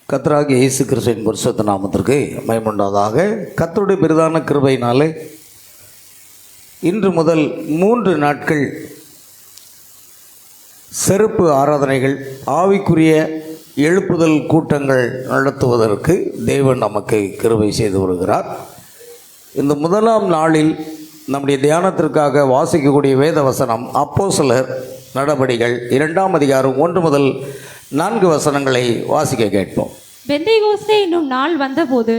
கர்த்தராகிய இயேசு கிறிஸ்துவின் பரிசுத்த நாமத்திற்கு மகிமை. கர்த்தருடைய பெரிதான கிருபையினாலே இன்று முதல் 3 நாட்கள் சிறப்பு ஆராதனைகள், ஆவிக்குரிய எழுப்புதல் கூட்டங்கள் நடத்துவதற்கு தேவன் நமக்கு கிருபை செய்து வருகிறார். இந்த முதலாம் நாளில் நம்முடைய தியானத்திற்காக வாசிக்கக்கூடிய வேத வசனம் அப்போஸ்தலர் நடபடிகள் 2ஆம் அதிகாரம் 1 முதல் 4 வசனங்களை வாசிக்க கேட்போம். பெந்தேகோஸ்தே என்னும் நாள் வந்தபோது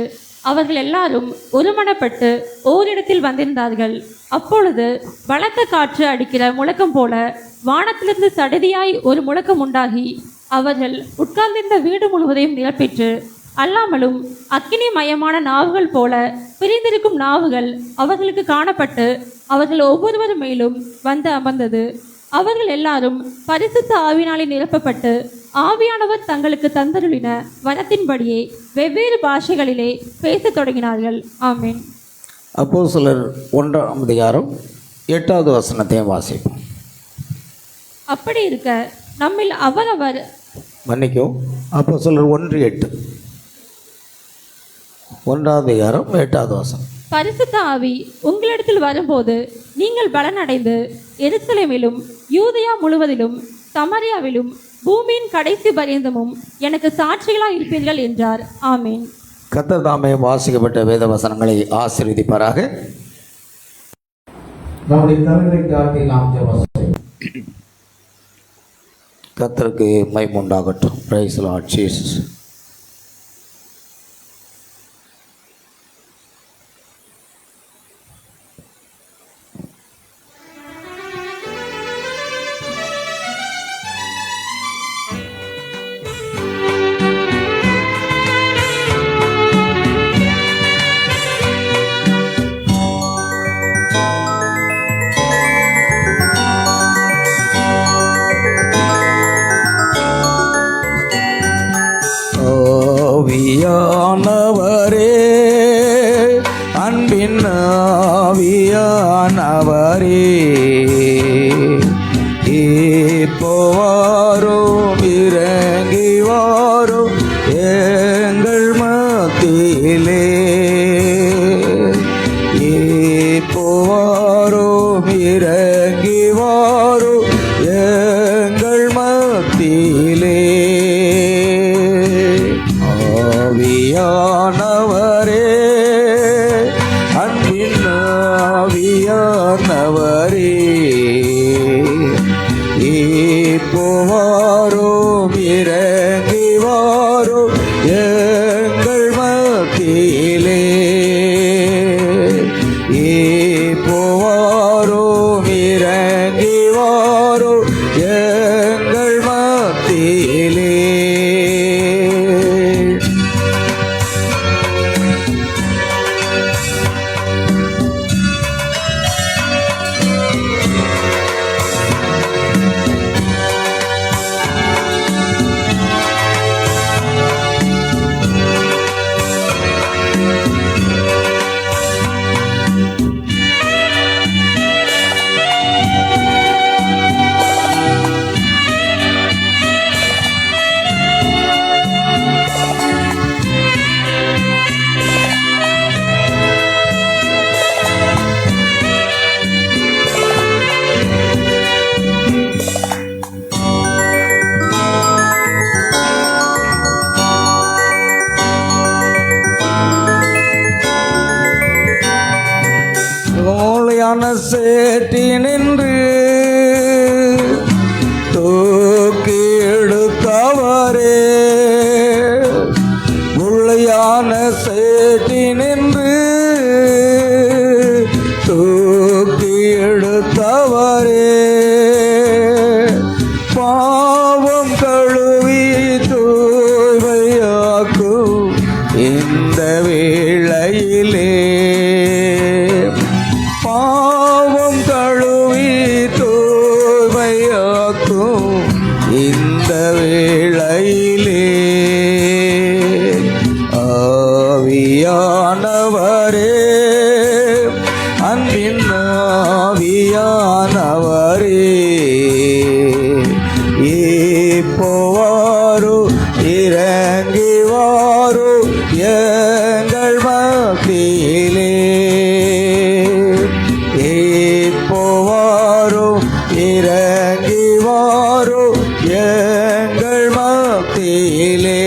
அவர்கள் எல்லாரும் ஒருமனப்பட்டு ஓரிடத்தில் வந்திருந்தார்கள். அப்பொழுது பலத்த காற்று அடிக்கிற முழக்கம் போல வானத்திலிருந்து சடதியாய் ஒரு முழக்கம் உண்டாகி அவர்கள் உட்கார்ந்திருந்த வீடு முழுவதையும் நிரப்பிற்று. அல்லாமலும் அக்கினி மயமான நாவுகள் போல பிரிந்திருக்கும் நாவுகள் அவர்களுக்கு காணப்பட்டு அவர்கள் ஒவ்வொருவர் மேலும் வந்து அமர்ந்தது. அவர்கள் எல்லாரும் பரிசுத்த ஆவியினாலே நிரப்பப்பட்டு ஆவியானவர் தங்களுக்கு தந்தருளின வரத்தின்படியே வெவ்வேறு பாஷைகளிலே பேசத் தொடங்கினார்கள். ஆமென். அப்போஸ்தலர் 1ஆம் அதிகாரம் 8வது வசனத்தையும் வாசிப்போம். அப்படி இருக்க நம்மில் அவரவர் அப்போஸ்தலர் 1:8 1ஆம் அதிகாரம் 8வது வசனம். பரிசுத்த ஆவி உங்களிடத்தில் வரும்போது நீங்கள் பலனடைந்து எருசலேமிலும் யூதேயா முழுவதிலும் சமரியாவிலும் பூமியின் கடைசி பரியந்தமும் எனக்கு சாட்சிகளாக இருப்பீர்கள் என்றார். ஆமீன். கர்த்தர் தாமே வாசிக்கப்பட்ட வேத வசனங்களை ஆசீர்வதிப்பாராக. நம்முடைய தலைமை காட்டி நாம் ஜெபம் செய்வோம். கர்த்தருக்கு மகிமை உண்டாகட்டும். Praise the Lord Jesus. ஆவியானவரே, அன்பின் ஆவியானவரே, இப்போ வாரும், இறங்கி வாரும் எங்கள் மத்தியிலே. இப்போ வாரும், இறங்கி வாரும் எங்கள் மத்தியிலே. ஆவியானவரே, அன்பின் ஆவியானவரே, இப்போ வாரும், இறங்கி வாரும் எங்கள் மத்தியிலே. இப்போ வாரும், இறங்கி வாரும் எங்கள் மத்தியிலே. சேற்றி நின்று தூக்கி எடுத்தவரே, முள்ளையான சேற்றி நின்று தூக்கி எடுத்தவரே, பாவம் கழுவி தூய்மையாக்கும் இந்த வேளையிலே. பாவம் கழுவி தூய்மையாக்கும் இந்த வேளையிலே. ஆவியானவரே, அன்பின் ஆவியானவரே, இப்போ வாரும், இறங்கி வா இறங்கி வாரோ எங்கள் மத்தியிலே.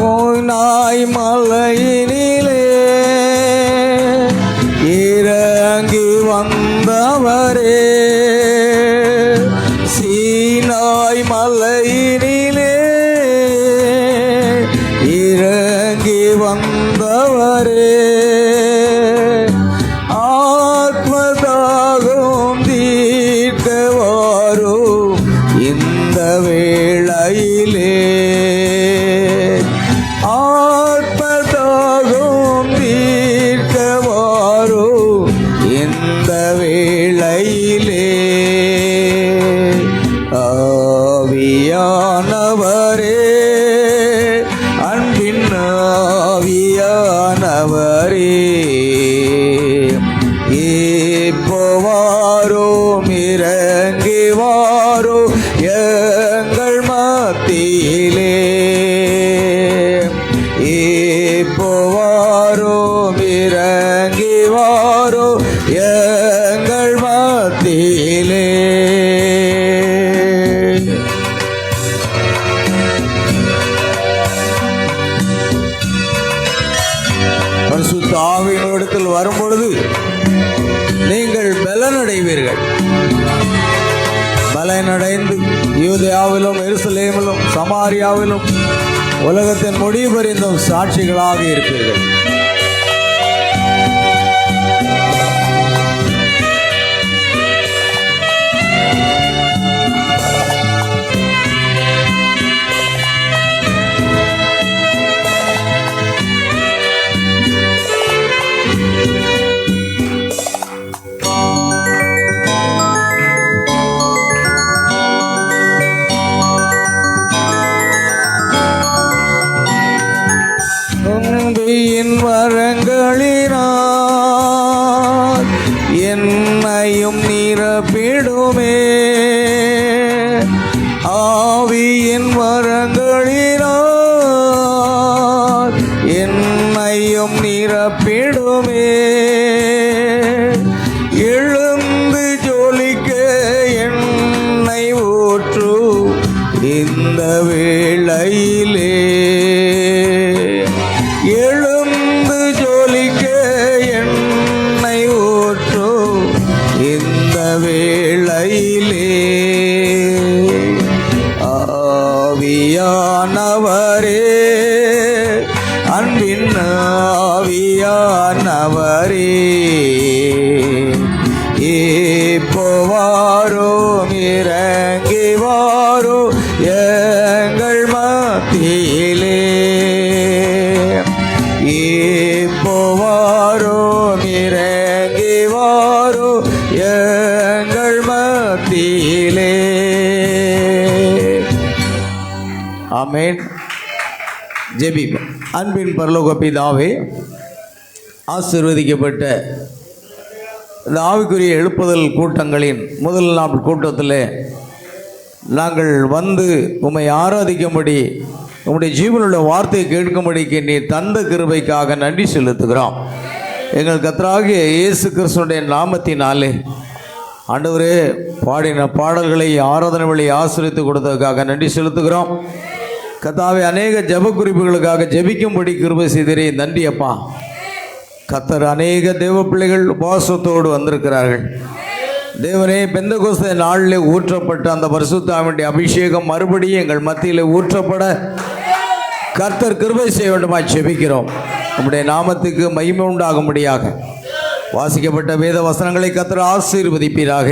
ஓய்நாய் மலையினிலே இறங்கி வந்தவரே, சீனாய் மலையினிலே இறங்கி வந்தவரே, ஆத்மதாகம் தீர்க்க வாரும் இந்த வேளையிலே, ஆத்மதாகம் தீர்க்க வாரும் இந்த வேளையிலே. ஆவியானவரே, அன்பின் ஆவியானவரே, இப்போ வாரும் இறங்கி வாரோ எங்கள் மத்தியிலே. இப்போ வாரும் இறங்கி வாரோ எங்கள் மத்தியிலே. பரிசுத்த ஆவியினிடத்தில் வரும்பொழுது நீங்கள் பலனடைவீர்கள். பலனடைந்து யூதேயாவிலும் எருசலேமிலும் சமாரியாவிலும் உலகத்தின் முடிவு பரிந்தும் சாட்சிகளாக இருப்பீர்கள். அன்பின் வரங்களினால் என்னையும் நிரப்பிடுமே, ஆவியின் வரங்களினால் என்னையும் நிரப்பிடுமே, எழுந்து ஜொலிக்க என்னை ஊற்று இந்த வேளையிலே, எழுந்து ஜொலிக்க என்னை ஊற்று இந்த வேளையிலே. ஆவியானவரே, அன்பின் ஆவியானவரே, இப்போ வாரும் இறங்கி வாரோ எங்கள் மத்தியிலே. இப்போ வாரும் இறங்கி வாரோ எங்கள் மத்தியிலே. ஆமென். ஜெபிப்போம். அன்பின் பரலோக பிதாவே, ஆசீர்வதிக்கப்பட்ட இந்த ஆவிக்குரிய எழுப்புதல் கூட்டங்களின் முதல் நாள் கூட்டத்தில் நாங்கள் வந்து உம்மை ஆராதிக்கும்படி, உம்முடைய ஜீவனுள்ள வார்த்தையை கேட்கும்படிக்கு நீ தந்த கிருபைக்காக நன்றி செலுத்துகிறோம். எங்கள் கர்த்தராகிய இயேசு கிறிஸ்துவினுடைய நாமத்தினாலே ஆண்டவரே பாடின பாடல்களை ஆராதனை வழி ஆசிரியத்து கொடுத்ததுக்காக நன்றி செலுத்துகிறோம். கர்த்தாவே, அநேக ஜெப குறிப்புகளுக்காக ஜெபிக்கும்படி கிருபை செய்தீரே, நன்றி அப்பா. கர்த்தர் அநேக தேவ பிள்ளைகள் உபவாசத்தோடு வந்திருக்கிறார்கள். தேவனே, பெந்தகோஸ்தே நாளில் ஊற்றப்பட்ட அந்த பரிசுத்த ஆவியுடைய அபிஷேகம் மறுபடியும் எங்கள் மத்தியில் ஊற்றப்பட கர்த்தர் கிருபை செய்ய வேண்டுமா ஜெபிக்கிறோம். நம்முடைய நாமத்துக்கு மகிமை உண்டாகும்படியாக வாசிக்கப்பட்ட வேத வசனங்களை கர்த்தர் ஆசீர்வதிப்பீராக.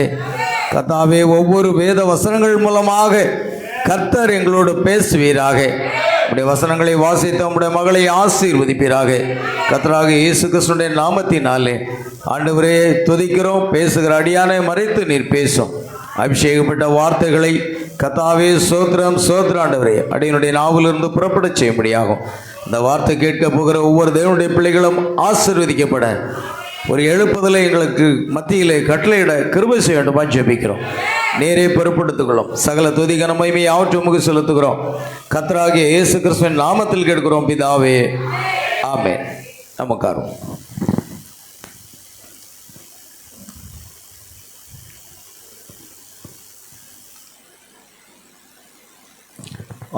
கர்த்தாவே, ஒவ்வொரு வேத வசனங்கள் மூலமாக கர்த்தர் எங்களோடு பேசுவீராக. உடைய வசனங்களை வாசித்து உம்முடைய மகளை ஆசீர்வதிப்பீராக. கர்த்தராகிய இயேசு கிறிஸ்துவின் நாமத்தினாலே ஆண்டவரே துதிக்கிறோம். பேசுகிற அடியானை மறைத்து நீர் பேசும். அபிஷேகப்பட்ட வார்த்தைகளை கர்த்தாவே சோத்திரம் சோத்திரம் ஆண்டவரே அடியனுடைய நாவிலிருந்து புறப்பட செய்யும்படியாகும். இந்த வார்த்தை கேட்க போகிற ஒவ்வொரு தேவனுடைய பிள்ளைகளும் ஆசீர்வதிக்கப்பட ஒரு எழுப்புதலை எங்களுக்கு மத்தியிலே கட்டளையிட கிருபை செய்ய வேண்டுமா ஜெபிக்கிறோம். நேரே பொறுப்படுத்திக்கொள்ளும். சகல துதி கன மகிமை யாவற்றையும் உமக்கு செலுத்துகிறோம். கர்த்தராகிய இயேசு கிறிஸ்துவின் நாமத்தில் கேட்கிறோம் பிதாவே, ஆமென். நமக்காரும்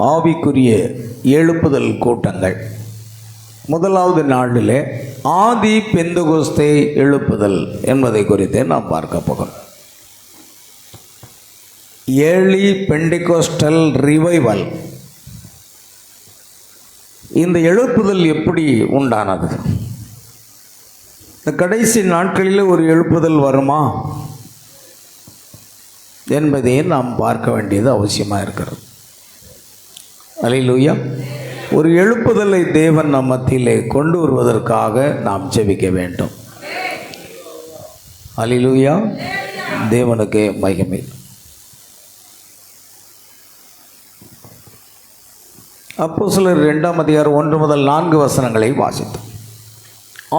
ஆவிக்குரிய எழுப்புதல் கூட்டங்கள். முதலாவது நாளிலே ஆதி பெந்தகோஸ்தே எழுப்புதல் என்பதை குறித்து நாம் பார்க்க போகிறோம். Early Pentecostal revival. இந்த எழுப்புதல் எப்படி உண்டானது? இந்த கடைசி நாட்களில் ஒரு எழுப்புதல் வருமா என்பதை நாம் பார்க்க வேண்டியது அவசியமாக இருக்கிறது. அல்லேலூயா. ஒரு எழுப்புதலை தேவன் நம் மத்தியிலே கொண்டு வருவதற்காக நாம் ஜெபிக்க வேண்டும். அல்லேலூயா. தேவனுக்கே மகிமை. அப்போஸ்தலர் 2ஆம் அதிகாரம் 1 முதல் 4 வசனங்களை வாசித்தோம்.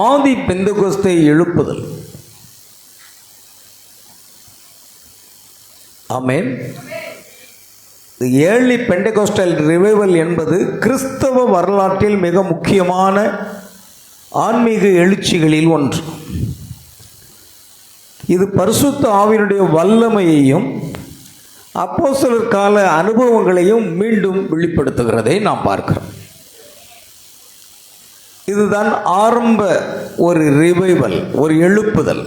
ஆதி பெந்தகோஸ்தே எழுப்புதல். ஆமென். ஏர்லி பெண்டகோஸ்டல் ரிவைவல் என்பது கிறிஸ்தவ வரலாற்றில் மிக முக்கியமான ஆன்மீக எழுச்சிகளில் ஒன்று. இது பரிசுத்த ஆவியினுடைய வல்லமையையும் அப்போஸ்தலர் கால அனுபவங்களையும் மீண்டும் வெளிப்படுத்துகிறதை நாம் பார்க்கிறோம். இதுதான் ஆரம்ப ஒரு ரிவைவல், ஒரு எழுப்புதல்.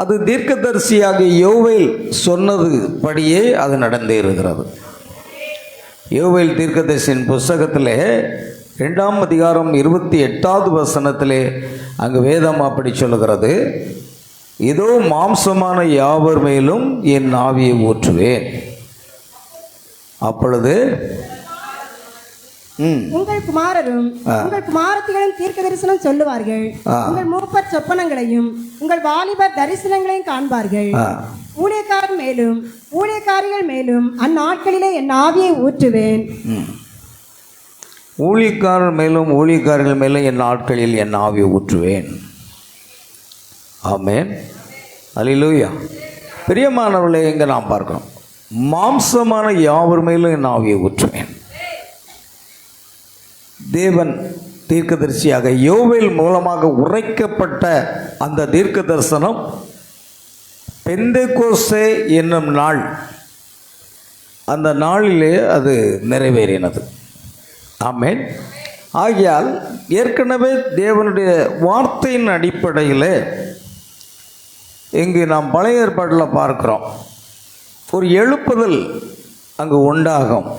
அது தீர்க்கதரிசியாக யோவேல் சொன்னது படியே அது நடந்தே இருக்கிறது. யோவேல் தீர்க்கதரிசியின் புஸ்தகத்திலே 2ஆம் அதிகாரம் 28வது வசனத்திலே அங்கு வேதம் அப்படி சொல்லுகிறது, இதோ மாம்சமான யாவர் மேலும் என் ஆவியை ஊற்றுவேன், அப்பொழுது உங்கள் குமாரரும் உங்கள் குமாரத்திகளும் தீர்க்க தரிசனம் சொல்லுவார்கள். உங்கள் மூப்பர் சொப்பனங்களையும் உங்கள் வாலிபர் தரிசனங்களையும் காண்பார்கள். ஊழியக்காரர் மேலும் ஊழியக்காரிகள் மேலும் அந்நாட்களிலே என் ஆவியை ஊற்றுவேன். ஊழியக்காரர் மேலும் ஊழியக்காரர்கள் மேலும் என் நாட்களில் என் ஆவியை ஊற்றுவேன். ஆமென். அல்லேலூயா. பிரியமானவர்களே, எங்கே நாம் பார்க்கிறோம், மாம்சமான யாவர் மேலும் என் ஆவியை ஊற்றுவேன். தேவன் தீர்க்கதரிசியாக யோவேல் மூலமாக உரைக்கப்பட்ட அந்த தீர்க்க தரிசனம் பெந்தெகோஸ்தே என்னும் நாள், அந்த நாளிலே அது நிறைவேறினது. ஆமென். ஆகையால் ஏற்கனவே தேவனுடைய வார்த்தையின் அடிப்படையில் இங்கு நாம் பழைய ஏற்பாட்டில் பார்க்கிறோம், ஒரு எழுப்புதல் அங்கு உண்டாகும்.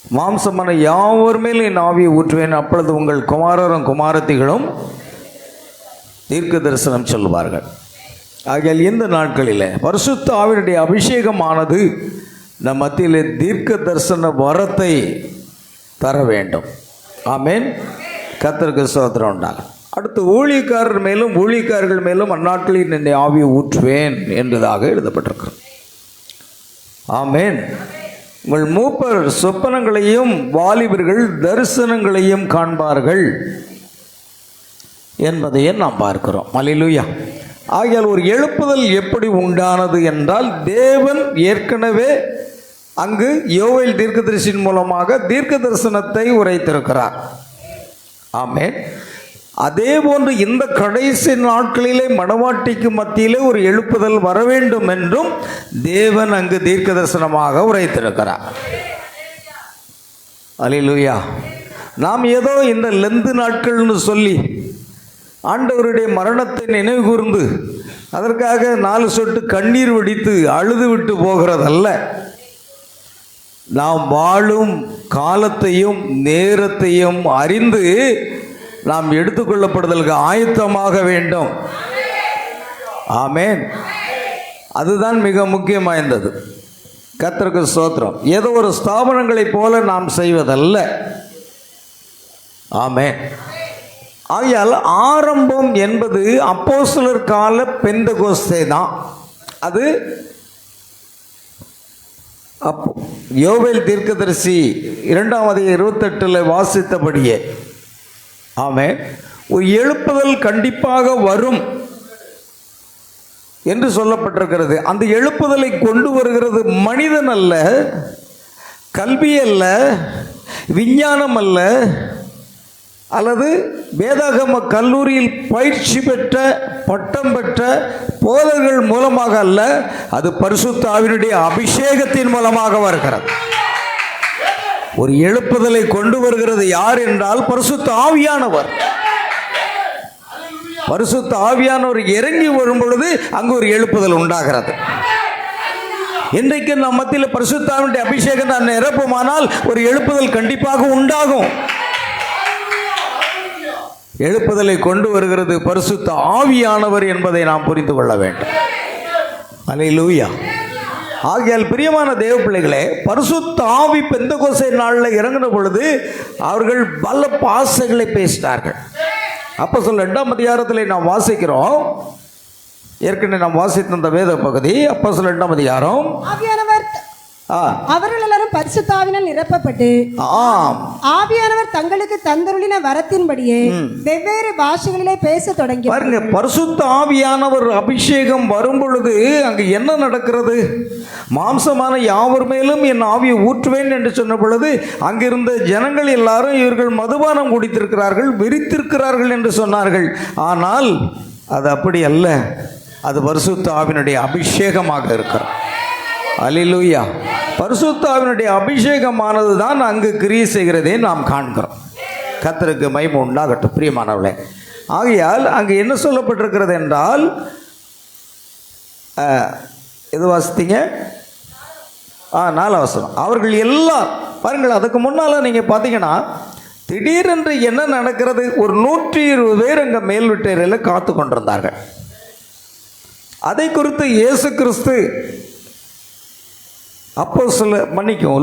மாம்சமான யாவர் மேலும் என் ஆவியை ஊற்றுவேன், அப்பொழுது உங்கள் குமாரரும் குமாரத்திகளும் தீர்க்க தரிசனம் சொல்வார்கள். ஆகையால் இந்த நாட்களில் பரிசுத்த ஆவியினுடைய அபிஷேகமானது நம் மத்தியிலே தீர்க்க தரிசன வரத்தை தர வேண்டும். ஆமென். கர்த்தருக்கு ஸ்தோத்திரம் உண்டாகும். அடுத்து ஊழியக்காரர் மேலும் ஊழியக்காரர்கள் மேலும் அந்நாட்களில் என்னை ஆவியை ஊற்றுவேன் என்பதாக எழுதப்பட்டிருக்கிறது. ஆமென். உங்கள் மூப்பர் சொப்பனங்களையும் வாலிபர்கள் தரிசனங்களையும் காண்பார்கள் என்பதையே நாம் பார்க்கிறோம். அல்லேலூயா. ஆகையால் ஒரு எழுப்புதல் எப்படி உண்டானது என்றால், தேவன் ஏற்கனவே அங்கு யோவேல் தீர்க்கதரிசியின் மூலமாக தீர்க்க தரிசனத்தை உரைத்திருக்கிறார். ஆமென். அதே போன்று இந்த கடைசி நாட்களிலே மணவாட்டிக்கு மத்தியிலே ஒரு எழுப்புதல் வர வேண்டும் என்றும் தேவன் அங்கு தீர்க்க தரிசனமாக உரைத்திருக்கிறார். அல்லேலூயா. நாம் ஏதோ இந்த லெந்து நாட்கள்னு சொல்லி ஆண்டவருடைய மரணத்தை நினைவு கூர்ந்து அதற்காக 4 சொட்டு கண்ணீர் வடித்து அழுது விட்டு போகிறதல்ல. நாம் வாழும் காலத்தையும் நேரத்தையும் அறிந்து நாம் எடுத்துக்கொள்ளப்படுதலுக்கு ஆயத்தமாக வேண்டும். ஆமென். அதுதான் மிக முக்கியம் வாய்ந்தது. கர்த்தருக்கு ஸ்தோத்திரம். ஏதோ ஒரு ஸ்தாபனங்களைப் போல நாம் செய்வதல்ல. ஆமென். ஆகையால் ஆரம்பம் என்பது அப்போஸ்தலர் கால பெந்தெகோஸ்தே தான். அது யோவேல் தீர்க்கதரிசி 2:28 வாசித்தபடியே. ஆமென். ஒரு எழுப்புதல் கண்டிப்பாக வரும் என்று சொல்லப்பட்டிருக்கிறது. அந்த எழுப்புதலை கொண்டு வருகிறது மனிதன் அல்ல, கல்வி அல்ல, விஞ்ஞானம் அல்ல, அல்லது வேதாகம கல்லூரியில் பயிற்சி பெற்ற பட்டம் பெற்ற போதகர்கள் மூலமாக அல்ல, அது பரிசுத்த ஆவியினுடைய அபிஷேகத்தின் மூலமாக வருகிறது. ஒரு எழுப்புதலை கொண்டு வருகிறது யார் என்றால் பரிசுத்த ஆவியானவர். பரிசுத்த ஆவியானவர் இறங்கி வரும் பொழுது அங்கு ஒரு எழுப்புதல் உண்டாகிறது. இன்றைக்கு நம் மத்தியில் பரிசுத்த ஆவியினுடைய அபிஷேகம் நான் நிரப்புமானால் ஒரு எழுப்புதல் கண்டிப்பாக உண்டாகும். எழுப்புதலை கொண்டு வருகிறது பரிசுத்த ஆவியானவர் என்பதை நாம் புரிந்து கொள்ள வேண்டும். அல்லேலூயா. ஆகையால் பிரியமான தேவ பிள்ளைகளே, பரிசுத்த ஆவி பெந்தெகோஸ்தே நாளில் இறங்கின பொழுது அவர்கள் பல பாஷைகளை பேசினார்கள். அப்போஸ்தலர் 2ஆம் அதிகாரத்தில் நாம் வாசிக்கிறோம். ஏற்கனவே நாம் வாசித்த அந்த வேத பகுதி அப்போஸ்தலர் 2ஆம் அதிகாரம். ஆவியானவர் அவர்கள் எல்லாரும் பரிசுத்த ஆவியினால் நிரப்பப்பட்டு ஆவியானவர் தங்களுக்கு தந்தருளின வரத்தின்படியே வெவ்வேறு பாஷைகளிலே பேச தொடங்கி. பாருங்க, பரிசுத்த ஆவியானவர் அபிஷேகம் வரும் பொழுது அங்கு என்ன நடக்கிறது? மாம்சமான யாவர் மேலும் என் ஆவியை ஊற்றுவேன் என்று சொன்ன பொழுது அங்கிருந்த ஜனங்கள் எல்லாரும் இவர்கள் மதுபானம் குடித்திருக்கிறார்கள், வெறித்திருக்கிறார்கள் என்று சொன்னார்கள். ஆனால் அது அப்படி அல்ல, அது பரிசுத்த ஆவியினுடைய அபிஷேகமாக இருக்கிறது. அல்லேலூயா. பரிசுத்த ஆவியினுடைய அபிஷேகமானது தான் அங்கு கிரியை செய்கிறதே நாம் காண்கிறோம். கர்த்தருக்கு மகிமை உண்டாகட்டும் பிரியமானவர்களே. ஆகையால் அங்கு என்ன சொல்லப்பட்டிருக்கிறது என்றால், எது வாசித்தீங்க? 4 வசனம். அவர்கள் எல்லாம் பாருங்கள், அதுக்கு முன்னால் நீங்கள் பார்த்தீங்கன்னா திடீரென்று என்ன நடக்கிறது? ஒரு 120 பேர் அங்கே மேல் வீட்டறையில் காத்து கொண்டிருந்தார்கள். அதை குறித்து இயேசு கிறிஸ்து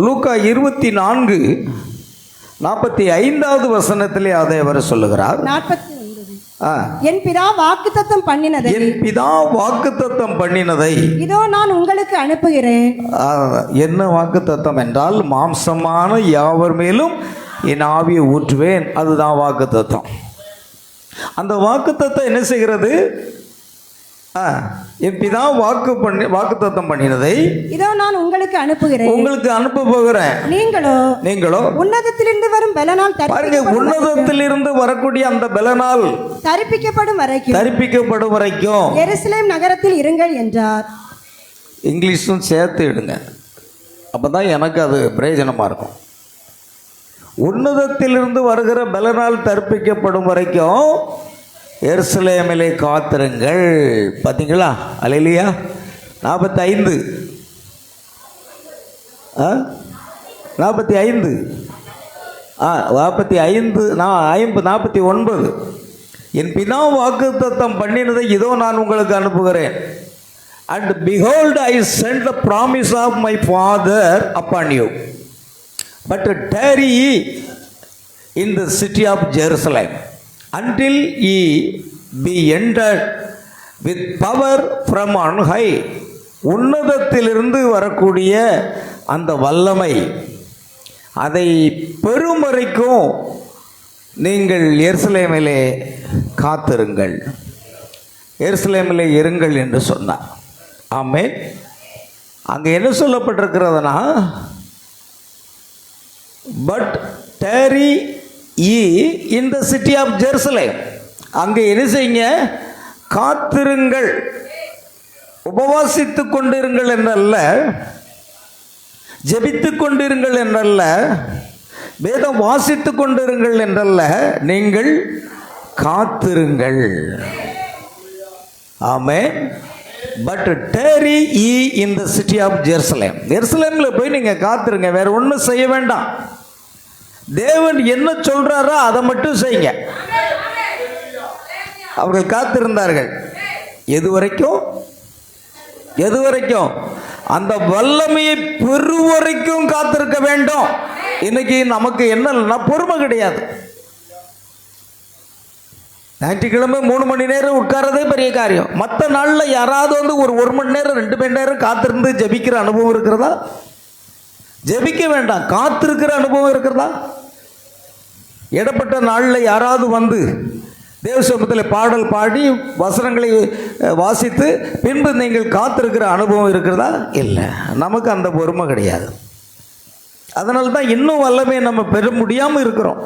லூக்கா 24:45 வசனத்திலே அதை அவர் சொல்லுகிறார். 49 என் பிதா வாக்குத்தத்தம் பண்ணினதை இதோ நான் உங்களுக்கு அனுப்புகிறேன். என்ன வாக்குத்தத்தம் என்றால், மாம்சமான யாவர் மேலும் என் ஆவியை ஊற்றுவேன். அதுதான் வாக்குத்தத்தம். அந்த வாக்குத்தத்தம் என்ன செய்கிறது? என் பிதா வாக்குத்தத்தம் பண்ணினதை இதோ நான் உங்களுக்கு அனுப்புகிறேன், உங்களுக்கு அனுப்ப போகிறேன். நீங்களோ உன்னதத்திலிருந்து வரும் பலனால், பாருங்க, உன்னதத்திலிருந்து வரக்கூடிய அந்த பலனால் தரிப்பிக்கப்படும் வரைக்கும் எருசலேம் நகரத்தில் இருங்கள் என்றார். இங்கிலீஷும் சேர்த்து இடுங்க, அப்பதான் எனக்கு அது பிரயோஜனமா இருக்கும். உன்னதத்திலிருந்து வருகிற பலனால் தரிப்பிக்கப்படும் வரைக்கும் எருசலேமிலே காத்திருங்கள். பார்த்தீங்களா? அல்லேலூயா. 45 49 என் பிதா வாக்குத்தத்தம் பண்ணினதை இதோ நான் உங்களுக்கு அனுப்புகிறேன். And behold, I send the promise of my Father upon you, but tarry ye in the city of Jerusalem until ye be entered with power from on high. உன்னதத்திலிருந்து வரக்கூடிய அந்த வல்லமை, அதை பெறும் வரைக்கும் நீங்கள் எருசலேமிலே காத்திருங்கள், எருசலேமிலே இருங்கள் என்று சொன்னார். ஆமென். அங்கே என்ன சொல்லப்பட்டிருக்கிறதுனா, but tarry ye in the city of Jerusalem. அங்கே என்ன செய்யுங்க? காத்திருங்கள், உபவாசித்துக் கொண்டிருங்கள் என்றல்ல, ஜெபித்துக் கொண்டிருங்கள் என்றல்ல, வேதம் வாசித்துக் கொண்டிருங்கள் என்றல்ல, நீங்கள் காத்திருங்கள். ஆமென். But tarry ye in the city of Jerusalem. எருசலேமில் போய் நீங்கள் காத்திருங்க, வேற ஒன்றும் செய்ய வேண்டாம். தேவன் என்ன சொல்றாரோ அதை மட்டும் செய்யுங்க. அவர்கள் காத்திருந்தார்கள். எது வரைக்கும்? எது வரைக்கும்? அந்த வல்லமையை பெறுவரைக்கும் காத்திருக்க வேண்டும். இன்னைக்கு நமக்கு என்னன்னா பொறுமை கிடையாது. ஞாயிற்றுக்கிழமை 3 மணி நேரம் உட்கார்றதே பெரிய காரியம். மற்ற நாளில் யாராவது வந்து ஒரு 1 மணி நேரம் 2 மணி நேரம் காத்திருந்து ஜெபிக்கிற அனுபவம் இருக்கிறதா? ஜெபிக்க வேண்டாம், காத்திருக்கிற அனுபவம் இருக்கிறதா? இடப்பட்ட நாளில் யாராவது வந்து தேவ சமூகத்தில் பாடல் பாடி வசனங்களை வாசித்து பின்பு நீங்கள் காத்திருக்கிற அனுபவம் இருக்கிறதா? இல்லை, நமக்கு அந்த பொறுமை கிடையாது. அதனால தான் இன்னும் வல்லமையை நம்ம பெற முடியாமல் இருக்கிறோம்.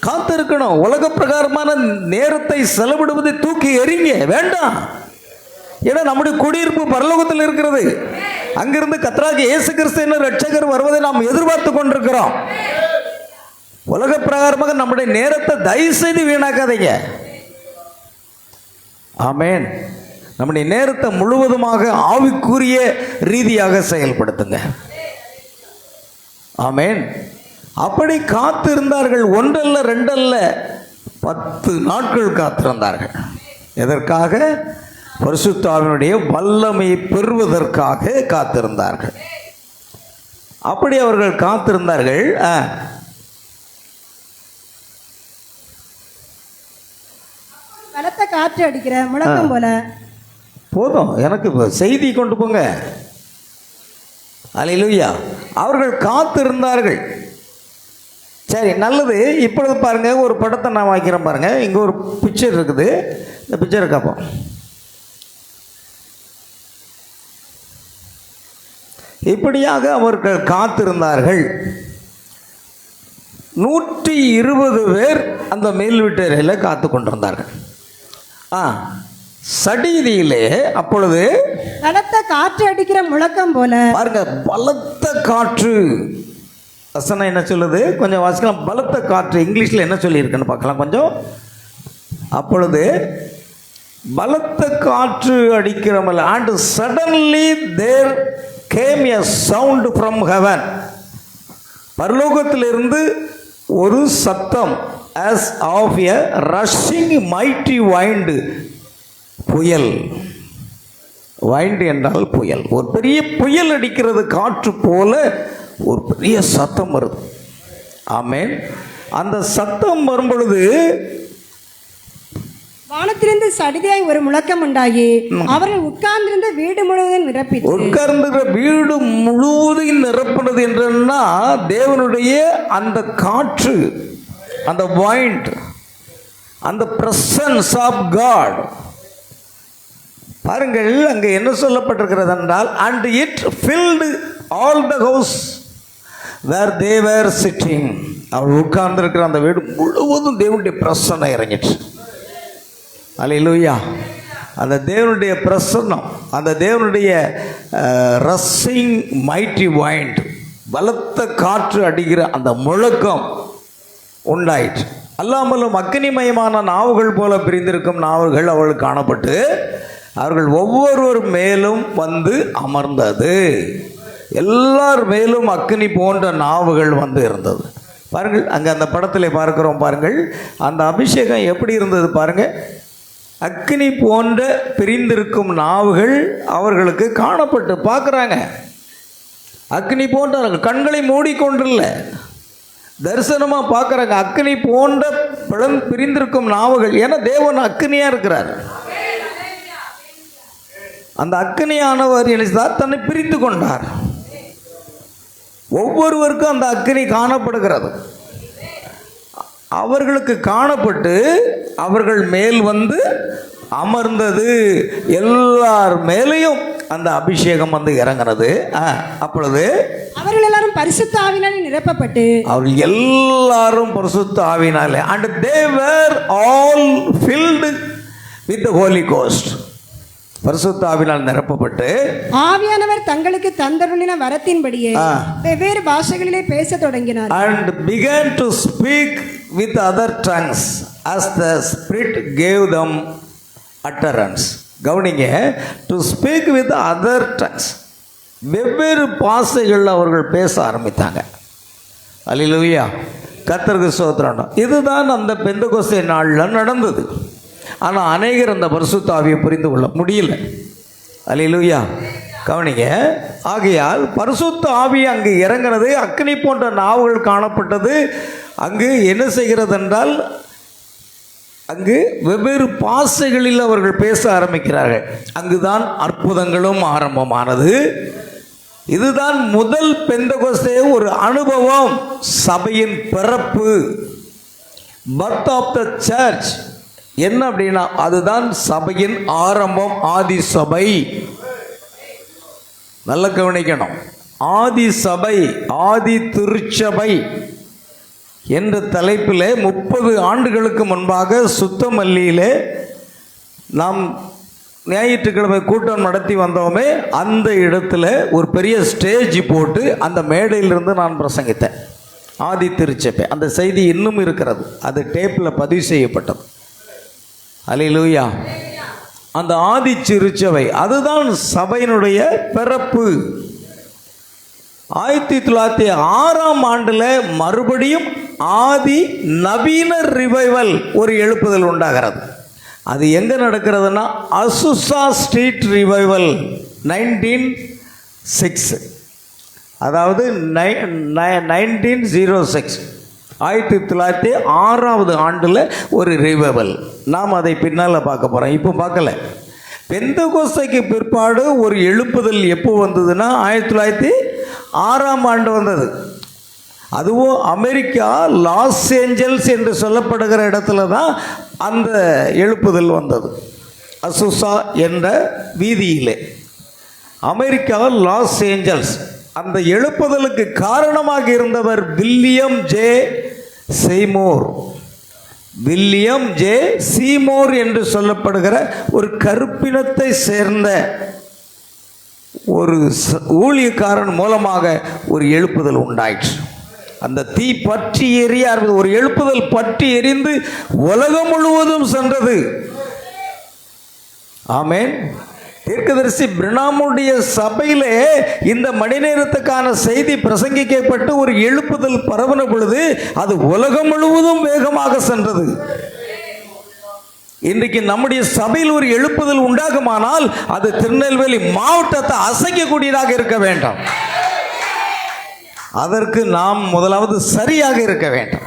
காத்திருக்கணும். உலக பிரகாரமான நேரத்தை செலவிடுவதை தூக்கி எறிங்க, வேண்டாம். ஏன்னா நம்முடைய குடியிருப்பு பரலோகத்தில் இருக்கிறது. அங்கிருந்து கர்த்தராகிய இயேசு கிறிஸ்து என்ற இரட்சகர் வருவதை நாம் எதிர்பார்த்து கொண்டிருக்கிறோம். உலக பிரகாரமாக நம்முடைய நேரத்தை தயவு செய்து வீணாக்காதீங்க. ஆமென். நம்முடைய நேரத்தை முழுவதுமாக ஆவிக்குரிய ரீதியாக செயல்படுத்துங்க. ஆமென். அப்படி காத்திருந்தார்கள். 1 அல்ல 2 அல்ல 10 நாட்கள் காத்திருந்தார்கள். எதற்காக? பரிசுத்த ஆவியினுடைய வல்லமையை பெறுவதற்காக காத்திருந்தார்கள். அப்படி அவர்கள் காத்திருந்தார்கள். பலத்த காற்று அடிக்கிற முழக்கம் போல. போதும், எனக்கு செய்தி கொண்டு போங்க. அல்லேலூயா. அவர்கள் காத்திருந்தார்கள். சரி, நல்லது. இப்பொழுது பாருங்க, ஒரு படத்தை நான் வைக்கிறேன் பாருங்க. இங்கே ஒரு பிக்சர் இருக்குது. இந்த பிக்சரை காப்போம். இப்படியாக அவர்கள் காத்திருந்தார்கள். 120 பேர் அந்த மேல் வீட்டறையில் காத்து கொண்டிருந்தார்கள். சடிதியிலே அப்பொழுது பலத்த காற்று அடிக்கிற முழக்கம் போல. பாருங்க, பலத்த காற்று. வசனம் என்ன சொல்லுது? கொஞ்சம் வாசிக்கலாம். பலத்த காற்று இங்கிலீஷில் என்ன சொல்லியிருக்குன்னு பார்க்கலாம் கொஞ்சம். அப்பொழுது பலத்த காற்று அடிக்கிறமல்ல. And suddenly there came a sound from heaven. பரலோகத்திலிருந்து ஒரு சத்தம், as of a rushing mighty wind. புயல். வைண்ட் என்றால் புயல். ஒரு பெரிய புயல் அடிக்கிறது காற்று போல ஒரு பெரிய சத்தம் வருது. ஆமென். அந்த சத்தம் வரும் பொழுது வானத்திலிருந்து சடிதியாய் ஒரு முழக்கம் உண்டாகி அவர்கள் உட்கார்ந்திருந்த வீடு முழுவதும் நிரப்பிற்று. உட்கார்ந்திருக்கிற வீடு முழுவதும் நிரப்பினது என்றா தேவனுடைய அந்த காற்று, அந்த வைண்ட், அந்த பிரசன்ஸ் ஆஃப் காட். பாருங்கள், அங்கே என்ன சொல்லப்பட்டிருக்கிறது என்றால், and it filled all the house where they were sitting. அவர் உட்கார்ந்திருக்கிற அந்த வீடு முழுவதும் தேவனுடைய பிரசன்னம் இறங்கிட்டு. அல்லேலூயா. அந்த தேவனுடைய பிரசன்னம், அந்த தேவனுடைய ரஸ்ஸிங் மைட்டி வைண்ட், பலத்த காற்று அடிக்கிற அந்த முழக்கம் உண்டாயிற்று. அல்லாமலும் அக்னிமயமான நாவுகள் போல பிரிந்திருக்கும் நாவுகள் அவர்களுக்கு காணப்பட்டு அவர்கள் ஒவ்வொருவர் மேலும் வந்து அமர்ந்தது. எல்லார் மேலும் அக்னி போன்ற நாவுகள் வந்து இருந்தது. பாருங்கள், அங்கே அந்த படத்தில் பார்க்கிறோம். பாருங்கள், அந்த அபிஷேகம் எப்படி இருந்தது பாருங்கள். அக்னி போன்ற பிரிந்திருக்கும் நாவுகள் அவர்களுக்கு காணப்பட்டு பார்க்குறாங்க. அக்னி போன்ற கண்களை மூடிக்கொண்டில்லை, தரிசனமாக பார்க்குறாங்க. அக்னி போன்ற பிரிந்திருக்கும் நாவுகள். ஏன்னா தேவன் அக்னியாக இருக்கிறார். அந்த அக்னியானவர் நினைத்தார், தன்னை பிரித்து கொண்டார். ஒவ்வொருவருக்கும் அந்த அக்னி காணப்படுகிறது. அவர்களுக்கு காணப்பட்டு அவர்கள் மேல் வந்து அமர்ந்தது. எல்லார் மேலேயும் அந்த அபிஷேகம் வந்து இறங்கினது. அப்பொழுது அவர்கள் எல்லாரும் பரிசுத்த ஆவியினாலே நிரப்பப்பட்டு, அவர்கள் எல்லாரும் பரிசுத்த ஆவியினாலே, and they were all filled with the Holy Ghost. பரிசுத்த ஆவியினால் நிரப்பப்பட்டு ஆவியானவர் தங்களுக்கு தந்தருளின வரத்தின்படியே வெவ்வேறு பாஷைகளிலே பேசத் தொடங்கினார். and began to speak with other tongues as the Spirit gave them utterance. கவனிங்க, to speak with other tongues, வெவ்வேறு பாஷைகள் அவர்கள் பேச ஆரம்பித்தாங்க. அல்லேலூயா. கர்த்தருக்கு ஸ்தோத்திரம். இதுதான் அந்த பெந்தெகோஸ்தே நாளில் நடந்தது. ஆனால் அநேகர் அந்த பரிசுத்த ஆவியை புரிந்து கொள்ள முடியல. அல்லேலூயா. கவனிங்க. ஆகையால் பரிசுத்த ஆவி அங்கு இறங்கினது, அக்னி போன்ற நாவுகள் காணப்பட்டது. அங்கு என்ன செய்கிறது என்றால், அங்கு வெவ்வேறு பாஷைகளில் அவர்கள் பேச ஆரம்பிக்கிறார்கள். அங்குதான் அற்புதங்களும் ஆரம்பமானது. இதுதான் முதல் பெந்தகோஸ்தே ஒரு அனுபவம், சபையின் பிறப்பு, பர்த் ஆஃப் த சர்ச். என்ன அப்படின்னா அதுதான் சபையின் ஆரம்பம், ஆதி சபை. நல்ல கவனிக்கணும். ஆதி சபை, ஆதி திருச்சபை என்ற தலைப்பில் 30 ஆண்டுகளுக்கு முன்பாக சுத்தமல்லியிலே நாம் ஞாயிற்றுக்கிழமை கூட்டம் நடத்தி வந்தோமே, அந்த இடத்துல ஒரு பெரிய ஸ்டேஜ் போட்டு அந்த மேடையிலிருந்து நான் பிரசங்கித்தேன். ஆதி திருச்சபை, அந்த செய்தி இன்னும் இருக்கிறது, அது டேப்பில் பதிவு செய்யப்பட்டது. அல்லேலூயா. அந்த ஆதி திருச்சபை அதுதான் சபையினுடைய பிறப்பு. 1906ஆம் ஆண்டில் மறுபடியும் ஆதி நவீன ரிவைவல் ஒரு எழுப்புதல் உண்டாகிறது. அது எங்கே நடக்கிறதுனா அசுசா ஸ்ட்ரீட் ரிவைவல் 1906, அதாவது 1906, 1906ஆவது ஆண்டில் ஒரு ரிவைவல். நாம் அதை பின்னால் பார்க்க போகிறோம், இப்போ பார்க்கல. பெந்தகோஸ்தைக்கு பிற்பாடு ஒரு எழுப்புதல் எப்போ வந்ததுன்னா 1906ஆம் ஆண்டு வந்தது. அதுவும் அமெரிக்கா லாஸ் ஏஞ்சல்ஸ் என்று சொல்லப்படுகிற இடத்துல தான் அந்த எழுப்புதல் வந்தது. அசுசா என்ற வீதியிலே, அமெரிக்கா லாஸ் ஏஞ்சல்ஸ். அந்த எழுப்புதலுக்கு காரணமாக இருந்தவர் William J Seymour. William J Seymour என்று சொல்லப்படுகிற ஒரு கருப்பினத்தை சேர்ந்த ஒரு ஊழியக்காரன் மூலமாக ஒரு எழுப்புதல் உண்டாயிற்று. அந்த தீ பற்றி எரிய ஒரு எழுப்புதல் பற்றி எரிந்து உலகம் முழுவதும் சென்றது. ஆமென். தீர்க்கதரிசி பிரணாமுடைய சபையிலே இந்த மணி நேரத்துக்கான செய்தி பிரசங்கிக்கப்பட்டு ஒரு எழுப்புதல் பரவன பொழுது அது உலகம் முழுவதும் வேகமாக சென்றது. இன்றைக்கு நம்முடைய சபையில் ஒரு எழுப்புதல் உண்டாகுமானால் அது திருநெல்வேலி மாவட்டத்தை அசைக்கக்கூடியதாக இருக்க வேண்டும். அதற்கு நாம் முதலாவது சரியாக இருக்க வேண்டும்.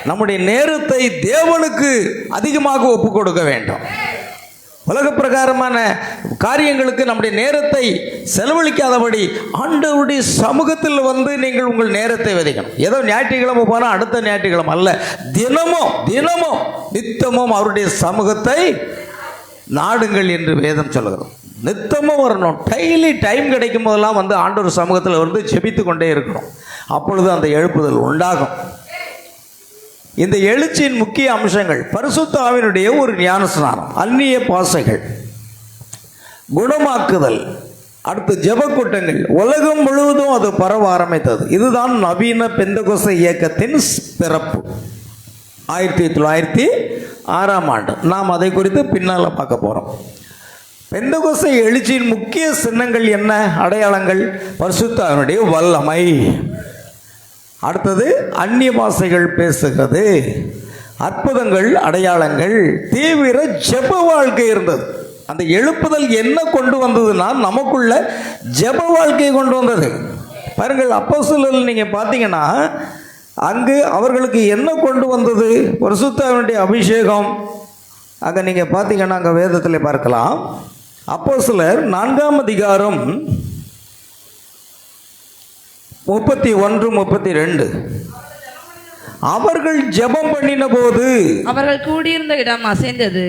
நம்முடைய நேரத்தை தேவனுக்கு அதிகமாக ஒப்பு கொடுக்க வேண்டும். உலக பிரகாரமான காரியங்களுக்கு நம்முடைய நேரத்தை செலவழிக்காதபடி ஆண்டவருடைய சமூகத்தில் வந்து நீங்கள் உங்கள் நேரத்தை விதைக்கணும். ஏதோ ஞாயிற்றுக்கிழமை போனால் அடுத்த ஞாயிற்றுக்கிழமை அல்ல, தினமும் தினமும் நித்தமும் அவருடைய சமூகத்தை நாடுங்கள் என்று வேதம் சொல்லுகிறோம். நித்தமும் வரணும். டெய்லி டைம் கிடைக்கும் போதெல்லாம் வந்து ஆண்டவர் சமூகத்தில் வந்து ஜெபித்து கொண்டே இருக்கணும். அப்பொழுது அந்த எழுப்புதல் உண்டாகும். இந்த எழுச்சியின் முக்கிய அம்சங்கள் பரிசுத்த ஆவியினுடைய ஒரு ஞானஸ்நானம், அந்நிய பாசைகள், குணமாக்குதல், அடுத்து ஜெப கூட்டங்கள், உலகம் முழுவதும் அது பரவ ஆரம்பித்தது. இதுதான் நவீன பெந்தகோஸ்தே இயக்கத்தின் பிறப்பு. 1906ஆம் ஆண்டு. நாம் அதை குறித்து பின்னால் பார்க்க போகிறோம். பெந்தகோஸ்தே எழுச்சியின் முக்கிய சின்னங்கள் என்ன, அடையாளங்கள்? பரிசுத்த ஆவியினுடைய வல்லமை, அடுத்தது அந்நிய பாஷைகள் பேசுகிறது, அற்புதங்கள், அடையாளங்கள், தீவிர ஜெப வாழ்க்கை இருந்தது. அந்த எழுப்புதல் என்ன கொண்டு வந்ததுன்னா நமக்குள்ள ஜெப வாழ்க்கையை கொண்டு வந்தது. பாருங்கள், அப்போஸ்தலர்கள் நீங்கள் பார்த்தீங்கன்னா அங்கு அவர்களுக்கு என்ன கொண்டு வந்தது? பரிசுத்த ஆவியினுடைய அபிஷேகம். அங்கே நீங்கள் பார்த்தீங்கன்னா அங்கே வேதத்தில் பார்க்கலாம். அப்போஸ்தலர் 4ஆம் அதிகாரம் 31, 32. அவர்கள் ஜெபம் பண்ணின போது அவர்கள் கூடியிருந்த இடம் அசைந்தது.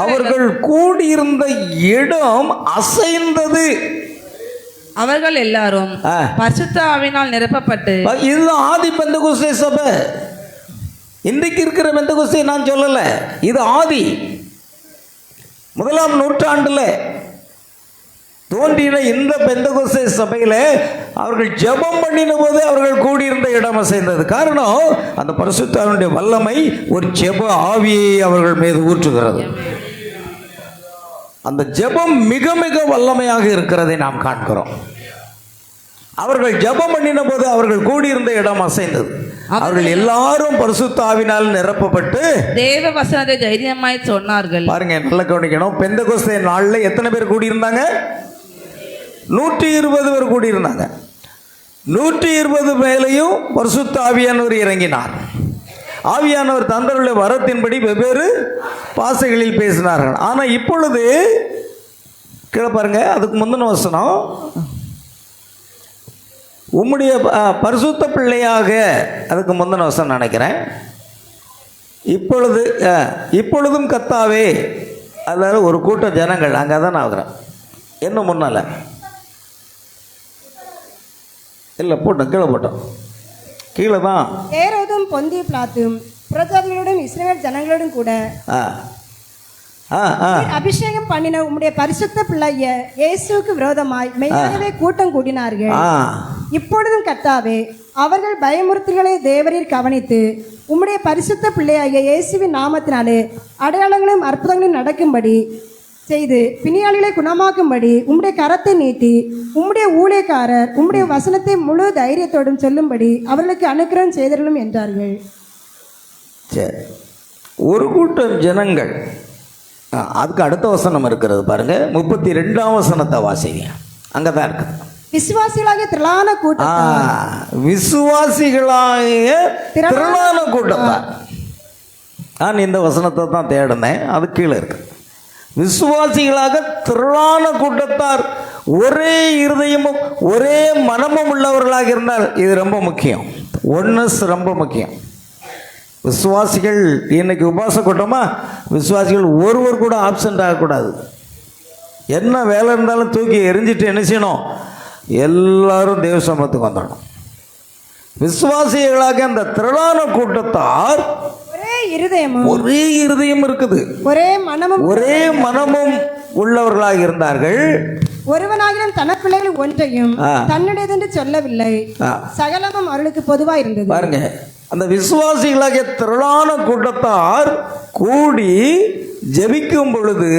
அவர்கள் கூடியிருந்த இடம் அசைந்தது. அவர்கள் எல்லாரும் பரிசுத்த ஆவியினால் நிரப்பப்பட்டு. இதுதான் ஆதி பெந்தகோஸ்தே சபை. இன்றைக்கு இருக்கிற பெந்தகோஸ்தே நான் சொல்லல, இது ஆதி 1ஆம் நூற்றாண்டில் தோன்றின இந்த பெந்தகோஸ்தே சபையில் அவர்கள் ஜெபம் பண்ணின போது அவர்கள் கூடியிருந்த இடம் அசைந்தது. காரணம், அந்த பரிசுத்த ஆவியினுடைய வல்லமை ஒரு ஜெப ஆவியை அவர்கள் மீது ஊற்றுகிறது. அந்த ஜெபம் மிக மிக வல்லமையாக இருக்கிறதை நாம் காண்கிறோம். அவர்கள் ஜெபம் பண்ணின போது அவர்கள் கூடியிருந்த இடம் அசைந்தது. அவர்கள் எல்லாரும் பரிசுத்த ஆவியினால் நிரப்பப்பட்டு தேவ வசனத்தை தைரியமாய் சொன்னார்கள். பாருங்க, நல்லா கவனிக்கணும். பெந்தெகோஸ்தே நாள்ல எத்தனை பேர் கூடியிருந்தாங்க? 120 பேர் கூடியிருந்தாங்க. 120 மேலையும் பரிசுத்த ஆவியானவர் இறங்கினார். ஆவியானவர் தந்தருடைய வரத்தின்படி வெவ்வேறு பாசைகளில் பேசினார்கள். ஆனா இப்பொழுது கீழே பாருங்க, அதுக்கு முந்தின வசனம், உம்முடைய பரிசுத்த பிள்ளையாக, அதுக்கு முந்தின வசனம் நினைக்கிறேன். இப்பொழுதும் கர்த்தாவே, அதாவது ஒரு கூட்ட ஜனங்கள் அங்கே தான் நான் ஆகுறேன். என்ன முன்னால இல்லை போட்டோம், கீழே போட்டோம், கீழே தான். ஏரோதும் பொந்திய பிலாத்தும் புறஜாதிகளோடும் இஸ்ரவேல் ஜனங்களோடும் கூட அபிஷேகம் பண்ணின உம்முடைய பரிசுத்த பிள்ளைய இயேசுவுக்கு விரோதமாய் மெய்யாகவே கூட்டம் கூடினார்கள். இப்பொழுதும் கர்த்தாவே, அவர்கள் பயமுறுத்தல்களை தேவரீர் கவனித்து உம்முடைய பரிசுத்த பிள்ளையாகிய இயேசுவின் நாமத்தினாலே அடையாளங்களும் அற்புதங்களும் நடக்கும்படி செய்து பிணியாளிகளை குணமாக்கும்படி உம்முடைய கரத்தை நீட்டி உம்முடைய ஊழியக்காரர் உம்முடைய வசனத்தை முழு தைரியத்தோடும் சொல்லும்படி அவர்களுக்கு அனுக்கிரகம் செய்தர்களும் என்றார்கள். சரி, ஒரு கூட்டம் ஜனங்கள். அதுக்கு அடுத்த வசனம் இருக்கிறது பாருங்க, 32ஆம் வசனத்தை வாசிங்க. அங்கே தான் இருக்குது. விசுவாசிகளாகிய திரளான கூட்டம், விசுவாசிகளாகிய திரளான கூட்டம். நான் இந்த வசனத்தை தான் தேடினேன், அது கீழே இருக்கு. விசுவாசிகளாக திரளான கூட்டத்தார் ஒரே இருதயமும் ஒரே மனமும் உள்ளவர்களாக இருந்தால் இது ரொம்ப முக்கியம். ஒன்னஸ் ரொம்ப முக்கியம். விசுவாசிகள் இன்னைக்கு உபாச கூட்டமா, விசுவாசிகள் ஒருவர் கூட ஆப்சண்ட் ஆகக்கூடாது. என்ன வேலை இருந்தாலும் தூக்கி எரிஞ்சிட்டு என்ன செய்யணும்? எல்லாரும் தேவ சமூகத்துக்கு வந்துடணும். விசுவாசிகளாக அந்த திரளான கூட்டத்தார் ஒரே இருதயம் இருக்குது, ஒரே மனமும் உள்ளவர்களாக இருந்தார்கள். ஒருவனாகிலும் தன பிள்ளைகள் ஒன்றையும் தன்னுடையது என்று சொல்லவில்லை, சகலமும் அவர்களுக்கு பொதுவாக இருந்தது. பாருங்க, அந்த விசுவாசிகளாகிய திரளான கூட்டத்தார் கூடி ஜெபிக்கும் பொழுது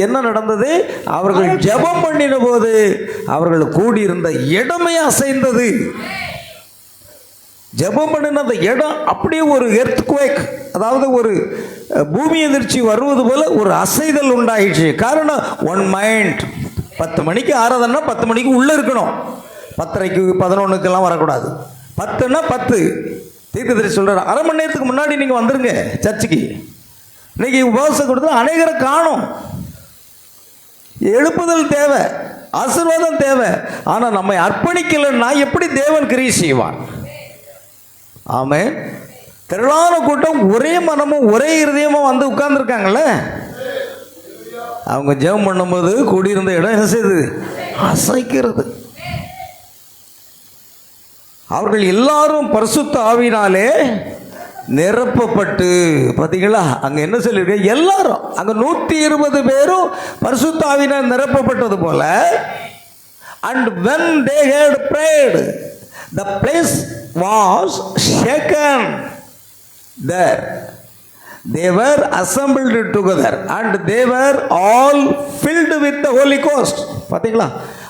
என்ன நடந்தது? அவர்கள் ஜெபம் பண்ணின போது அவர்கள் கூடியிருந்த இடமே அசைந்தது. ஜெபம் பண்ணின அந்த இடம் அப்படியே ஒரு எர்த்குவேக், அதாவது ஒரு பூமி எதிர்ச்சி வருவது போல ஒரு அசைதல் உண்டாயிடுச்சு. காரணம், ஒன் மைண்ட். 10 மணிக்கு ஆராதனை, 10 மணிக்கு உள்ளே இருக்கணும். 10:30க்கு 11க்கெல்லாம் வரக்கூடாது. 10ன்னா 10. தீர்க்கதரிசி சொல்கிறார், அரை மணி நேரத்துக்கு முன்னாடி நீங்கள் வந்துருங்க சர்ச்சுக்கு. இன்னைக்கு உபவாசம் கொடுத்து அநேகரை காணும். எழுப்புதல் தேவை, ஆசீர்வாதம் தேவை. ஆனால் நம்மை அர்ப்பணிக்கலைன்னா எப்படி தேவன் கிரியை செய்வான்? ஆமென். திரளான கூட்டம் ஒரே மனமும் ஒரே இருதயமும் வந்து உட்கார்ந்துருக்காங்கல்ல, அவங்க ஜெபம் பண்ணும்போது கூடியிருந்த இடம் என்ன செய்யுது? அசைக்கிறது. அவர்கள் எல்லாரும் பரிசுத்த ஆவியினாலே நிரப்பப்பட்டு, பார்த்தீங்களா அங்க என்ன சொல்லியிருக்க? எல்லாரும் அங்க 120 பேரும் பரிசுத்த ஆவியினால் நிரப்பப்பட்டது போல. and when they had prayed, the place was shaken. There they were assembled together and they were all filled with the Holy Ghost. பார்த்தீங்களா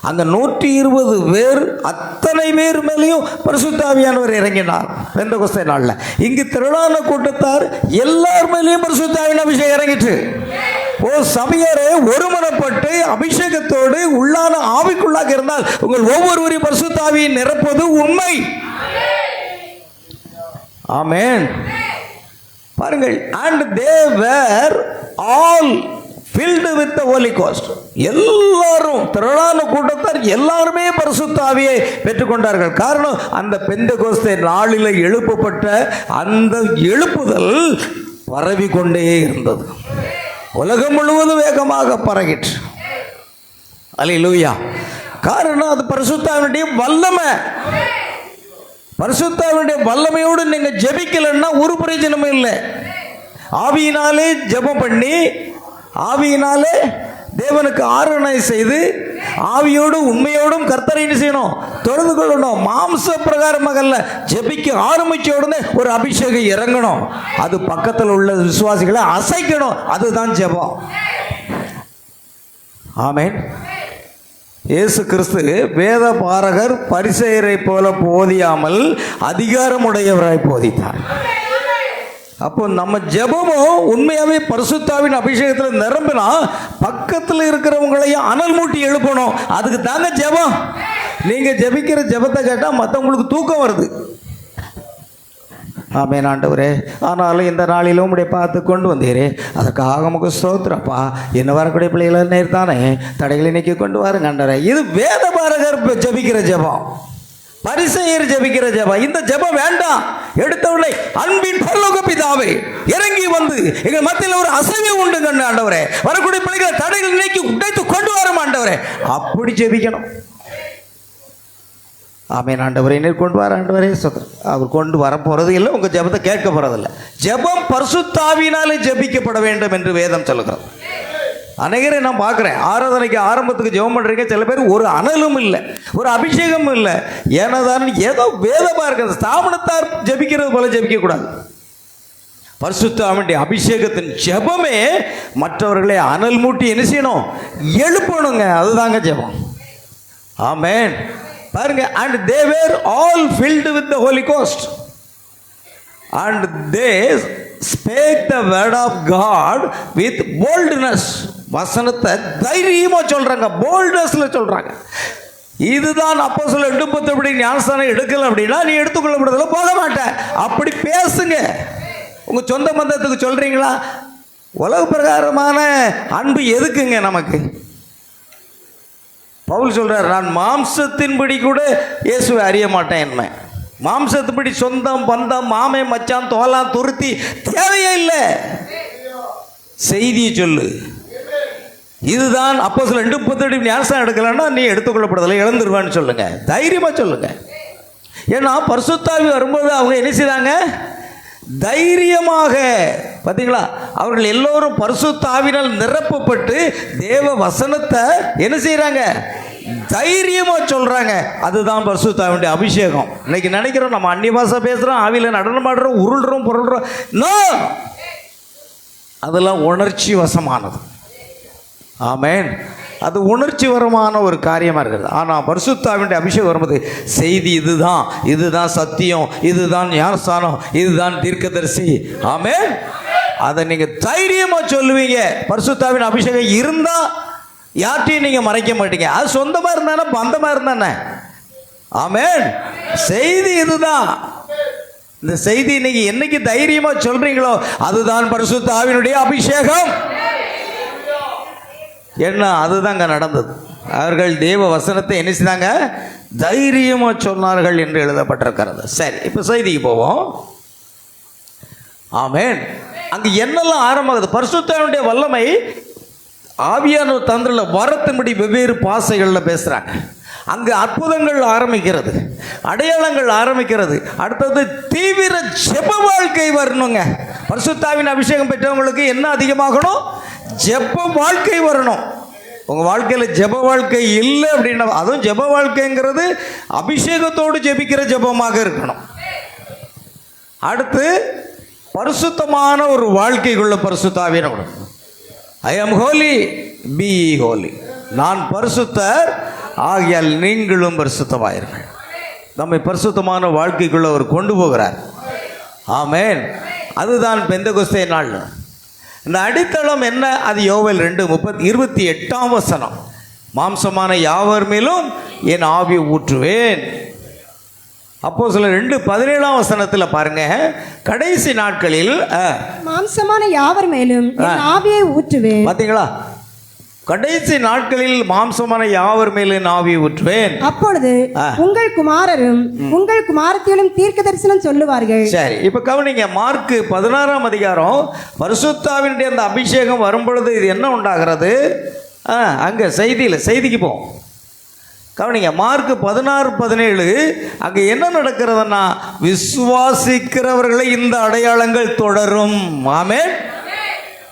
அங்க 120 பேர், அத்தனை பேர் மேலேயும் பரிசுத்த ஆவியானவர் இறங்கினார் பெந்தெகோஸ்தே நாள்ல. இங்கு திரளான கூட்டத்தார் எல்லார் மேலேயும் பரிசுத்த ஆவியின் அபிஷேகம் இறங்கிட்டு, ஓ சபையாரே, ஒருமனப்பட்டு அபிஷேகத்தோடு உள்ளான ஆவிக்குள்ளாக இருந்தால் உங்கள் ஒவ்வொருவரையும் பரிசுத்த ஆவியை நிரப்புவது உண்மை. ஆமென். பாருங்கள், and they were all filled with the Holy Ghost. எல்லாரும் திரளான கூட்டத்தார் எல்லாருமே பரிசுத்த ஆவியை பெற்றுக்கொண்டார்கள். காரணம், அந்த பெந்தெகோஸ்தே நாளில் எழுப்பப்பட்ட அந்த எழுப்புதல் பரவி கொண்டே இருந்தது. உலகம் முழுவதும் வேகமாக பரகிற்று. அல்லேலூயா. காரணம், அது பரிசுத்த ஆவியுடைய வல்லமை. பரிசுத்த ஆவியுடைய வல்லமையோடு நீங்க ஜெபிக்கலன்னா ஒரு பிரயோஜனமும் இல்லை. ஆவியினாலே ஜெபம் பண்ணி, ஆவியினாலே தேவனுக்கு ஆராதனை செய்து, ஆவியோடு உண்மையோடும் கர்த்தரை செய்யணும், தொழுது கொள்ளணும். மாம்ச பிரகாரமாக அல்ல, ஜெபிக்க ஆரம்பிச்ச உடனே ஒரு அபிஷேகம் இறங்கணும். அது பக்கத்தில் உள்ள விசுவாசிகளை அசைக்கணும். அதுதான் ஜெபம். ஆமென். இயேசு கிறிஸ்து வேத பாரகர் பரிசேயரை போல போதியாமல் அதிகாரமுடையவராய் போதித்தார். அப்போ நம்ம ஜெபமும் உண்மையாகவே பரிசுத்தாவின் அபிஷேகத்தில் நிரம்பினா பக்கத்தில் இருக்கிறவங்களையும் அனல் மூட்டி எழுப்பணும். அதுக்கு தாங்க ஜெபம். நீங்கள் ஜெபிக்கிற ஜெபத்தை கேட்டால் மற்றவங்களுக்கு தூக்கம் வருது. ஆமென் ஆண்டவரே. ஆனாலும் இந்த நாளிலும் உடைய பார்த்து கொண்டு வந்தீரே, அதற்காக உமக்கு ஸ்தோத்திரப்பா. என்ன வரக்கூடிய பிள்ளைகளை நேர் தானே தடைகளை நீக்கி கொண்டு வாருங்க ஆண்டவரே. இது வேத பாரகர் ஜெபிக்கிற ஜெபம், பரிசேயர் ஜெபிக்கிற ஜெபம். இந்த ஜெபம் வேண்டாம். எடுத்தவளை அன்பின் பரலோக பிதாவே இறங்கி வந்து எங்கள் மத்தியில் ஒரு அசைவை உண்டு கண்டு ஆண்டவரே, வரக்கூடிய பிள்ளைகளை தடைகளை நீக்கி உடைத்து கொண்டு வரும் ஆண்டவரே. அப்படி ஜெபிக்கணும். ஆமென் ஆண்டவரை நீர் கொண்டு வர ஆண்டவரே சொல்கிறேன். அவர் கொண்டு வர போகிறது இல்லை, உங்கள் ஜெபத்தை கேட்க போகிறதில்லை. ஜெபம் பரிசுத்தாவினாலே ஜெபிக்கப்பட வேண்டும் என்று வேதம் சொல்லுகிறோம். அநேகரை நான் பார்க்குறேன், ஆராதனைக்கு ஆரம்பத்துக்கு ஜெபம் பண்ணுறீங்க, சில பேர் ஒரு அனலும் இல்லை, ஒரு அபிஷேகமும் இல்லை. ஏனதான் ஏதோ வேதமாக இருக்குது. ஸ்தாபனத்தார் ஜெபிக்கிறது போல ஜெபிக்கக்கூடாது. பரிசுத்தாவினுடைய அபிஷேகத்தின் ஜெபமே மற்றவர்களை அனல் மூட்டி என்ன செய்யணும்? எழுப்பணுங்க. அதுதாங்க ஜெபம். ஆமென். பாருங்க, and they were all filled with the Holy Ghost and they spake the word of God with boldness. வசனத்தை தைரியமா சொல்றாங்க, போல்ட்னஸ்ல சொல்றாங்க. இதுதான் அப்போஸ்தலர் 2:10 படி ஞானஸ்நானம் எடுக்கல அப்படின்னா நீ எடுத்துக்கொள்ளப்படுறதுல போக மாட்டேன். அப்படி பேசுங்க. உங்க சொந்த பந்தத்துக்கு சொல்றீங்களா? உலக பிரகாரமான அன்பு எதுக்குங்க நமக்கு? பவுல் சொல்றார், நான் மாம்சத்தின்படி கூட இயேசுவை அறிய மாட்டேன். என்ன மாம்சத்தின்படி சொந்தம் பந்தம் மாமே மச்சான் தோலாம் துருத்தி தேவையே இல்லை. செய்தியை சொல்லு. இதுதான் அப்போஸ்தலர் 2:10 ஞானஸ்நானம் எடுக்கலன்னா நீ எடுத்துக்கொள்ளப்படுறதில்லை, இழந்துருவான்னு சொல்லுங்க. தைரியமா சொல்லுங்க. ஏன்னா பரிசுத்தாவி வரும்போது அவங்க என்ன செய்தாங்க? தைரியமாக. பார்த்தீங்களா? அவர்கள் எல்லோரும் பரிசுத்தாவினால் நிரப்பப்பட்டு தேவ வசனத்தை என்ன செய்கிறாங்க? தைரியமாக சொல்கிறாங்க. அதுதான் பரிசுத்தாவினுடைய அபிஷேகம். இன்னைக்கு நினைக்கிறோம் நம்ம அந்நிய பாஷை பேசுகிறோம், ஆவியில் நடனம் ஆடுறோம், உருள்றோம் பொருள்றோம். நோ, அதெல்லாம் உணர்ச்சி வசமானது. ஆமென். அது உணர்ச்சி வரமான ஒரு காரியமாக இருக்குது. ஆனால் பரிசுத்தாவினுடைய அபிஷேகம் வரும்போது செய்தி இதுதான், இதுதான் சத்தியம், இதுதான் ஞானஸ்நானம், இதுதான் தீர்க்கதரிசி. ஆமென். அதை நீங்கள் தைரியமாக சொல்லுவீங்க. பரிசுத்தாவின் அபிஷேகம் இருந்தால் யார்ட்டையும் நீங்கள் மறைக்க மாட்டீங்க. அது சொந்தமாக இருந்தானே பந்தமாக இருந்தானே. ஆமென். செய்தி இதுதான். இந்த செய்தி இன்னைக்கு என்னைக்கு தைரியமாக சொல்றீங்களோ அதுதான் பரிசுத்தாவினுடைய அபிஷேகம். என்ன அதுதாங்க நடந்தது. அவர்கள் தேவ வசனத்தை என்ன செய்தாங்க? தைரியமாக சொன்னார்கள் என்று எழுதப்பட்டிருக்கிறது. சரி, இப்போ செய்திக்கு போவோம். ஆமென். அங்கே என்னெல்லாம் ஆரம்பமாகுது? பரிசுத்தாவினுடைய வல்லமை ஆவியான தந்திரில் வரத்தின்படி வெவ்வேறு பாசைகளில் பேசுகிறாங்க. அங்கே அற்புதங்கள் ஆரம்பிக்கிறது, அடையாளங்கள் ஆரம்பிக்கிறது. அடுத்தது தீவிர ஜெப வாழ்க்கை வரணுங்க. பரிசுத்தாவின் அபிஷேகம் பெற்றவங்களுக்கு என்ன அதிகமாகணும்? ஜெப வாழ்க்கை வரணும். உங்கள் வாழ்க்கையில் ஜெப வாழ்க்கை இல்லை அப்படின்னா, அதுவும் ஜெப வாழ்க்கைங்கிறது அபிஷேகத்தோடு ஜெபிக்கிற ஜெபமாக இருக்கணும். அடுத்து பரிசுத்தமான ஒரு வாழ்க்கைக்குள்ள பரிசுத்தாவின் ஐ ஆம் ஹோலி பி ஹோலி. நான் பரிசுத்தர் ஆகியால் நீங்களும் பரிசுத்தமாயிருங்கள். நம்மை பரிசுத்தமான வாழ்க்கைக்குள்ள அவர் கொண்டு போகிறார். ஆமென். அதுதான் பெந்தெகோஸ்தே நாள். இந்த அடித்தளம் என்ன? அது யோவேல் 2:28 மாம்சமான யாவர் மேலும் என் ஆவியை ஊற்றுவேன். அப்போஸ்தலர் 2:17 பாருங்க, கடைசி நாட்களில் மாம்சமான யாவர் மேலும் என் ஆவியை ஊற்றுவேன். பாத்தீங்களா? கடைசி நாட்களில் மாம்சமான யாவர் மேலும் என் ஆவியை ஊற்றுவேன். அப்பொழுது உங்கள் குமாரரும் உங்கள் குமாரத்திகளும் தீர்க்க தரிசனம் சொல்லுவார்கள். சரி, இப்ப கவனிங்க. மார்க் 16 பரிசுத்தாவினுடைய அந்த அபிஷேகம் வரும்பொழுது இது என்ன உண்டாகிறது? அங்க செய்திக்கு போவோம். கவனிங்க. மார்க் 16:17 அங்கே என்ன நடக்கிறதுன்னா, விசுவாசிக்கிறவர்களை இந்த அடையாளங்கள் தொடரும். ஆமென்.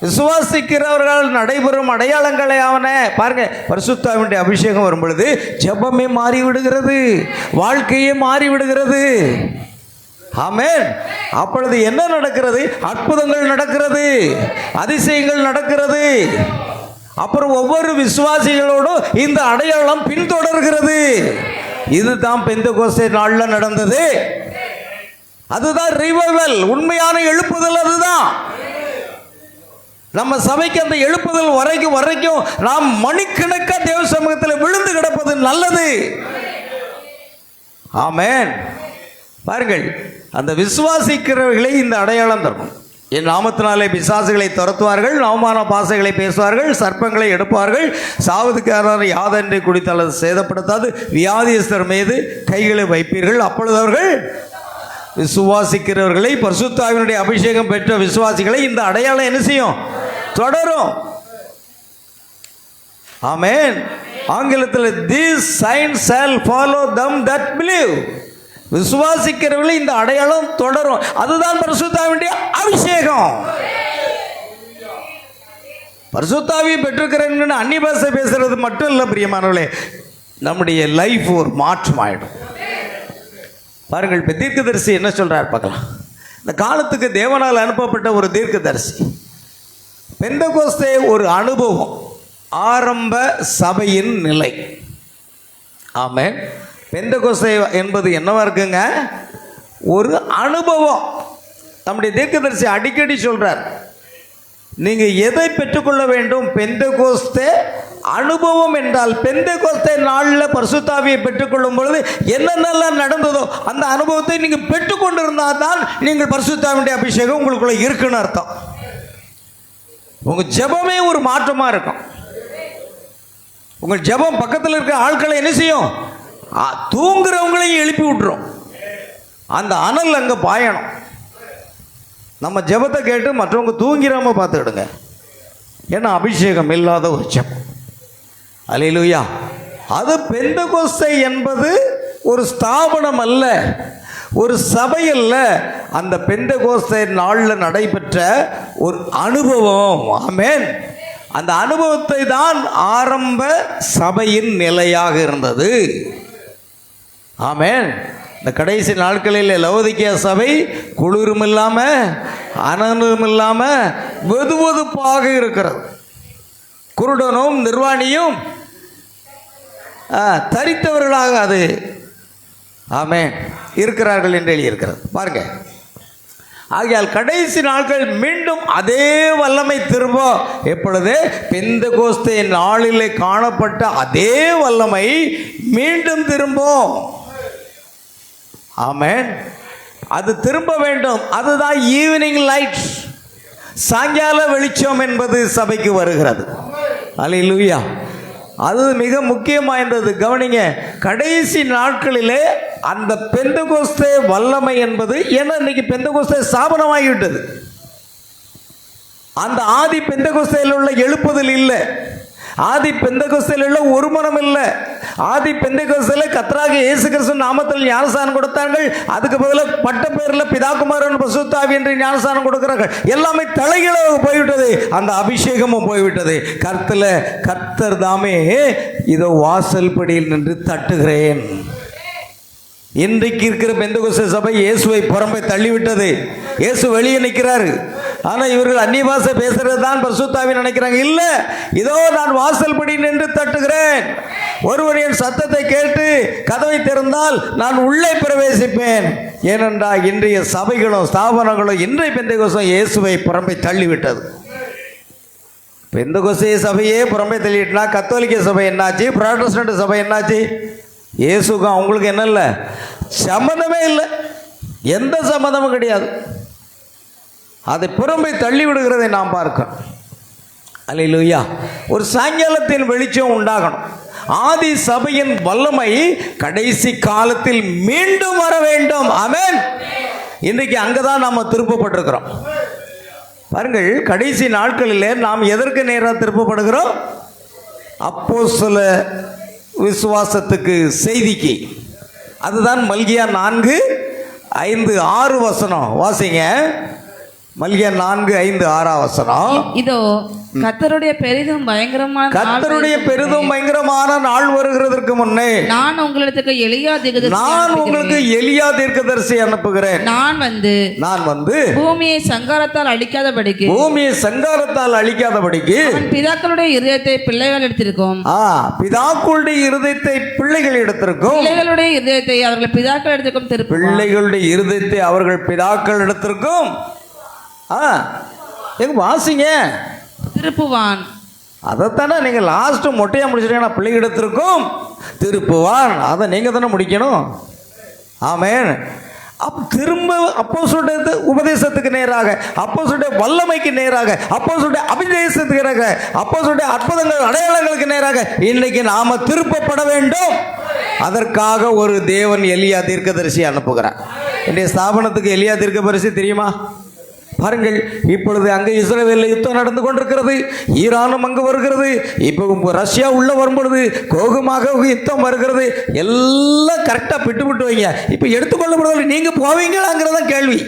விசுவாசிக்கிறவர்கள் நடைபெறும் அடையாளங்களை அவனை பாருங்க. பரிசுத்தாவினுடைய அபிஷேகம் வரும் பொழுது ஜெபமே மாறிவிடுகிறது, வாழ்க்கையே மாறிவிடுகிறது. ஆமென். அப்பொழுது என்ன நடக்கிறது? அற்புதங்கள் நடக்கிறது, அதிசயங்கள் நடக்கிறது. அப்புறம் ஒவ்வொரு விசுவாசிகளோடும் இந்த அடையாளம் பின்தொடர்கிறது. இதுதான் பெந்தெகோஸ்தே நாளில் நடந்தது. அதுதான் ரிவைவல், உண்மையான எழுப்புதல். அதுதான் நம்ம சபைக்கு அந்த எழுப்புதல் வரைக்கும் நாம் மணிக்கணக்க தேவ சமூகத்தில் விழுந்து கிடப்பது நல்லது. ஆமென். பாருங்கள், அந்த விசுவாசிக்கிறவர்களை இந்த அடையாளம் தரும். என் நாமத்தினாலே பிசாசுகளை துரத்துவார்கள், அவமான பாசைகளை பேசுவார்கள், சர்ப்பங்களை எடுப்பார்கள், சாவதுக்காரர் யாதென்று குடித்தால் அது சேதப்படுத்தாது, வியாதியஸ்தர் மீது கைகளை வைப்பீர்கள், அப்பொழுது அவர்கள் விசுவாசிக்கிறவர்களை, பரிசுத்த ஆவியினுடைய அபிஷேகம் பெற்ற விசுவாசிகளை இந்த அடையாளம் என்ன செய்யும்? தொடரும். ஆமென். ஆங்கிலத்தில் these signs shall follow them that believe. விசுவாசிக்கிறவர்களை இந்த அடையாளம் தொடரும். அதுதான் பரிசுத்த ஆவியினுடைய அபிஷேகம். பரிசுத்த ஆவியை பெற்றிருக்கிறேன்னு அந்நிய பாஷை பேசுறது மட்டும் இல்லை பிரியமானவர்களே, நம்முடைய லைஃப் ஒரு மாற்றம் ஆயிடும். பாருங்கள், இப்போ தீர்க்கதரிசி என்ன சொல்றார் பார்க்கலாம். இந்த காலத்துக்கு தேவனால் அனுப்பப்பட்ட ஒரு தீர்க்கதரிசி. பெந்தெகோஸ்தே ஒரு அனுபவம், ஆரம்ப சபையின் நிலை. ஆமென். பெந்தெகோஸ்தே என்பது என்னவா இருக்குங்க? ஒரு அனுபவம். நம்முடைய தீர்க்கதரிசி அடிக்கடி சொல்றார், நீங்க எதை பெற்றுக்கொள்ள வேண்டும்? பெந்தெகோஸ்தே அனுபவம் என்றால் பெந்தெகோஸ்தே நாளில் பரிசுத்த ஆவியை பெற்றுக்கொள்ளும் பொழுது என்னென்னலாம் நடந்ததோ அந்த அனுபவத்தை நீங்கள் பெற்றுக்கொண்டு இருந்தால் தான் நீங்கள் பரிசுத்த ஆவியுடைய அபிஷேகம் உங்களுக்குள்ள இருக்குன்னு அர்த்தம். உங்கள் ஜெபமே ஒரு மாற்றமாக இருக்கும். உங்கள் ஜெபம் பக்கத்தில் இருக்க ஆட்களை என்ன செய்யும்? தூங்குறவங்களையும் எழுப்பி விட்டுரும். அந்த அனல் அங்கே பாயணும். நம்ம ஜெபத்தை கேட்டு மற்றவங்க தூங்கிறாம பார்த்துக்கிடுங்க. ஏன்னா அபிஷேகம் இல்லாத ஒரு ஜெபம். அல்லேலூயா. அது பெந்தெகோஸ்தே என்பது ஒரு ஸ்தாபனம் அல்ல, ஒரு சபை அல்ல. அந்த பெந்தெகோஸ்தே நாளில் நடைபெற்ற ஒரு அனுபவம். ஆமென். அந்த அனுபவத்தை தான் ஆரம்ப சபையின் நிலையாக இருந்தது. ஆமென். இந்த கடைசி நாட்களில் லவோதிக்கேயா சபை குளிரும் இல்லாமல் அனலும் இல்லாமல் வெதுவெதுப்பாக இருக்கிறது. குருடனும் நிர்வாணியும் தரித்தவர்களாக அது ஆமென் இருக்கிறார்கள் என்று எழுதியிருக்கிறது. பாருங்க, ஆகையால் கடைசி நாட்கள் மீண்டும் அதே வல்லமை திரும்ப. எப்பொழுது? பெந்தெகோஸ்தே நாளிலே காணப்பட்ட அதே வல்லமை மீண்டும் திரும்பும். ஆமென். அது திரும்ப வேண்டும். அதுதான் ஈவினிங் லைட், சாயங்கால வெளிச்சம் என்பது சபைக்கு வருகிறது. அல்லேலூயா. அது மிக முக்கியமானது. கவனிங்க, கடைசி நாட்களிலே அந்த பெந்தெகோஸ்தே வல்லமை என்பது, ஏன்னா இன்னைக்கு பெந்தெகோஸ்தே ஸ்தாபனமாகிவிட்டது. அந்த ஆதி பெந்தெகோஸ்தேயில் உள்ள எழுப்புதல் இல்லை, ஆதி பெந்தெகோஸ்தேயில் உள்ள ஒரு மனம் இல்லை. ஆதி பெந்தெகோஸ்தேயில் கர்த்தராகிய இயேசு கிறிஸ்து நாமத்தில் ஞானஸ்நானம் கொடுத்தார்கள். அதுக்கு பதிலாக பட்ட பேரில் பிதாகுமாரன் பரிசுத்த ஆவி என்று ஞானஸ்நானம் கொடுக்கிறார்கள். எல்லாமே தலைகீழாக போய்விட்டது. அந்த அபிஷேகமும் போய்விட்டது. கர்த்தர் தாமே இதோ வாசல் படியில் நின்று தட்டுகிறேன். இன்றைக்கு இருக்கிற பெந்தெகோஸ்தே சபை இயேசுவை புறம்பே தள்ளிவிட்டது. இயேசு வெளியே நிற்கிறாரு. ஆனால் இவர்கள் அந்நிய பாஷை பேசுறது தான் பரிசுத்த ஆவி நினைக்கிறாங்க. இல்லை, இதோ நான் வாசல் படி நின்று தட்டுகிறேன். ஒருவர் என் சத்தத்தை கேட்டு கதவை திறந்தால் நான் உள்ளே பிரவேசிப்பேன். ஏனென்றால் இன்றைய சபைகளும் ஸ்தாபனங்களும் இன்றைய பெந்தெகோஸ்தே இயேசுவை புறம்பே தள்ளிவிட்டது. பெந்தெகோஸ்தே சபையே புறம்பே தள்ளிவிட்டா கத்தோலிக்க சபை என்னாச்சு? புராட்டஸ்டன்ட் சபை என்னாச்சு? இயேசுக்கும் அவங்களுக்கு என்ன இல்லை? சம்மந்தமே இல்லை, எந்த சம்மந்தமும் கிடையாது. அதை புறம்பை தள்ளி விடுகிறதை நாம் பார்க்கிறோம். அல்லேலூயா. ஒரு சாயங்காலத்தின் வெளிச்சம் உண்டாகணும். ஆதி சபையின் வல்லமை கடைசி காலத்தில் மீண்டும் வர வேண்டும். ஆமென். இன்றைக்கு அங்கதான் நாம் திருப்பப்பட்டிருக்கிறோம். பாருங்கள், கடைசி நாட்களிலே நாம் எதற்கு நேராக திருப்பப்படுகிறோம்? அப்போஸ்தல விசுவாசத்துக்கு, செய்திக்கு. அதுதான் மல்கியா 4:5-6 வசனம் வாசிங்க. மல்கியா 4:5-6 இதோ கர்த்தருடைய பெரிதும் பயங்கரமான நாள் கர்த்தருடைய பெரிதும் பயங்கரமான நாள் வருகிறதற்கு முன்னே நான் உங்களுக்கு எலியா தீர்க்கதரிசி அனுப்புகிறேன். நான் வந்து பூமியை சங்காரத்தால் அழிக்காதபடிக்கு அவன் பிதாக்களுடைய இருதயத்தை பிள்ளைகள் எடுத்திருக்கும், பிதாக்களுடைய இருதயத்தை பிள்ளைகள் எடுத்திருக்கும், பிள்ளைகளுடைய இருதயத்தை அவர்கள் பிதாக்கள் எடுத்திருக்கும் திருப்புவான். பிள்ளைகளுடைய இருதயத்தை அவர்கள் பிதாக்கள் எடுத்திருக்கும். எங்க வாசிங்க திருப்புவான். அதைத்தானே நீங்க லாஸ்ட் மொட்டையா முடிச்சிட்டீங்கன்னா பிள்ளை எடுத்திருக்கும் திருப்புவான். அதை நீங்க தானே முடிக்கணும். ஆமென். திரும்ப அப்போஸ்தலருடைய உபதேசத்துக்கு நேராக, அப்போஸ்தலருடைய வல்லமைக்கு நேராக, அப்போஸ்தலருடைய அபிஷேகத்துக்கு நேராக, அப்போஸ்தலருடைய அற்புதங்கள் அடையாளங்களுக்கு நேராக இன்னைக்கு நாம திருப்பப்பட வேண்டும். அதற்காக ஒரு தேவன் எலியா தீர்க்கதரிசி அனுப்புகிறார். இன்றைய ஸ்தாபனத்துக்கு எலியா தீர்க்கதரிசி தெரியுமா? பாருங்கள், இப்பொழுது அங்கே இஸ்ரவேலில் யுத்தம் நடந்து கொண்டிருக்கிறது, ஈரானும் அங்கு வருகிறது, இப்போ ரஷ்யா உள்ள வரும்பொழுது கோகுமாக யுத்தம் வருகிறது. எல்லாம் கரெக்டாக விட்டு வைங்க. இப்போ எடுத்துக்கொள்ளப்படுவதில்லை, நீங்கள் போவீங்களாங்கிறத கேள்வி.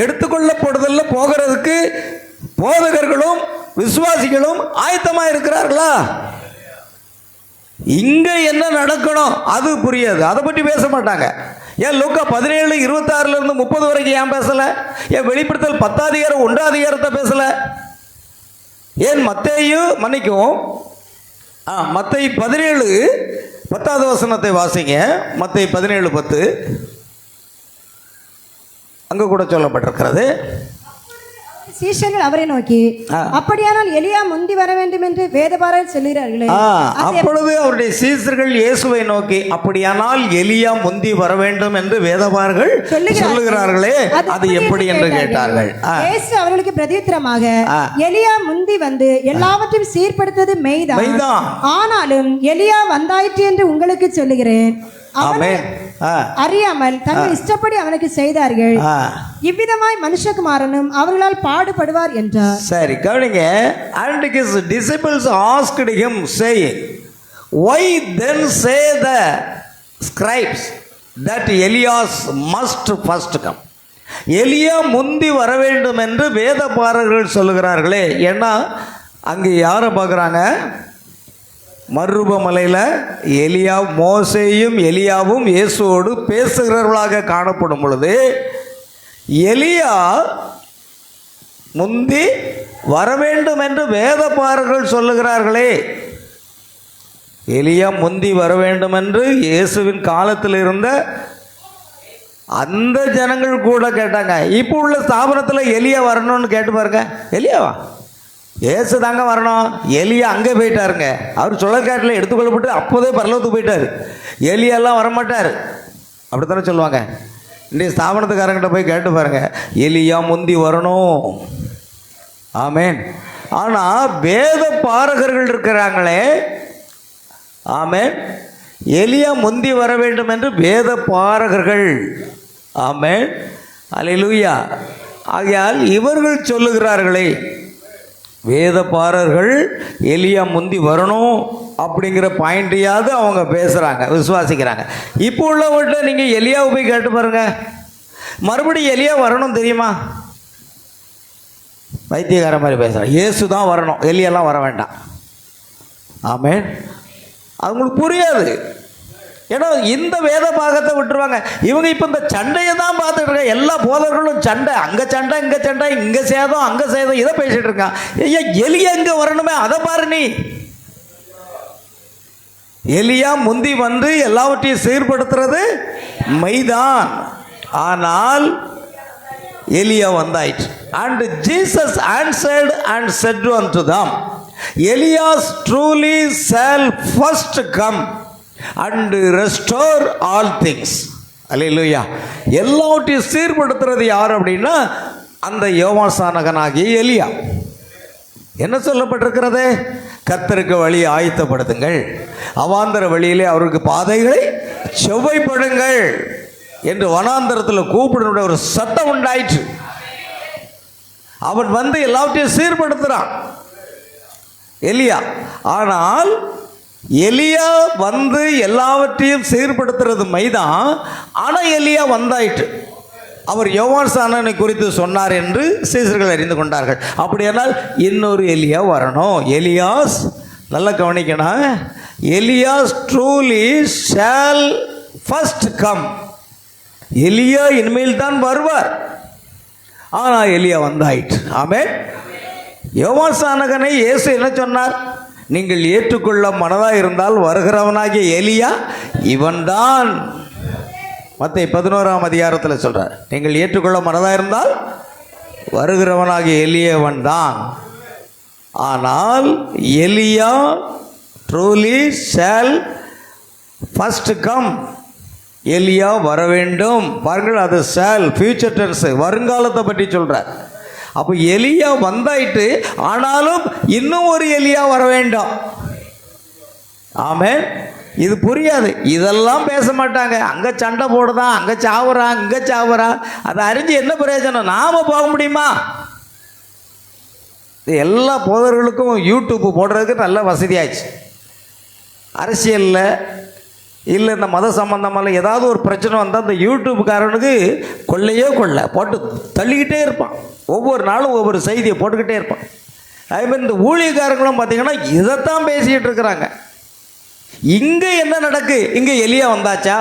எடுத்துக்கொள்ளப்படுதல்ல போகிறதுக்கு போதகர்களும் விசுவாசிகளும் ஆயத்தமாக இருக்கிறார்களா? இங்க என்ன நடக்கணும் அது புரியாது, அதை பற்றி பேச மாட்டாங்க. ஏன் லூக்கா 17:26-30 வரைக்கும் ஏன் பேசல? ஏன் வெளிப்படுத்தல் 10-1 பேசல? ஏன் மத்தேயு மன்னிக்கும் மத்தேயு 17:10 வாசிங்க. மத்தேயு 17:10 அங்க கூட சொல்லப்பட்டிருக்கிறது. சீஷர்கள் அவரை நோக்கி, அப்படியானால் எலியா முந்தி வர வேண்டும் என்று வேதபாரகர் சொல்கிறார்களே. அப்பொழுது அவருடைய சீஷர்கள் இயேசுவை நோக்கி, அப்படியானால் எலியா முந்தி வர வேண்டும் என்று வேதபாரகர்கள் சொல்லுகிறார்களே, அது எப்படி என்று கேட்டார்கள். இயேசு அவர்களுக்கு பிரதியுத்தரமாக, எலியா முந்தி வந்து எல்லாவற்றையும் சீர்படுத்தது மெய்தான், ஆனாலும் எலியா வந்தாயிற்று என்று உங்களுக்கு சொல்லுகிறேன். அறியாமல் தங்கள் இஷ்டப்படி அவனுக்கு செய்தார்கள். இவ்விதமாய் மனுஷகுமாரனும் அவர்களால் பாடுபடுவார் என்றார். சரி, கவனிங்க. And his disciples asked him saying, why then say the scribes that Elias must first come? எலியா முந்தி வர வேண்டும் என்று வேதபாரகர்கள் சொல்லுகிறார்களே. ஏன்னா அங்கே யாரை பார்க்குறாங்க? மறுரூபமலையில் எலியா, மோசேயும் எலியாவும் இயேசுவோடு பேசுகிறவர்களாக காணப்படும் பொழுது, எலியா முந்தி வர வேண்டும் என்று வேதபாரகர்கள் சொல்லுகிறார்களே. எலியா முந்தி வர வேண்டும் என்று இயேசுவின் காலத்தில் இருந்த அந்த ஜனங்கள் கூட கேட்டாங்க. இப்போ உள்ள ஸ்தாபனத்தில் எலியா வரணும்னு கேட்டு பாருங்க. எலியாவா? ஏசு தாங்க வரணும். எலியா அங்கே போயிட்டாருங்க. அவர் சுழற்காட்டில் எடுத்துக்கொள்ளப்பட்டு அப்போதே பரலோகத்துக்கு போயிட்டார். எலியெல்லாம் வரமாட்டார், அப்படித்தானே சொல்லுவாங்க. இன்றைய ஸ்தாபனத்துக்காரங்கிட்ட போய் கேட்டு பாருங்க, எலியா முந்தி வரணும். ஆமேன். ஆனால் வேத பாரகர்கள் இருக்கிறாங்களே, ஆமேன், எலியா முந்தி வர வேண்டும் என்று வேத பாரகர்கள், ஆமேன், அல்லேலூயா. ஆகையால் இவர்கள் சொல்லுகிறார்களே, வேதபாரர்கள் எலியா முந்தி வரணும் அப்படிங்கிற பாயிண்டையாவது அவங்க பேசுகிறாங்க, விசுவாசிக்கிறாங்க. இப்போ உள்ளவங்கள்ட்ட நீங்கள் எலியாவை போய் கேட்டு பாருங்க, மறுபடியும் எலியா வரணும் தெரியுமா? வைத்தியகார மாதிரி பேசுகிறாங்க. இயேசு தான் வரணும், எலியெல்லாம் வர வேண்டாம். ஆமேன். அது உங்களுக்கு புரியாது. ஏன்னா இந்த வேத பாகத்தை விட்டுருவாங்க. இவங்க இப்போ இந்த சண்டையை தான் பார்த்துட்டு இருக்காங்க. எல்லா போதர்களும் சண்டை, அங்கே சண்டை, இங்கே சண்டை, இங்கே சேதம், அங்கே சேதம், இதை பேசிட்டு இருக்கான். ஐயா, எலியா எங்கே வரணுமே அதை பாரு நீ. எலியா முந்தி வந்து எல்லாவற்றையும் சீர்படுத்துறது மைதான், ஆனால் எலியா வந்தாயிற்று. And Jesus answered and said unto them, Elias truly shall first come and restore all things. அல்லேலூயா. எல்லாவற்றையும் சீர்படுத்துறது யார் அப்படின்னா அந்த யோவான்ஸ்நானகனாகிய எலியா. என்ன சொல்லப்பட்டிருக்கிறது? கர்த்தருக்கு வழியை ஆயத்தப்படுத்துங்கள், அவாந்தர வழியிலே அவருக்கு பாதைகளை செவ்வைப்படுங்கள் என்று வனாந்தரத்தில் கூப்பிடுற ஒரு சத்தம் உண்டாயிற்று. அவன் வந்து எல்லாவற்றையும் சீர்படுத்துகிறான் எலியா. ஆனால் எலியா வந்து எல்லாவற்றையும் சீர்படுத்துறது மைதான், ஆனால் எலியா வந்தாயிற்று. அவர் யோவான் ஸ்நானனை குறித்து சொன்னார் என்று சீசர்கள் அறிந்து கொண்டார்கள். அப்படியானால் இன்னொரு எலியா வரணும். எலியாஸ், நல்லா கவனிக்கணும், Elias truly shall first come. எலியா இனிமேல் தான் வருவார். ஆனால் எலியா வந்தாயிற்று. ஆமென். யோவான் ஸ்நானகனை இயேசு என்ன சொன்னார்? நீங்கள் ஏற்றுக்கொள்ள மனதாக இருந்தால் வருகிறவனாகிய எலியா இவன்தான். மத்தேயு 11ஆம் அதிகாரத்தில் சொல்றார், நீங்கள் ஏற்றுக்கொள்ள மனதாக இருந்தால் வருகிறவனாகிய எலியவன் தான். ஆனால் எலியா ட்ரூலி ஷால் ஃபர்ஸ்ட் கம். எலியா வர வேண்டும். பாருங்கள், அது ஷால், ஃபியூச்சர் டென்ஸ், வருங்காலத்தை பற்றி சொல்றார். அப்போ எலியா வந்தாயிட்டு, ஆனாலும் இன்னும் ஒரு எலியா வர வேண்டும். ஆமென். இது புரியாது, இதெல்லாம் பேச மாட்டாங்க. அங்கே சண்டை போடுதான், அங்கே சாவுறான், இங்கே சாவுறான். அதை அறிஞ்சு என்ன பிரயோஜனம்? நாம போக முடியுமா? இது எல்லா போதர்களுக்கும் யூடியூப் போடுறதுக்கு நல்ல வசதியாச்சு. அரசியலில் இல்லை இந்த மத சம்பந்தமாக ஏதாவது ஒரு பிரச்சனை வந்தால் அந்த யூடியூப்காரனுக்கு கொள்ளையோ கொள்ளை போட்டு தள்ளிக்கிட்டே இருப்பான். ஒவ்வொரு நாளும் ஒவ்வொரு செய்தியை போட்டுக்கிட்டே இருப்பான். அதேமாதிரி இந்த ஊழியக்காரங்களும் பார்த்திங்கன்னா இதைத்தான் பேசிக்கிட்டு இருக்கிறாங்க. இங்கே என்ன நடக்கு? இங்கே எலியா வந்தாச்சா?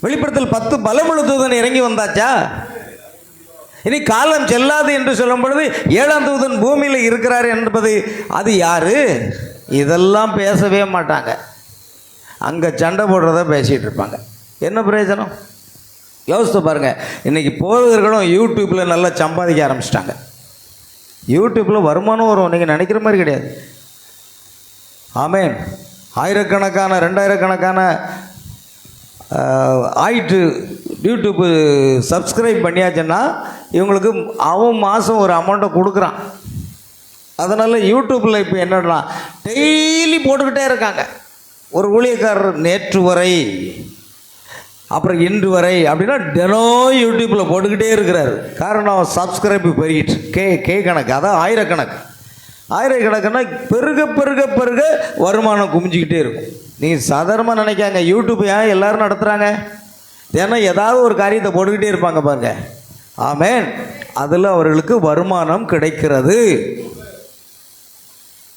வெளிப்படுத்தல் 10 பலமுள்ள தூதன் இறங்கி வந்தாச்சா? இனி காலம் செல்லாது என்று சொல்லும் பொழுது 7ஆம் தூதன் பூமியில் இருக்கிறார் என்பது அது யாரு? இதெல்லாம் பேசவே மாட்டாங்க. அங்கே சண்டை போடுறத பேசிகிட்டு இருப்பாங்க. என்ன பிரயோஜனம்? யோசித்து பாருங்கள். இன்றைக்கி போதகர்களும் யூடியூப்பில் நல்லா சம்பாதிக்க ஆரம்பிச்சிட்டாங்க. யூடியூப்பில் வருமானம் வரும், நீங்கள் நினைக்கிற மாதிரி கிடையாது. ஆமென். ஆயிரக்கணக்கான 2000கணக்கான ஆயிட்டு யூடியூப்பு சப்ஸ்கிரைப் பண்ணியாச்சுன்னா இவங்களுக்கு அவன் மாதம் ஒரு அமௌண்ட்டை கொடுக்குறான். அதனால் யூடியூப்பில் இப்போ என்னன்னா டெய்லி போட்டுக்கிட்டே இருக்காங்க. ஒரு ஊழியக்காரர் நேற்று வரை, அப்புறம் இன்று வரை அப்படின்னா தினம் யூடியூப்பில் போட்டுக்கிட்டே இருக்கிறாரு. காரணம் சப்ஸ்கிரைப் பெருகிட்டு கே கணக்கு, அதான் ஆயிரக்கணக்குன்னா பெருக பெருக பெருக வருமானம் குமிஞ்சிக்கிட்டே இருக்கும். நீங்கள் சாதாரணமாக நினைக்காங்க யூடியூப் ஏன் எல்லோரும் நடத்துகிறாங்க? தினம் ஏதாவது ஒரு காரியத்தை போட்டுக்கிட்டே இருப்பாங்க பாருங்க. ஆமென். அதில் அவர்களுக்கு வருமானம் கிடைக்கிறது.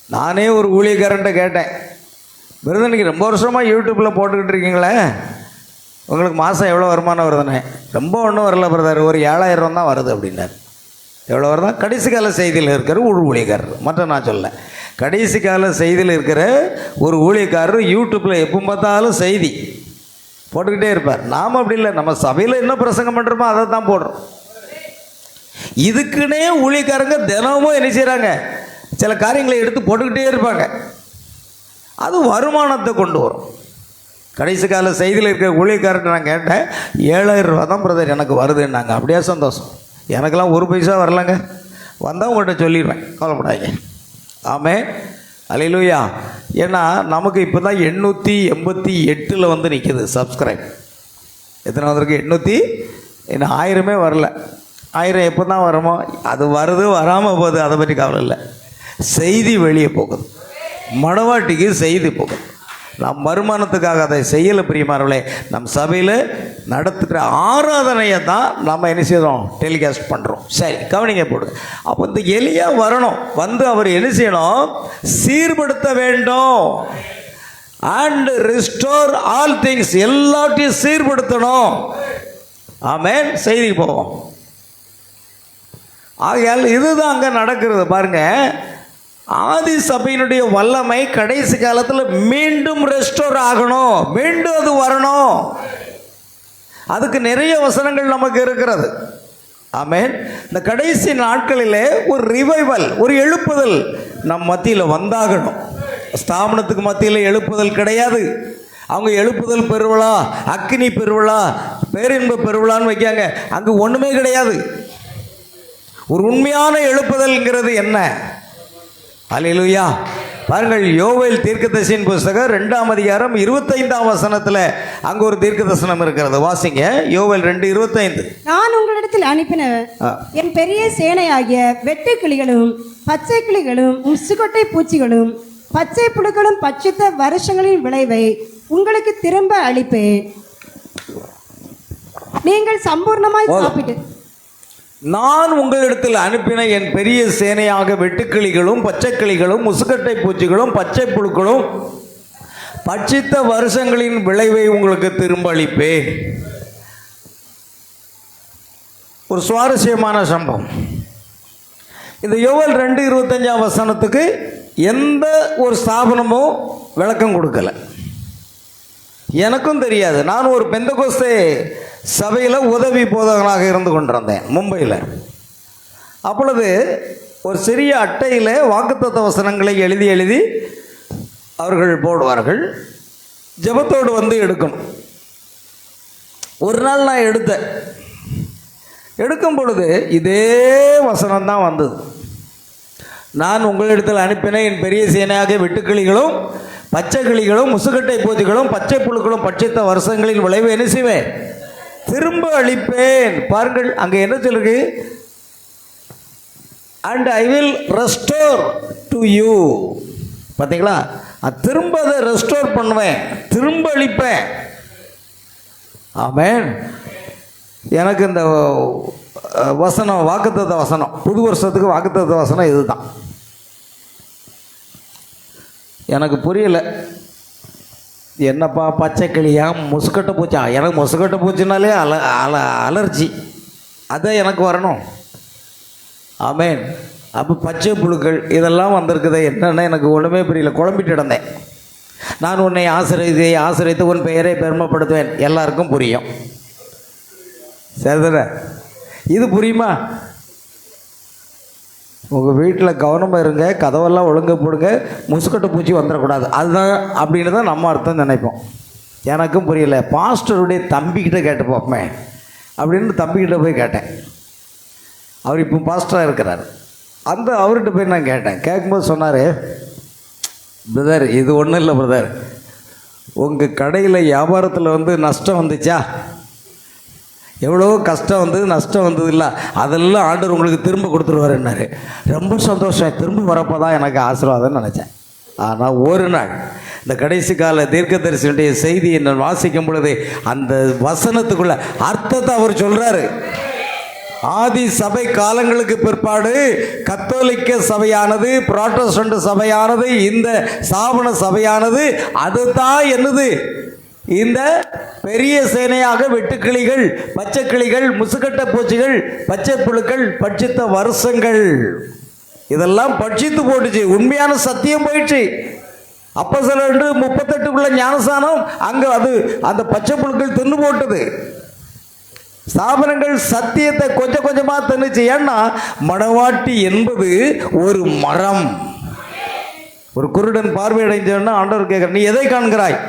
நானே ஒரு ஊழியக்காரன்ட்ட கேட்டேன், பிரதர் நீங்கள் ரொம்ப வருஷமாக யூடியூப்பில் போட்டுக்கிட்டு இருக்கீங்களே, உங்களுக்கு மாதம் எவ்வளோ வருமானம் வருதுண்ணே? ரொம்ப ஒன்றும் வரல பிரதர், ஒரு 7000 தான் வருது அப்படின்னாரு. எவ்வளோ வருதா? கடைசி கால செய்தியில் இருக்கிற ஒரு ஊழியக்காரர், மற்ற நான் சொல்ல, கடைசி கால செய்தியில் இருக்கிற ஒரு ஊழியக்காரர் யூடியூப்பில் எப்போ பார்த்தாலும் செய்தி போட்டுக்கிட்டே இருப்பார். நாம் அப்படி இல்லை, நம்ம சபையில் என்ன பிரசங்கம் பண்ணுறோமோ அதை தான் போடுறோம். இதுக்குன்னே ஊழியக்காரங்க தினமும் என்ன செய்கிறாங்க? சில காரியங்களை எடுத்து போட்டுக்கிட்டே இருப்பாங்க. அது வருமானத்தை கொண்டு வரும். கடைசி கால செய்தியில் இருக்கிற ஊழியக்காரர்கிட்ட நான் கேட்டேன், 7000 தான் பிரதர் எனக்கு வருதுன்னாங்க. அப்படியே சந்தோஷம். எனக்கெல்லாம் ஒரு பைசா வரலங்க. வந்தால் உங்கள்கிட்ட சொல்லிடுவேன், கவலைப்படாதீங்க. ஆமென். அல்லேலூயா. ஏன்னா நமக்கு இப்போ தான் 888 வந்து நிற்கிது சப்ஸ்கிரைப். எத்தனை வந்திருக்கு? 800. இன்னும் 1000மே வரல. 1000 எப்போ தான் வருமோ? அது வருது, வராமல் போகுது, அதை பற்றி கவலை இல்லை. செய்தி வெளியே போகுது, மணவாட்டிக்கு செய்தி போகுது. நம் வருமானத்துக்காக அதை செய்யலை பிரியமானவர்களே. நம் சபையில் நடத்துகிற ஆராதனையை தான் நம்ம என்ன செய்யறோம்? டெலிகாஸ்ட் பண்ணுறோம். சரி, கவனிங்க போடுங்க. அப்போ இந்த எலியா வரணும், வந்து அவர் என்ன செய்யணும்? சீர்படுத்த வேண்டும். அண்ட் ரிஸ்டோர் ஆல் திங்ஸ், எல்லாத்தையும் சீர்படுத்தணும். ஆமென். செய்திக்கு போவோம். ஆகையால் இதுதான் அங்கே நடக்கிறது பாருங்க. ஆதி சபையினுடைய வல்லமை கடைசி காலத்தில் மீண்டும் ரெஸ்டோர் ஆகணும், மீண்டும் அது வரணும். அதுக்கு நிறைய வசனங்கள் நமக்கு இருக்கிறது. ஆமென். இந்த கடைசி நாட்களிலே ஒரு ரிவைவல், ஒரு எழுப்புதல் நம் மத்தியில் வந்தாகணும். ஸ்தாபனத்துக்கு மத்தியில் எழுப்புதல் கிடையாது. அவங்க எழுப்புதல் பெருவிழா, அக்கினி பெருவிழா, பேரின்ப பெருவிழான்னு வைக்காங்க. அங்கே ஒன்றுமே கிடையாது. ஒரு உண்மையான எழுப்புதல்ங்கிறது என்ன? அல்லேலூயா. பாருங்கள், யோவேல் தீர்க்கதரிசியின் புஸ்தகம் 2ஆம் அதிகாரம் 25ஆம் வசனத்தில் அங்கே ஒரு தீர்க்க தரிசனம் இருக்கிறது. வாசிங்க. யோவேல் 2:25. நான் உங்களிடத்தில் அனுப்பின என் பெரிய சேனையாகிய வெட்டுக்கிளிகளும் பச்சை கிளிகளும் முசுக்கொட்டை பூச்சிகளும் பச்சை புழுக்களும் பட்சித்த வருஷங்களின் விளைவை உங்களுக்கு திரும்ப அளிப்பேன். நீங்கள் சம்பூர்ணமாய் சாப்பிட்டு நான் உங்களிடத்தில் அனுப்பின என் பெரிய சேனையாக வெட்டுக்கிளிகளும் பச்சைக்கிளிகளும் முசுக்கட்டை பூச்சிகளும் பச்சை புழுக்களும் பட்சித்த வருஷங்களின் விளைவை உங்களுக்கு திரும்ப அளிப்பேன். ஒரு சுவாரஸ்யமான சம்பவம். இந்த யோவேல் 2:25 எந்த ஒரு ஸ்தாபனமும் விளக்கம் கொடுக்கல. எனக்கும் தெரியாது. நான் ஒரு பெந்தகோஸ்தே சபையில் உதவி போதகனாக இருந்து கொண்டிருந்தேன் மும்பையில். அப்பொழுது ஒரு சிறிய அட்டையில் வாக்குத்தத்த வசனங்களை எழுதி எழுதி அவர்கள் போடுவார்கள். ஜெபத்தோடு வந்து எடுக்கணும். ஒரு நாள் நான் எடுக்கும் பொழுது இதே வசனம் தான் வந்தது. நான் உங்களிடத்தில் அனுப்பின என் பெரிய சேனையாக வெட்டுக்கிளிகளும் பச்சை கிளிகளும் முசுக்கட்டை பூச்சிகளும் பச்சை புழுக்களும் பட்சித்த வருஷங்களின் விளைவு என்ன செய்வேன்? திரும்ப அளிப்பேன். பாருங்கள், அங்கே என்ன சொல்லுது? And I will restore to you. பார்த்தீங்களா? திரும்ப அதை ரெஸ்டோர் பண்ணுவேன், திரும்ப அளிப்பேன். ஆமென். எனக்கு இந்த வசனம், வாக்குத்தத்த வசனம், புது வருஷத்துக்கு வாக்குத்தத்த வசனம் இதுதான். எனக்கு புரியலை. என்னப்பா பச்சை கிளியா முசுக்கட்டை பூச்சா? எனக்கு முசுக்கட்டை பூச்சினாலே அலர்ஜி, அதை எனக்கு வரணும். ஆமேன். அப்போ பச்சை புழுக்கள் இதெல்லாம் வந்திருக்குது. என்னென்ன எனக்கு ஒன்றுமே புரியல. குழம்பிட்டு இருந்தேன். நான் உன்னை ஆசிரியத்து உன் பெயரை பெருமைப்படுத்துவேன். எல்லாருக்கும் புரியும். சரிதானே? இது புரியுமா? உங்கள் வீட்டில் கவனமாக இருங்க, கதவெல்லாம் ஒழுங்காக போடுங்க, முசுக்கட்டை பூச்சி வந்துடக்கூடாது. அதுதான் அப்படின்னு தான் நம்ம அர்த்தம் நினைப்போம். எனக்கும் புரியல. பாஸ்டருடைய தம்பிக்கிட்ட கேட்டு பார்ப்போமே அப்படின்னு தம்பிக்கிட்ட போய் கேட்டேன். அவர் இப்போ பாஸ்டராக இருக்கிறார். அவர்கிட்ட போய் நான் கேட்டேன். கேட்கும்போது சொன்னார், பிரதர் இது ஒன்றும் இல்லை பிரதர், உங்கள் கடையில் வியாபாரத்தில் நஷ்டம் வந்துச்சா? எவ்வளோ கஷ்டம் வந்தது, நஷ்டம் வந்தது இல்லை, அதெல்லாம் ஆண்டவர் உங்களுக்கு திரும்ப கொடுத்துருவாருன்னாரு. ரொம்ப சந்தோஷம். திரும்ப வரப்போ தான் எனக்கு ஆசீர்வாதம்னு நினச்சேன். ஆனால் ஒரு நாள் இந்த கடைசி கால தீர்க்கதரிசியுடைய செய்தியை நான் வாசிக்கும் பொழுது அந்த வசனத்துக்குள்ள அர்த்தத்தை அவர் சொல்கிறாரு. ஆதி சபை காலங்களுக்கு பிற்பாடு கத்தோலிக்க சபையானது, புராட்டஸ்டன்ட் சபையானது, இந்த ஸ்தாபன சபையானது அதுதான் என்னது? இந்த பெரிய சேனையாக வெட்டுக்கிளிகள், பச்சை கிளிகள், முசுக்கட்டை பூச்சிகள், பச்சை புழுக்கள் பட்சித்த வருஷங்கள் இதெல்லாம் பட்சித்து போட்டுச்சு. உண்மையான சத்தியம் போயிடுச்சு. அப்போஸ்தலர் 38 ஞானஸ்நானம் அங்கே அந்த பச்சை புழுக்கள் தின்னு போட்டது. ஸ்தாபனங்கள் சத்தியத்தை கொஞ்சம் கொஞ்சமாக தின்னுச்சு. ஏன்னா மணவாட்டி என்பது ஒரு மரம். ஒரு குருடன் பார்வையடைஞ்சோன்னா ஆண்டவர் கேட்குற, நீ எதை காண்கிறாய்?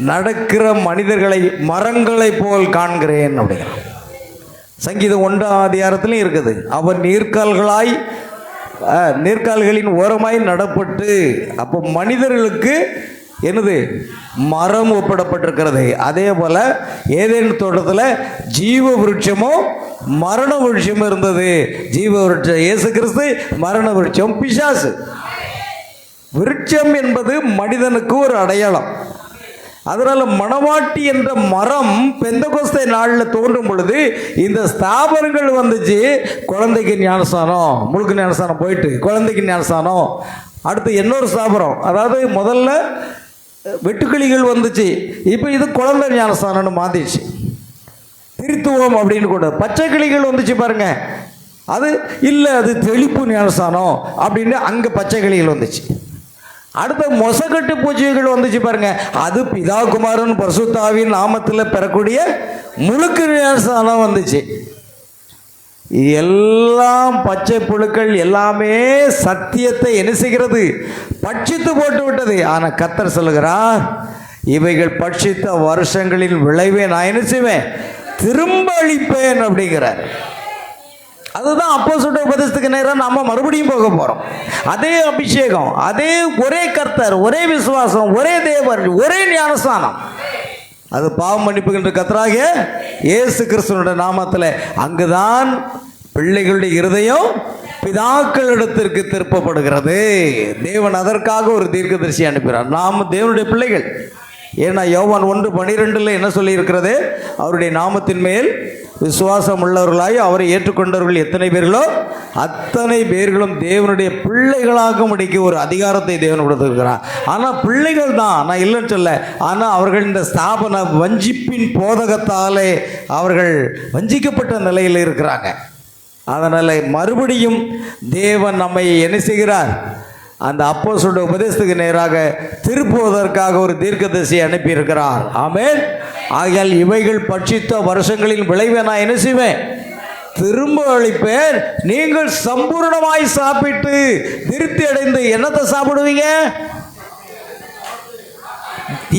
நடக்கிற மனிதர்களை மரங்களை போல் காண்கிறேன் அப்படிங்கிறான். சங்கீதம் 1 இருக்குது. அவன் நீர்க்கால்களின் ஓரமாய் நடப்பட்டு. அப்போ மனிதர்களுக்கு என்னது? மரம் ஒப்பிடப்பட்டிருக்கிறது. அதே போல ஏதேன் தோட்டத்தில் ஜீவ விருட்சமும் மரண விருட்சமும் இருந்தது. ஜீவ விருட்சம் இயேசு கிறிஸ்து, மரண விருட்சம் பிசாசு. விருட்சம் என்பது மனிதனுக்கு ஒரு அடையாளம். அதனால் மணவாட்டி என்ற மரம் பெந்தகோஸ்தே நாளில் தோன்றும் பொழுது இந்த ஸ்தாபனங்கள் வந்துச்சு. குழந்தைக்கு ஞானஸ்தானம், முழுக்க ஞானஸ்தானம் போயிட்டு குழந்தைக்கு ஞானஸ்தானம். அடுத்து இன்னொரு ஸ்தாபனம், அதாவது முதல்ல வெட்டுக்கிளிகள் வந்துச்சு, இப்போ இது குழந்தை ஞானஸ்தானம்னு மாற்றிடுச்சு. திருத்துவம் அப்படின்னு கூட பச்சை கிளிகள் வந்துச்சு பாருங்க. அது இல்லை, அது தெளிப்பு ஞானஸ்தானம் அப்படின்னு அங்கே பச்சை கிளிகள் வந்துச்சு. அடுத்த மொசக்கட்டு பூச்சிகள் வந்துச்சு பாருங்க. அது பிதா குமாரன் பரிசுத்தாவின் நாமத்தில் பெறக்கூடிய முழுக்க ஞானஸ்தானம் வந்துச்சு. எல்லாம் பச்சை புழுக்கள் எல்லாமே சத்தியத்தை என்ன செய்கிறது? பட்சித்து போட்டு விட்டது. ஆனால் கர்த்தர் சொல்லுகிறார், இவைகள் பட்சித்த வருஷங்களின் விளைவை நான் என்ன செய்வேன்? திரும்ப அளிப்பேன் அப்படிங்கிறார். அதுதான் அப்போஸ்தலர் உபதேசத்துக்கு நேரம் நாம மறுபடியும் போக போறோம். அதே அபிஷேகம், அதே ஒரே கர்த்தர், ஒரே விசுவாசம், ஒரே தேவன், ஒரே ஞானஸ்தானம். அது பாவம் மன்னிப்புகின்ற கர்த்தராகிய இயேசு கிறிஸ்துவினுடைய நாமத்தில். அங்குதான் பிள்ளைகளுடைய இருதயம் பிதாக்களிடத்திற்கு திருப்பப்படுகிறது. தேவன் அதற்காக ஒரு தீர்க்கதரிசி அனுப்புகிறார். நாம் தேவனுடைய பிள்ளைகள். ஏன்னா யோவான் 1:12 என்ன சொல்லியிருக்கிறது? அவருடைய நாமத்தின் மேல் விசுவாசம் உள்ளவர்களாய் அவரை ஏற்றுக்கொண்டவர்கள் எத்தனை பேர்களோ அத்தனை பேர்களும் தேவனுடைய பிள்ளைகளாக முடிக்க ஒரு அதிகாரத்தை தேவன் கொடுத்திருக்கிறார். ஆனால் பிள்ளைகள் தான், நான் இல்லைன்னு சொல்ல, ஆனால் அவர்கள் இந்த ஸ்தாபன வஞ்சிப்பின் போதகத்தாலே அவர்கள் வஞ்சிக்கப்பட்ட நிலையில் இருக்கிறாங்க. அதனால் மறுபடியும் தேவன் நம்மை என்ன செய்கிறார்? அந்த அப்போஸ்தலருடைய உபதேசத்துக்கு நேராக திருப்புவதற்காக ஒரு தீர்க்கதரிசியை அனுப்பியிருக்கிறார். ஆமென். ஆகையால் இவைகள் பட்சித்த வருஷங்களின் விளைவை நான் என்ன செய்வேன்? திரும்ப அளிப்பேன். நீங்கள் சம்பூர்ணமாய் சாப்பிட்டு திருப்தி அடைந்து என்னத்தை சாப்பிடுவீங்க?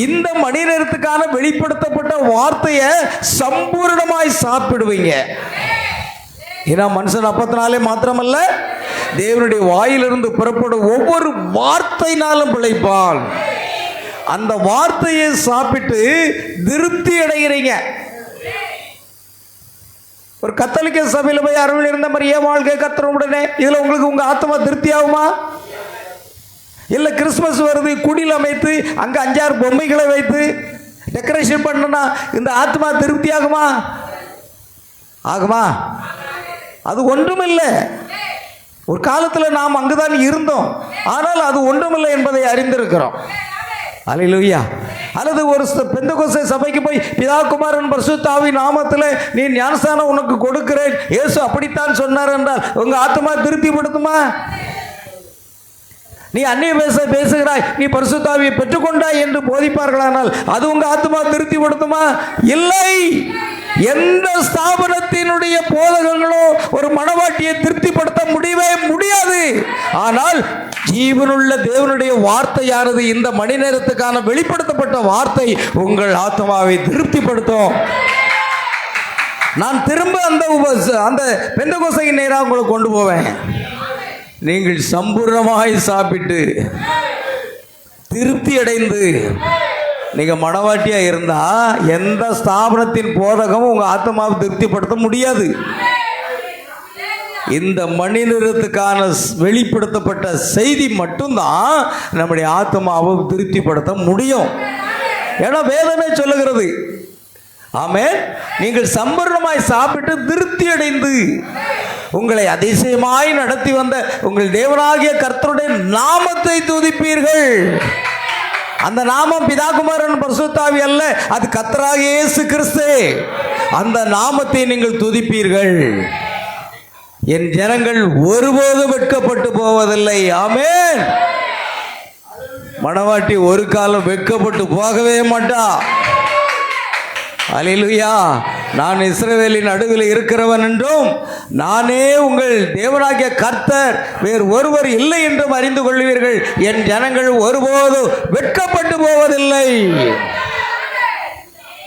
இந்த மணி நேரத்துக்கான வெளிப்படுத்தப்பட்ட வார்த்தையை சம்பூர்ணமாய் சாப்பிடுவீங்க. ஏன்னா மனுஷன் அப்பத்தினாலே மாத்திரமல்ல, தேவனுடைய வாயிலிருந்து புறப்படும் ஒவ்வொரு வார்த்தையினாலும் பிழைப்பான். அந்த வார்த்தையை சாப்பிட்டு திருப்தி அடைகிறீங்க. ஒரு கத்தோலிக்க சபையில் போய் அருள் இருந்த மாதிரியே வாழ்க்கை கத்துற உடனே இதில் உங்களுக்கு உங்கள் ஆத்மா திருப்தி ஆகுமா? இல்லை கிறிஸ்மஸ் வருது, குடியில் அமைத்து அங்கே 5-6 பொம்மைகளை வைத்து டெக்கரேஷன் பண்ணனா இந்த ஆத்மா திருப்தி ஆகுமா? ஆகுமா? அது ஒன்றுமில்லை. ஒரு காலத்தில் நாம் அங்குதான் இருந்தோம், ஆனால் அது ஒன்றுமில்லை என்பதை அறிந்திருக்கிறோம். அல்லேலூயா. அல்லது ஒரு பெந்தெகோஸ்தே சபைக்கு போய் பிதா குமாரன் பரிசுத்த ஆவி நாமத்தில் நீ ஞானஸ்நானம் உனக்கு கொடுக்கிறேன், இயேசு அப்படித்தான் சொன்னார் என்றால் உங்க ஆத்மா திருப்திப்படுத்துமா? நீ அந்நிய பேசுகிறாய், நீ பரிசுத்த ஆவியை பெற்றுக்கொண்டாய் என்று போதிப்பார்களானால் அது உங்க ஆத்மா திருப்திப்படுத்துமா? இல்லை. எந்த ஸ்தாபனத்தினுடைய போதகங்களோ ஒரு மனவாட்டியை திருப்திப்படுத்த முடியவே முடியாது. ஆனால் ஜீவனுள்ள தேவனுடைய வார்த்தையானது இந்த மணி நேரத்துக்கான வெளிப்படுத்தப்பட்ட வார்த்தை உங்கள் ஆத்மாவை திருப்திப்படுத்தும். நான் திரும்ப அந்த பெந்தெகோஸ்தையின் நேராக உங்களை கொண்டு போவேன். நீங்கள் சம்பூர்ணமாய் சாப்பிட்டு திருப்தி அடைந்து நீங்க மனவாட்டியா இருந்தா எந்த ஸ்தாபனத்தின் போதகமும் உங்க ஆத்மாவை திருப்திப்படுத்த முடியாது. இந்த மணி நேரத்துக்கான வெளிப்படுத்தப்பட்ட செய்தி மட்டும்தான் நம்முடைய ஆத்மாவை திருப்திப்படுத்த முடியும். ஏன்னா வேதமே சொல்லுகிறது. ஆமென். நீங்கள் சம்பூர்ணமாய் சாப்பிட்டு திருப்தி அடைந்து உங்களை அதிசயமாய் நடத்தி வந்த உங்கள் தேவனாகிய கர்த்தருடைய நாமத்தை துதிப்பீர்கள். அந்த நாமம் பிதாகுமாரன் பரிசுத்த ஆவி அல்ல, அது கர்த்தராகிய இயேசு கிறிஸ்து. அந்த நாமத்தை நீங்கள் துதிப்பீர்கள். என் ஜனங்கள் ஒருபோதும் வெட்கப்பட்டு போவதில்லை. ஆமென். மணவாட்டி ஒரு காலம் வெட்கப்பட்டு போகவே மாட்டா. அல்லேலூயா. நான் இஸ்ரவேலின் நடுவில் இருக்கிறவன் என்றும் நானே உங்கள் தேவனாகிய கர்த்தர், வேறு ஒருவர் இல்லை என்றும் அறிந்து கொள்வீர்கள். என் ஜனங்கள் ஒருபோதும் வெட்கப்பட்டு போவதில்லை.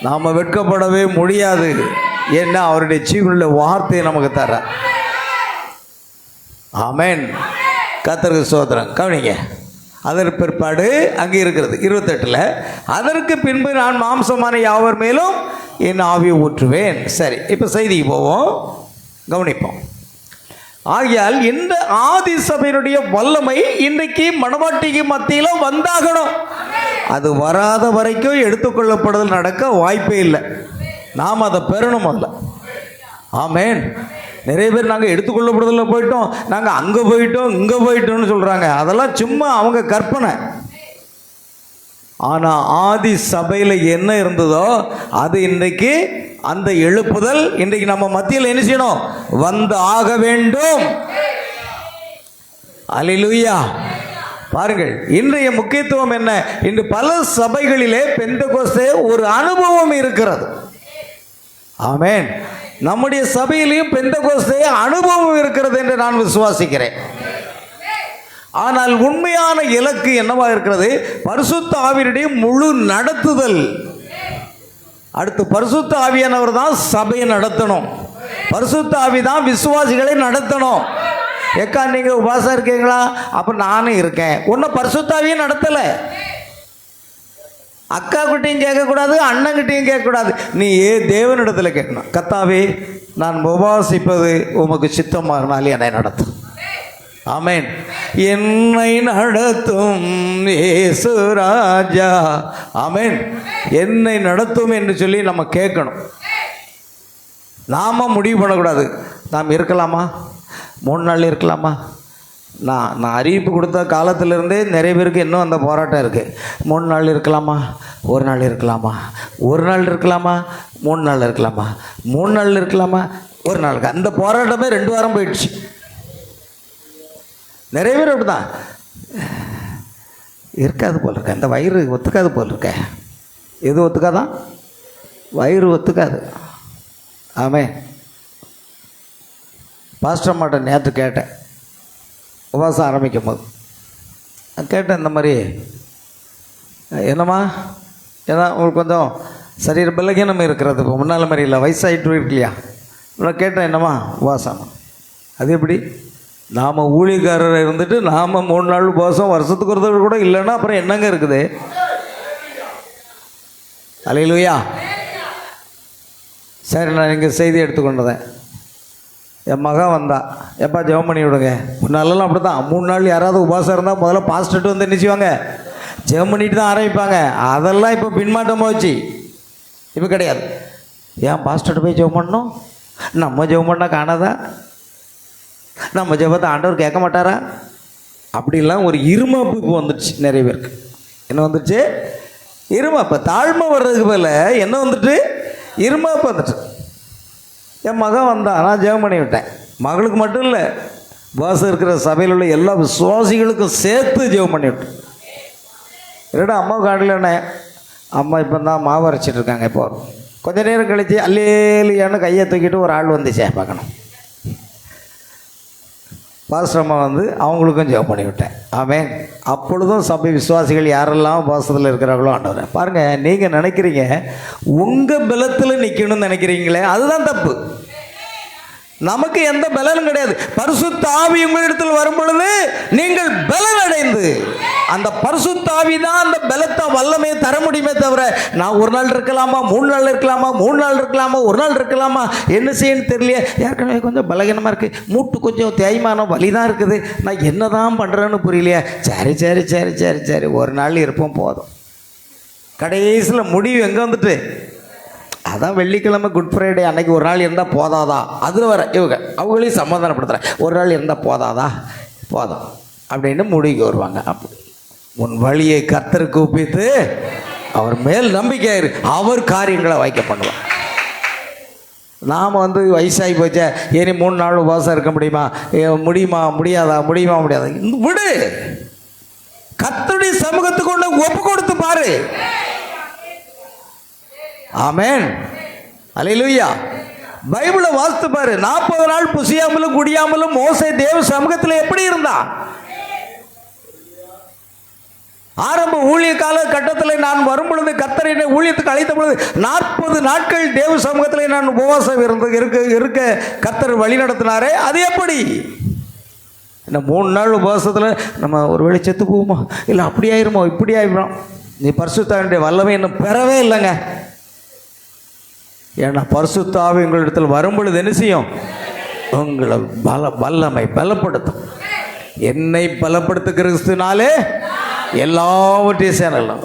நாம வெட்கப்படவே முடியாது. ஏன்னா அவருடைய ஜீவனுள்ள வார்த்தையை நமக்கு தர. ஆமென். கர்த்தருக்கு ஸ்தோத்திரம். கவனிங்க. அதற்கு பிற்பாடு அங்கே இருக்கிறது 28. அதற்கு பின்பு நான் மாம்சமான யாவர் மேலும் என் ஆவியை ஊற்றுவேன். சரி, இப்போ செய்திக்கு போவோம், கவனிப்போம். ஆகையால் இந்த ஆதி சபையினுடைய வல்லமை இன்றைக்கு மணவாட்டிக்கு மத்தியில் வந்தாகணும். அது வராத வரைக்கும் எடுத்துக்கொள்ளப்படுதல் நடக்க வாய்ப்பே இல்லை. நாம் அதை பெறணும் அல்ல. ஆமென். நிறைய பேர் நாங்கள் எடுத்துக்கொள்ளப்படுதலில் போயிட்டோம், நாங்கள் அங்கே போயிட்டோம் இங்கே போயிட்டோம்னு சொல்கிறாங்க. அதெல்லாம் சும்மா அவங்க கற்பனை. ஆனால் ஆதி சபையில் என்ன இருந்ததோ அது இன்றைக்கு அந்த எழுப்புதல் இன்றைக்கு நம்ம மத்தியில் என்ன செய்யணும்? வந்து ஆக வேண்டும். அல்லேலூயா. பாருங்கள், இன்றைய முக்கியத்துவம் என்ன? இன்று பல சபைகளிலே பெந்தெகோஸ்தே ஒரு அனுபவம் இருக்கிறது. ஆமென். நம்முடைய சபையிலையும் பெந்தெகோஸ்தே அனுபவம் இருக்கிறது என்று நான் விசுவாசிக்கிறேன். ஆனால் உண்மையான இலக்கு என்னவா இருக்கிறது? பரிசுத்த ஆவியினுடைய முழு நடத்துதல். அடுத்து பரிசுத்த ஆவியானவர் தான் சபையை நடத்தணும். பரிசுத்த ஆவி தான் விசுவாசிகளை நடத்தணும். ஏக்கா நீங்கள் உபாசம் இருக்கீங்களா? அப்போ நானும் இருக்கேன். ஒன்றும் பரிசுத்த ஆவியை நடத்தலை. அக்கா கிட்டையும் கேட்கக்கூடாது, அண்ணங்கிட்டையும் கேட்கக்கூடாது. நீ தேவனிடத்தில் கேட்கணும். கர்த்தாவே, நான் உபாசிப்பது உமக்கு சித்தமானாலே என்னை நடத்தும். ஆமென். என்னை நடத்தும் இயேசு ராஜா. ஆமென். என்னை நடத்தும் என்று சொல்லி நம்ம கேட்கணும். நாம முடிவு பண்ணக்கூடாது. நாம் இருக்கலாமா, 3 நாள் இருக்கலாமா. நான் அறிவிப்பு கொடுத்த காலத்திலிருந்தே நிறைய பேருக்கு இன்னும் அந்த போராட்டம் இருக்குது. 3 நாள் இருக்கலாமா, 1 நாள் இருக்கலாமா, 1 நாள் இருக்கலாமா, 3 நாள் இருக்கலாமா, 3 நாள் இருக்கலாமா, 1 நாளுக்கு. அந்த போராட்டமே 2 வாரம் போயிடுச்சு. நிறைய பேர் அப்படி தான் இருக்காது போல் இருக்க. இந்த வயிறு ஒத்துக்காது போல் இருக்க. எது ஒத்துக்காதான்? வயிறு ஒத்துக்காது. ஆமே. பாஸ்டர் அம்மாட்ட நேற்று கேட்டேன், உபவாசம் ஆரம்பிக்கும் போது கேட்டேன், இந்த மாதிரி என்னம்மா, ஏன்னா உங்களுக்கு கொஞ்சம் சரீர பலகீனம் இருக்கிறது, இப்போ முன்னால் மாதிரி இல்லை, வயசாகிட்டு இருக்கு இல்லையா. நான் கேட்டேன், என்னம்மா உபவாசம்? அது எப்படி? நாம் ஊழியக்காரரை இருந்துட்டு நாம் 3 நாள் உபவாசம் வருஷத்துக்கு ஒரு தடவை கூட இல்லைன்னா அப்புறம் என்னங்க இருக்குது? அல்லேலூயா. சரி, நான் இங்கே செய்தி எடுத்துக்கொண்டதேன். என் மகன் வந்தா, எப்பா ஜெபம் பண்ணி விடுங்க. முன்னாலெல்லாம் அப்படி தான், 3 நாள் யாராவது உபவாசம் இருந்தால் முதல்ல பாஸ்டர்ட்டு வந்து நினச்சிவாங்க, ஜெபம் பண்ணிட்டு தான் ஆரம்பிப்பாங்க. அதெல்லாம் இப்போ பின்மாற்றம் போச்சு. இப்போ கிடையாது. ஏன் பாஸ்டர்ட்டு போய் ஜெபம் பண்ணணும்? நம்ம ஜெபம் பண்ணால் காணாதா? நம்ம ஜெபத்தை ஆண்டவர் கேட்க மாட்டாரா? அப்படிலாம் ஒரு இருமாப்பு இப்போ வந்துடுச்சு நிறைய பேருக்கு. என்ன வந்துடுச்சு? இருமாப்பு. தாழ்மை வர்றதுக்கு மேலே என்ன வந்துட்டு? இருமாப்பு வந்துட்டு. என் மகன் வந்தான், நான் ஜெபம் பண்ணி விட்டேன். மகளுக்கு மட்டும் இல்லை, பாசம் இருக்கிற சபையில் உள்ள எல்லா விசுவாசிகளுக்கும் சேர்த்து ஜெபம் பண்ணி விட்டேன். இல்லைடா அம்மாவுக்கு ஆடலண்ணே, அம்மா இப்போ தான் மாவு அரைச்சிட்டு இருக்காங்க. இப்போ கொஞ்ச நேரம் கழித்து அல்லேலியான்னு கையை தூக்கிட்டு ஒரு ஆள் வந்துச்சே பார்க்கணும். பாஸ்டர் அம்மா வந்து அவங்களுக்கும் ஜெபம் பண்ணி விட்டேன். ஆமென். அப்பொழுதும் சபை விசுவாசிகள் யாரெல்லாம் பாசத்தில் இருக்கிறார்களோ ஆண்டவரே. பாருங்கள், நீங்கள் நினைக்கிறீங்க உங்கள் பலத்தில் நிற்கணும்னு நினைக்கிறீங்களே, அதுதான் தப்பு. நமக்கு எந்த பலனும் கிடையாது. பரிசுத்த ஆவி உங்களிடத்தில் வரும் பொழுது நீங்கள் பலன் அடைந்து, அந்த பரிசுத்த ஆவி தான் அந்த பலத்தை வல்லமையை தர முடியுமே தவிர, நான் 1 நாள் இருக்கலாமா, 3 நாள் இருக்கலாமா, 3 நாள் இருக்கலாமா, 1 நாள் இருக்கலாமா, என்ன செய்யணும்னு தெரியலையே, ஏற்கனவே கொஞ்சம் பலகீனமாக இருக்குது, மூட்டு கொஞ்சம் தேய்மானம் வலி தான் இருக்குது, நான் என்ன தான் பண்ணுறேன்னு புரியலையே. சரி சரி சரி சரி சரி 1 நாள் இருப்போம் போதும். கடைசியில் முடிவு எங்கே வந்துட்டு, அதான் வெள்ளிக்கிழமை குட் ஃப்ரைடே அன்னைக்கு 1 நாள் இருந்தால் போதாதா? அதில் வர இவங்க அவங்களையும் சமாதானப்படுத்துகிறேன். 1 நாள் இருந்தால் போதாதா? போதும் அப்படின்னு முடிவுக்கு வருவாங்க. அப்படி உன் வழியை கர்த்தருக்கு ஒப்பித்து அவர் மேல் நம்பிக்கை அவர் காரியங்களை வைக்க பண்ணுவார். நாம் வந்து வயசாகி போச்சே, ஏனி 3 நாள் உபவாசம் இருக்க முடியுமா, முடியுமா முடியாதா, முடியுமா முடியாதா, விடு. கர்த்தருடைய சமூகத்துக்கு ஒன்று ஒப்பு கொடுத்து பாரு. ஆமென். அல்லேலூயா. பைபிளை வாசித்து பாரு. 40 நாள் புசியாமலும் குடியாமலும் மோசே தேவ சமூகத்தில் எப்படி இருந்தான்? ஆரம்ப ஊழிய கால கட்டத்தில் நான் வரும் பொழுது, கர்த்தர் என்னை ஊழியத்துக்கு அழைத்த பொழுது 40 நாட்கள் தேவ சமூகத்தில் நான் உபவாசம் இருக்க கர்த்தர் வழி நடத்தினாரே. அது எப்படி? இந்த 3 நாள் உபவாசத்தில் நம்ம ஒரு வேளை செத்து போவோமா, இல்லை அப்படி ஆயிருமோ இப்படி ஆயிரும், நீ பரிசுத்தாவினுடைய வல்லமை இன்னும் பெறவே இல்லைங்க. ஏன்னா பரிசுத்த ஆவி உங்களிடத்தில் வரும் பொழுது என்ன செய்யும்? உங்களை வல்லமை பலப்படுத்தும். என்னை பலப்படுத்த கிறிஸ்துனாலே எல்லாவற்றையும் சேரலாம்.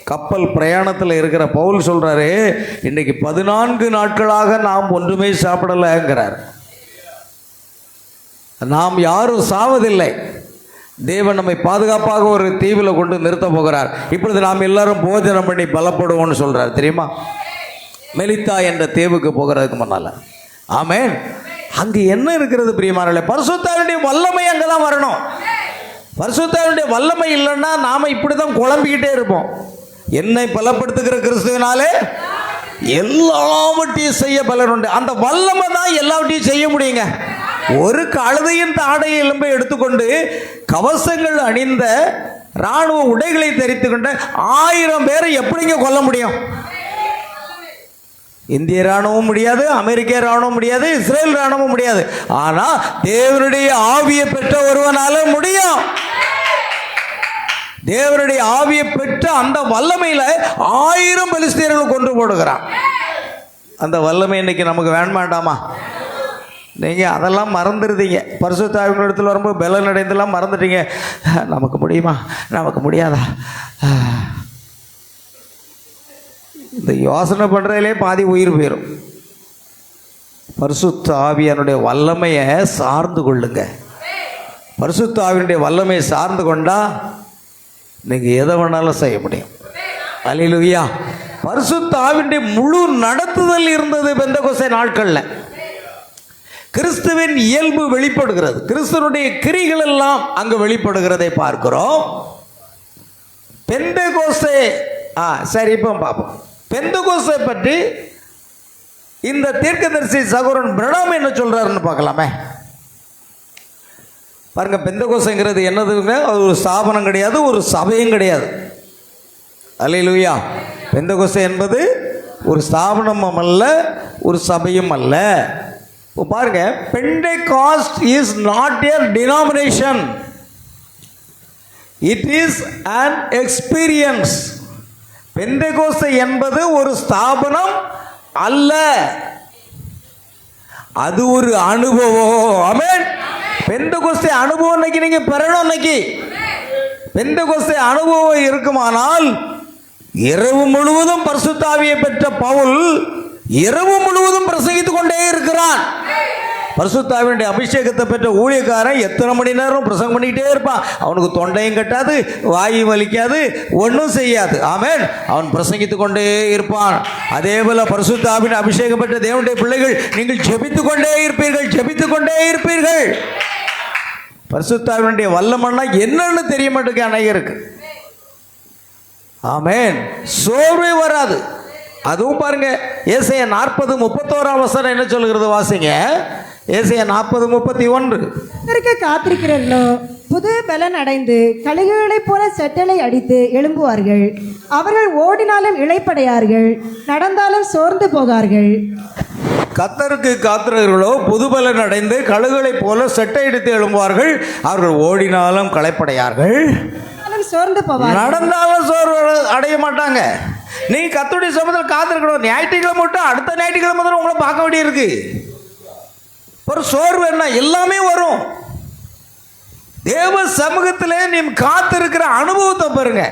கப்பல் பிரயாணத்தில் இருக்கிற பவுல் சொல்கிறாரு, இன்றைக்கு 14 நாட்களாக நாம் ஒன்றுமே சாப்பிடலைங்கிறார். நாம் யாரும் சாவதில்லை. தேவன் நம்மை பாதுகாப்பாக ஒரு தீவில் கொண்டு நிறுத்த போகிறார். இப்பொழுது நாம் எல்லாரும் போஜனம் பண்ணி பலப்படுவோம்னு சொல்கிறார். தெரியுமா? மெலித்தா என்ற தீவுக்கு போகிறதுக்கு முன்னால். ஆமென். அங்கே என்ன இருக்கிறது பிரியமானவர்களே? பரிசுத்தாவினுடைய வல்லமை அங்கே தான் வரணும். பரிசுத்தாவினுடைய வல்லமை இல்லைன்னா நாம் இப்படி தான் குழம்பிக்கிட்டே இருப்போம். என்னை பலப்படுத்துகிற கிறிஸ்துவினாலே எல்லாவற்றையும் செய்ய பலன் உண்டு. அந்த வல்லமை தான் எல்லாவற்றையும் செய்ய முடியுங்க. ஒரு கழுதையின் தாடை எலும்பை எடுத்துக்கொண்டு கவசங்கள் அணிந்த இராணுவ உடைகளை தரித்து கொண்ட 1000 பேரை எப்படிங்க கொல்ல முடியும்? இந்திய இராணுவம் முடியாது, அமெரிக்க இராணுவம் முடியாது, இஸ்ரேல் இராணுவம் முடியாது. ஆனால் தேவனுடைய ஆவியை பெற்ற ஒருவனால முடியும். தேவனுடைய ஆவியை பெற்ற அந்த வல்லமையில் 1000 பெலிஸ்தியர்களை கொன்று போடுகிறான். அந்த வல்லமை இன்னைக்கு நமக்கு வேண்டாமா? நீங்கள் அதெல்லாம் மறந்துடுதீங்க. பரிசுத்த ஆவியின் இடத்துல வரும்போது பலன் அடைந்தெல்லாம் மறந்துட்டீங்க. நமக்கு முடியுமா, நமக்கு முடியாதா, இந்த யோசனை பண்ணுறதுலே பாதி உயிர் போயிடும். பரிசுத்த ஆவியானுடைய வல்லமையை சார்ந்து கொள்ளுங்க. பரிசுத்த ஆவியினுடைய வல்லமையை சார்ந்து கொண்டா நீங்கள் எதை வேணாலும் செய்ய முடியும். அல்லேலூயா. பரிசுத்த ஆவியினுடைய முழு நடத்துதல் இருந்தது பெந்தெகோஸ்தே நாட்களில். கிறிஸ்துவின் இயல்பு வெளிப்படுகிறது, கிறிஸ்துவனுடைய கிரிகள் எல்லாம் அங்கு வெளிப்படுகிறதை பார்க்கிறோம். பெந்தெகோஸ்தே சரி, இப்போ பார்ப்போம். பெந்தெகோஸ்தே பற்றி இந்த தீர்க்கதரிசி சகோதரன் பிரணாம் என்ன சொல்றாருன்னு பார்க்கலாமே. பாருங்க, பெந்தெகோஸ்தேங்கிறது என்னதுங்க? அது ஒரு ஸ்தாபனம் கிடையாது, ஒரு சபையும் கிடையாது. அல்லேலூயா. பெந்தெகோஸ்தே என்பது ஒரு ஸ்தாபனமும் அல்ல, ஒரு சபையும் அல்ல. இப்போ பாருங்க, Pentecost is not a denomination, it is an experience. பெந்தெகோஸ்தே என்பது ஒரு ஸ்தாபனம் அல்ல, அது ஒரு அனுபவம். ஆமென். பெந்தெகோஸ்தே அனுபவம் இன்னைக்கு நீங்க பெறணும். இன்னைக்கு பெந்தெகோஸ்தே அனுபவம் இருக்குமானால், இரவு முழுவதும் பரிசுத்த ஆவியை பெற்ற பவுல் இரவு முழுவதும் பிரசங்கித்துக் கொண்டே இருக்கிறான். பரிசுத்த ஆவியினுடைய அபிஷேகத்தை பெற்ற ஊழியக்காரன் எத்தனை மணி நேரம் பிரசங்கம் பண்ணிக்கிட்டே இருப்பான். அவனுக்கு தொண்டையும் கட்டாது, வாயும் வலிக்காது, ஒன்றும் செய்யாது. ஆமென். அவன் பிரசங்கித்துக் கொண்டே இருப்பான். அதே போல பரிசுத்த ஆவியின் அபிஷேகம் பெற்ற தேவனுடைய பிள்ளைகள், நீங்கள் ஜெபித்துக் கொண்டே இருப்பீர்கள், ஜெபித்துக் கொண்டே இருப்பீர்கள். பரிசுத்த ஆவியினுடைய வல்லமைன்னா என்னன்னு தெரிய மாட்டேங்குது அநேகருக்கு. ஆமென். சோர்வே வராது. அதுவும் பாருங்க, ஏசாயா 40:31 என்ன சொல்கிறது வாசிங்க. ஏசாயா 40:31. இதற்கு காத்திருக்கிறீர்களோ புது பலன் அடைந்து கழுகுகளைப் போல செட்டலை அடித்து எழும்புவார்கள். அவர்கள் ஓடினாலும் இளைப்படையார்கள், நடந்தாலும் சோர்ந்து போகார்கள். கர்த்தருக்கு காத்திருக்கிறீர்களோ புது பலன் அடைந்து கழுகுகளைப் போல செட்டை அடித்து எழும்புவார்கள். அவர்கள் ஓடினாலும் களைப்படையார்கள், சோர்ந்து போவார்கள், நடந்தாலும் சோர்வு அடைய மாட்டாங்க. நீங்க கர்த்தருடைய சமூகத்தில் காத்திருக்கணும். ஞாயிற்றுக்கிழமை மட்டும் அடுத்த ஞாயிற்றுக்கிழமை தான் உங்களை பார்க்க வேண்டியிருக்கு. ஒரு சோர்வு என்ன, எல்லாமே வரும். தேவ சமூகத்திலே நீ காத்திருக்கிற அனுபவத்தை பாருங்க.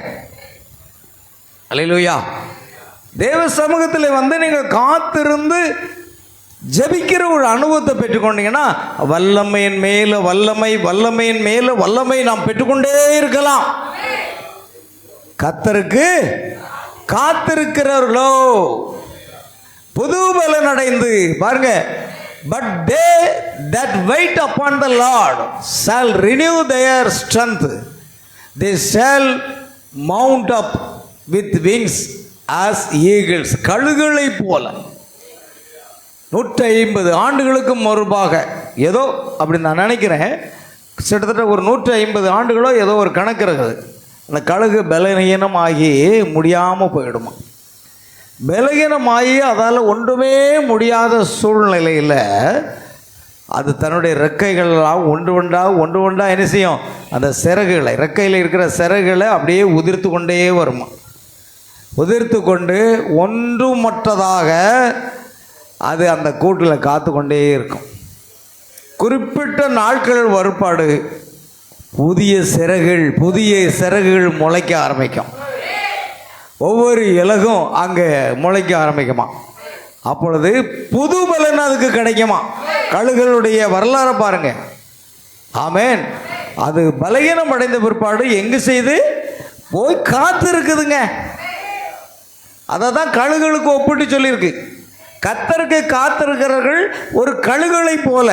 அல்லேலூயா. தேவ சமூகத்தில் வந்து நீங்கள் காத்திருந்து ஜெபிக்கிற ஒரு அனுபவத்தை பெற்றுக்கொண்டீங்கன்னா வல்லமையின் மேல வல்லமை, வல்லமையின் மேல வல்லமை நாம் பெற்றுக்கொண்டே இருக்கலாம். கர்த்தருக்கு காத்திருக்கிறவர்களோ புது பலன் அடைந்து பாருங்க. But they that wait upon the Lord shall renew their strength. They shall mount up with wings as eagles. கழுகுகளை போல 150 ஆண்டுகளுக்கு முன்பாக ஏதோ அப்படி நான் நினைக்கிறேன், கிட்டத்தட்ட ஒரு 150 ஆண்டுகளோ ஏதோ ஒரு கணக்கு இருக்குது. அந்த கழுகு பலகீனமாகி முடியாமல் போயிடுமா. பலகீனமாகி அதால் ஒன்றுமே முடியாத சூழ்நிலையில் அது தன்னுடைய ரெக்கைகளெல்லாம் ஒன்று ஒன்றா என்ன செய்யும், அந்த சிறகுகளை, ரெக்கையில் இருக்கிற சிறகுகளை அப்படியே உதிர்த்து கொண்டே வருமா. உதிர்த்து கொண்டு ஒன்றுமற்றதாக அது அந்த கூட்டில் காத்து கொண்டே இருக்கும். குறிப்பிட்ட நாட்கள் வருப்பாடு புதிய சிறகுகள் முளைக்க ஆரம்பிக்கும். ஒவ்வொரு இலகும் அங்கே முளைக்க ஆரம்பிக்குமா. அப்பொழுது புது பலன் அதுக்கு கிடைக்குமா. கழுகுகளுடைய வரலாறு பாருங்க. ஆமென். அது பலகீனம் அடைந்த பிற்பாடு எங்கு செய்து போய் காத்து இருக்குதுங்க. அதை தான் கழுகுகளுக்கு ஒப்பிட்டு சொல்லியிருக்கு. கர்த்தருக்கு காத்திருக்கிறவர்கள் ஒரு கழுகுகளை போல.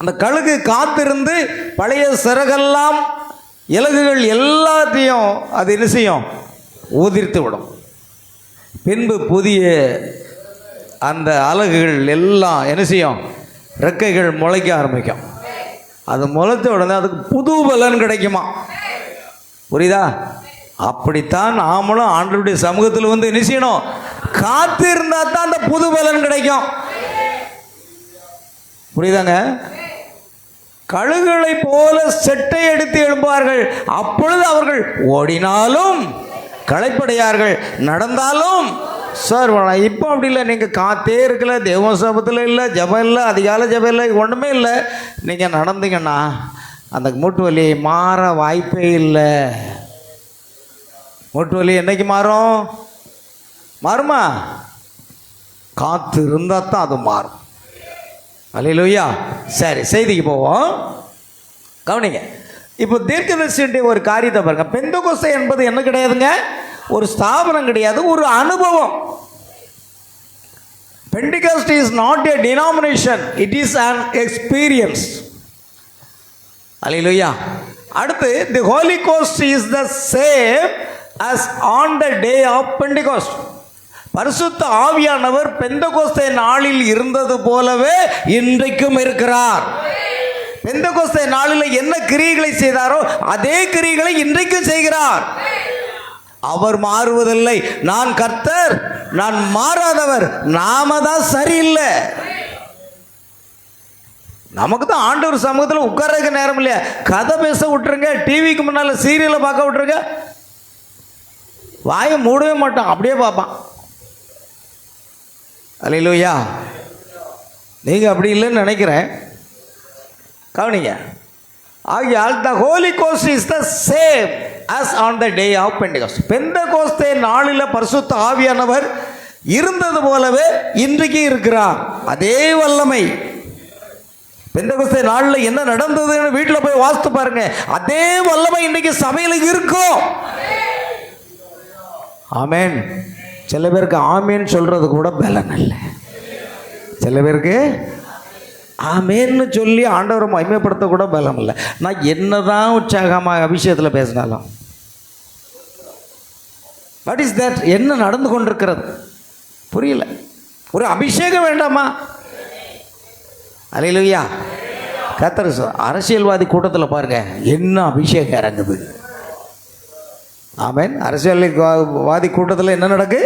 அந்த கழுகு காத்திருந்து பழைய சிறகெல்லாம் இலகுகள் எல்லாத்தையும் அது என்ன செய்யும், ஊதிர்த்து விடும். பின்பு புதிய அந்த அலகுகள் எல்லாம் என்ன செய்யும், ரெக்கைகள் முளைக்க ஆரம்பிக்கும். அது முளைத்த உடனே அதுக்கு புது பலன் கிடைக்குமா. புரியுதா? அப்படித்தான் நாமளும் ஆண்டவருடைய சமூகத்தில் வந்து என்ன செய்யணும், காத்து இருந்தா தான் அந்த புது பலன் கிடைக்கும். புரியுதாங்க? கழுகுகளை போல செட்டை எடுத்து எழும்புவார்கள். அப்பொழுது அவர்கள் ஓடினாலும் களைப்படையார்கள், நடந்தாலும் சார் இப்போ அப்படி இல்லை, நீங்கள் காத்தே இருக்கல, தேவ சபத்தில் இல்லை, ஜபம் இல்லை, அதிகாலை ஜபம் இல்லை, ஒன்றுமே இல்லை. நீங்கள் நடந்தீங்கன்னா அந்த மூட்டு வலி மாற வாய்ப்பே இல்லை. மூட்டு வலி என்னைக்கு மாறும்? மாறுமா? காற்று இருந்தால் தான் அது மாறும். அல்லேலூயா. சரி, செய்திக்கு போவோம். கவனிங்க. இப்போ தீர்க்கதரிசியுடைய ஒரு காரியத்தை பாருங்க. பெந்தெகோஸ்தே என்பது என்ன கிடையாதுங்க, ஒரு ஸ்தாபனம் கிடையாது, ஒரு அனுபவம். Pentecost is not a denomination, it is an experience. அல்லேலூயா. அடுத்து, the Holy Ghost is the same as on the day of Pentecost. பரிசுத்த ஆவியானவர் பெந்தெகோஸ்தே நாளில் இருந்தது போலவே இன்றைக்கும் இருக்கிறார். பெந்தெகோஸ்தே நாளில் என்ன கிரியைகளை செய்தாரோ அதே கிரியைகளை இன்றைக்கும் செய்கிறார். அவர் மாறுவதில்லை. நான் கர்த்தர், நான் மாறாதவர். நாம தான் சரியில்லை. நமக்கு தான் ஆண்டவர் சமூகத்தில் உட்கார்றதுக்கு நேரம் இல்லையா? கதை பேச விட்டுருங்க, டிவிக்கு முன்னால் சீரியலை பார்க்க விட்டுருங்க, வாயை மூடவே மாட்டான், அப்படியே பார்ப்பான். அல்லேலூயா. நீங்கள் அப்படி இல்லைன்னு நினைக்கிறேன். கவனிங்க. ஆகையால் the Holy Ghost is the same as on the day of Pentecost. பெந்தெகோஸ்தே நாளில் பரிசுத்த ஆவியானவர் இருந்தது போலவே இன்றைக்கு இருக்கிறார். அதே வல்லமை. பெந்தெகோஸ்தே நாளில் என்ன நடந்ததுன்னு வீட்டில் போய் வாசித்து பாருங்க. அதே வல்லமை இன்றைக்கு சபையில் இருக்கும். ஆமென். சில பேருக்கு ஆமேன்னு சொல்கிறது கூட பலன் இல்லை. சில பேருக்கு ஆமேன்னு சொல்லி ஆண்டவரை மகிமைப்படுத்த கூட பலம் இல்லை. நான் என்னதான் உற்சாகமாக அபிஷேகத்தில் பேசினாலும் வாட் இஸ் தட்? என்ன நடந்து கொண்டிருக்கிறது புரியல. ஒரு அபிஷேகம் வேண்டாமா? அல்லேலூயா. கர்த்தர் அரசியல்வாதி கூட்டத்தில் பாருங்க, என்ன அபிஷேகம் இறங்குது. ஆமென். அரசியல்வாதி கூட்டத்தில் என்ன நடக்கு?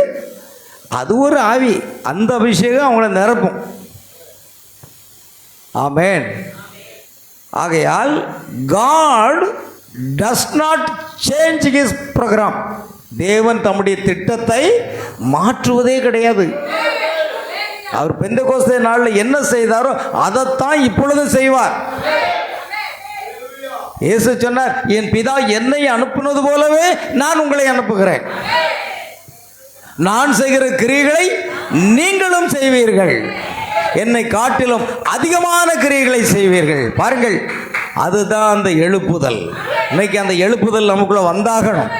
அது ஒரு ஆவி. அந்த அபிஷேகம் அவங்கள நிரப்பும். ஆமென். ஆகையால் God does not change his program. தேவன் தம்முடைய திட்டத்தை மாற்றுவதே கிடையாது. அவர் பெந்தெகோஸ்தே நாளில் என்ன செய்தாரோ அதைத்தான் இப்பொழுது செய்வார். இயேசு சொன்னார், என் பிதா என்னை அனுப்புனது போலவே நான் உங்களை அனுப்புகிறேன். நான் செய்கிற கிரியைகளை நீங்களும் செய்வீர்கள், என்னை காட்டிலும் அதிகமான கிரியைகளை செய்வீர்கள். பாருங்கள், அதுதான் அந்த எழுப்புதல். இன்னைக்கு அந்த எழுப்புதல் நமக்குள்ள வந்தாகணும்.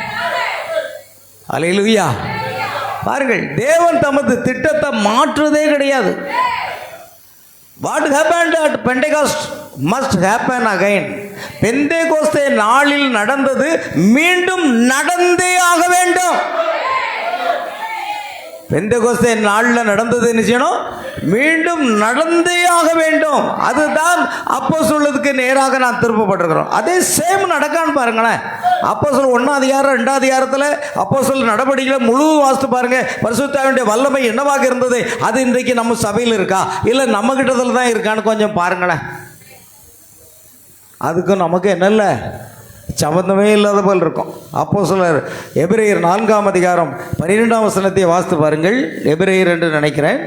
அல்லேலூயா. பாருங்கள், தேவன் தமது திட்டத்தை மாற்றுவதே கிடையாது. What happened at Pentecost must happen again. பெந்தெகோஸ்தே நாளில் நடந்தது மீண்டும் நடந்தே ஆக வேண்டும். பெந்தெகோஸ்தே நாளில் நடந்தது என்ன செய்யணும்? மீண்டும் நடந்தே ஆக வேண்டும். அதுதான் அப்போஸ்தலருக்கு நேராக நான் திருப்பப்பட்டிருக்கிறோம். அதே சேம் நடக்கான்னு பாருங்களேன். அப்போஸ்தலர் 1ஆம் அதிகாரம் 2ஆம் அதிகாரத்தில் அப்போஸ்தலர் நடவடிக்கைகளை முழு வாசித்து பாருங்க. பரிசுத்த ஆவியுடைய வல்லமை என்னவாக இருந்தது? அது இன்றைக்கு நம்ம சபையில் இருக்கா இல்லை நம்ம கிட்டத்தில் தான் இருக்கான்னு கொஞ்சம் பாருங்களேன். அதுக்கும் நமக்கு என்ன இல்லை, சம்பந்தமே இல்லாத போல் இருக்கும். அப்போஸ்தலர் எபிரேயர் 4ஆம் அதிகாரம் 12ஆம் வசனத்தை வாசித்து பாருங்கள். எபிரேயர் என்று நினைக்கிறேன்.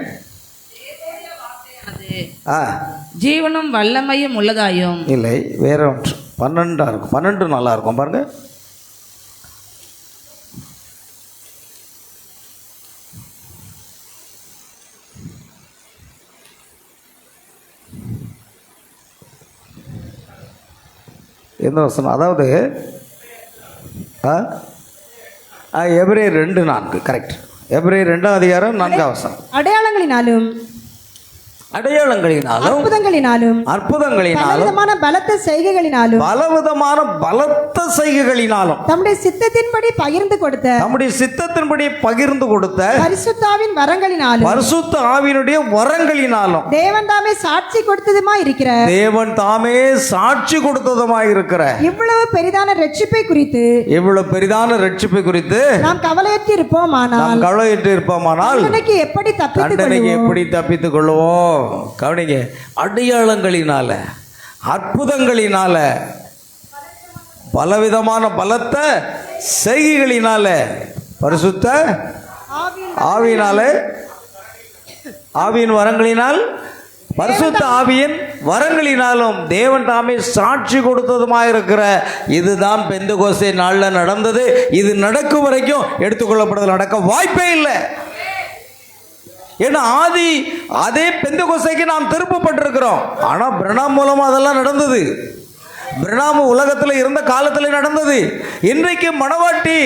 ஜீவனும் வல்லமையும் உள்ளதாயும் இல்லை, வேற ஒன்று 12 இருக்கும். 12 நல்லா இருக்கும் பாருங்க. எந்த வசனம்? அதாவது எபிரேயர் 2:4 கரெக்ட். எபிரேயர் 2ஆம் அதிகாரம் 4ஆம் வசனம். அடையாளங்களினாலும் அடையாளங்களினாலும் பலவிதமான பலத்த செய்கைகளினாலும் தம்முடைய சித்தத்தின்படி பகிர்ந்து கொடுத்த பரிசுத்த ஆவியினுடைய வரங்களினாலும் தேவன் தாமே சாட்சி கொடுத்ததுமாய் இருக்கிற இவ்வளவு பெரிதான ரட்சிப்பை குறித்து நாம் கவலையற்று இருப்போமானால் எப்படி தப்பித்துக் கொள்வோம்? கவனிங்க, அடையாளங்களினால, அற்புதங்களினால, பலவிதமான பலத்த செய்கைகளினால, பரிசுத்த ஆவியினாலே, ஆவியின் வரங்களினால், பரிசுத்த ஆவியின் வரங்களினாலும் தேவன் தாமே சாட்சி கொடுத்ததுமாயிருக்கிற இதுதான் பெந்தெகோஸ்தே நாளில் நடந்தது. இது நடக்கும் வரைக்கும் எடுத்துக்கொள்ளப்படுதல் நடக்க வாய்ப்பே இல்லை. ஏன்னா அதே பெந்தெகோஸ்தேக்கு நாம் திருப்பப்பட்டிருக்கிறோம். ஆனால் பிரணாம் மூலமாக அதெல்லாம் நடந்தது. பிரணாம் உலகத்தில் இருந்த காலத்தில் நடந்தது. இன்றைக்கு மணவாட்டி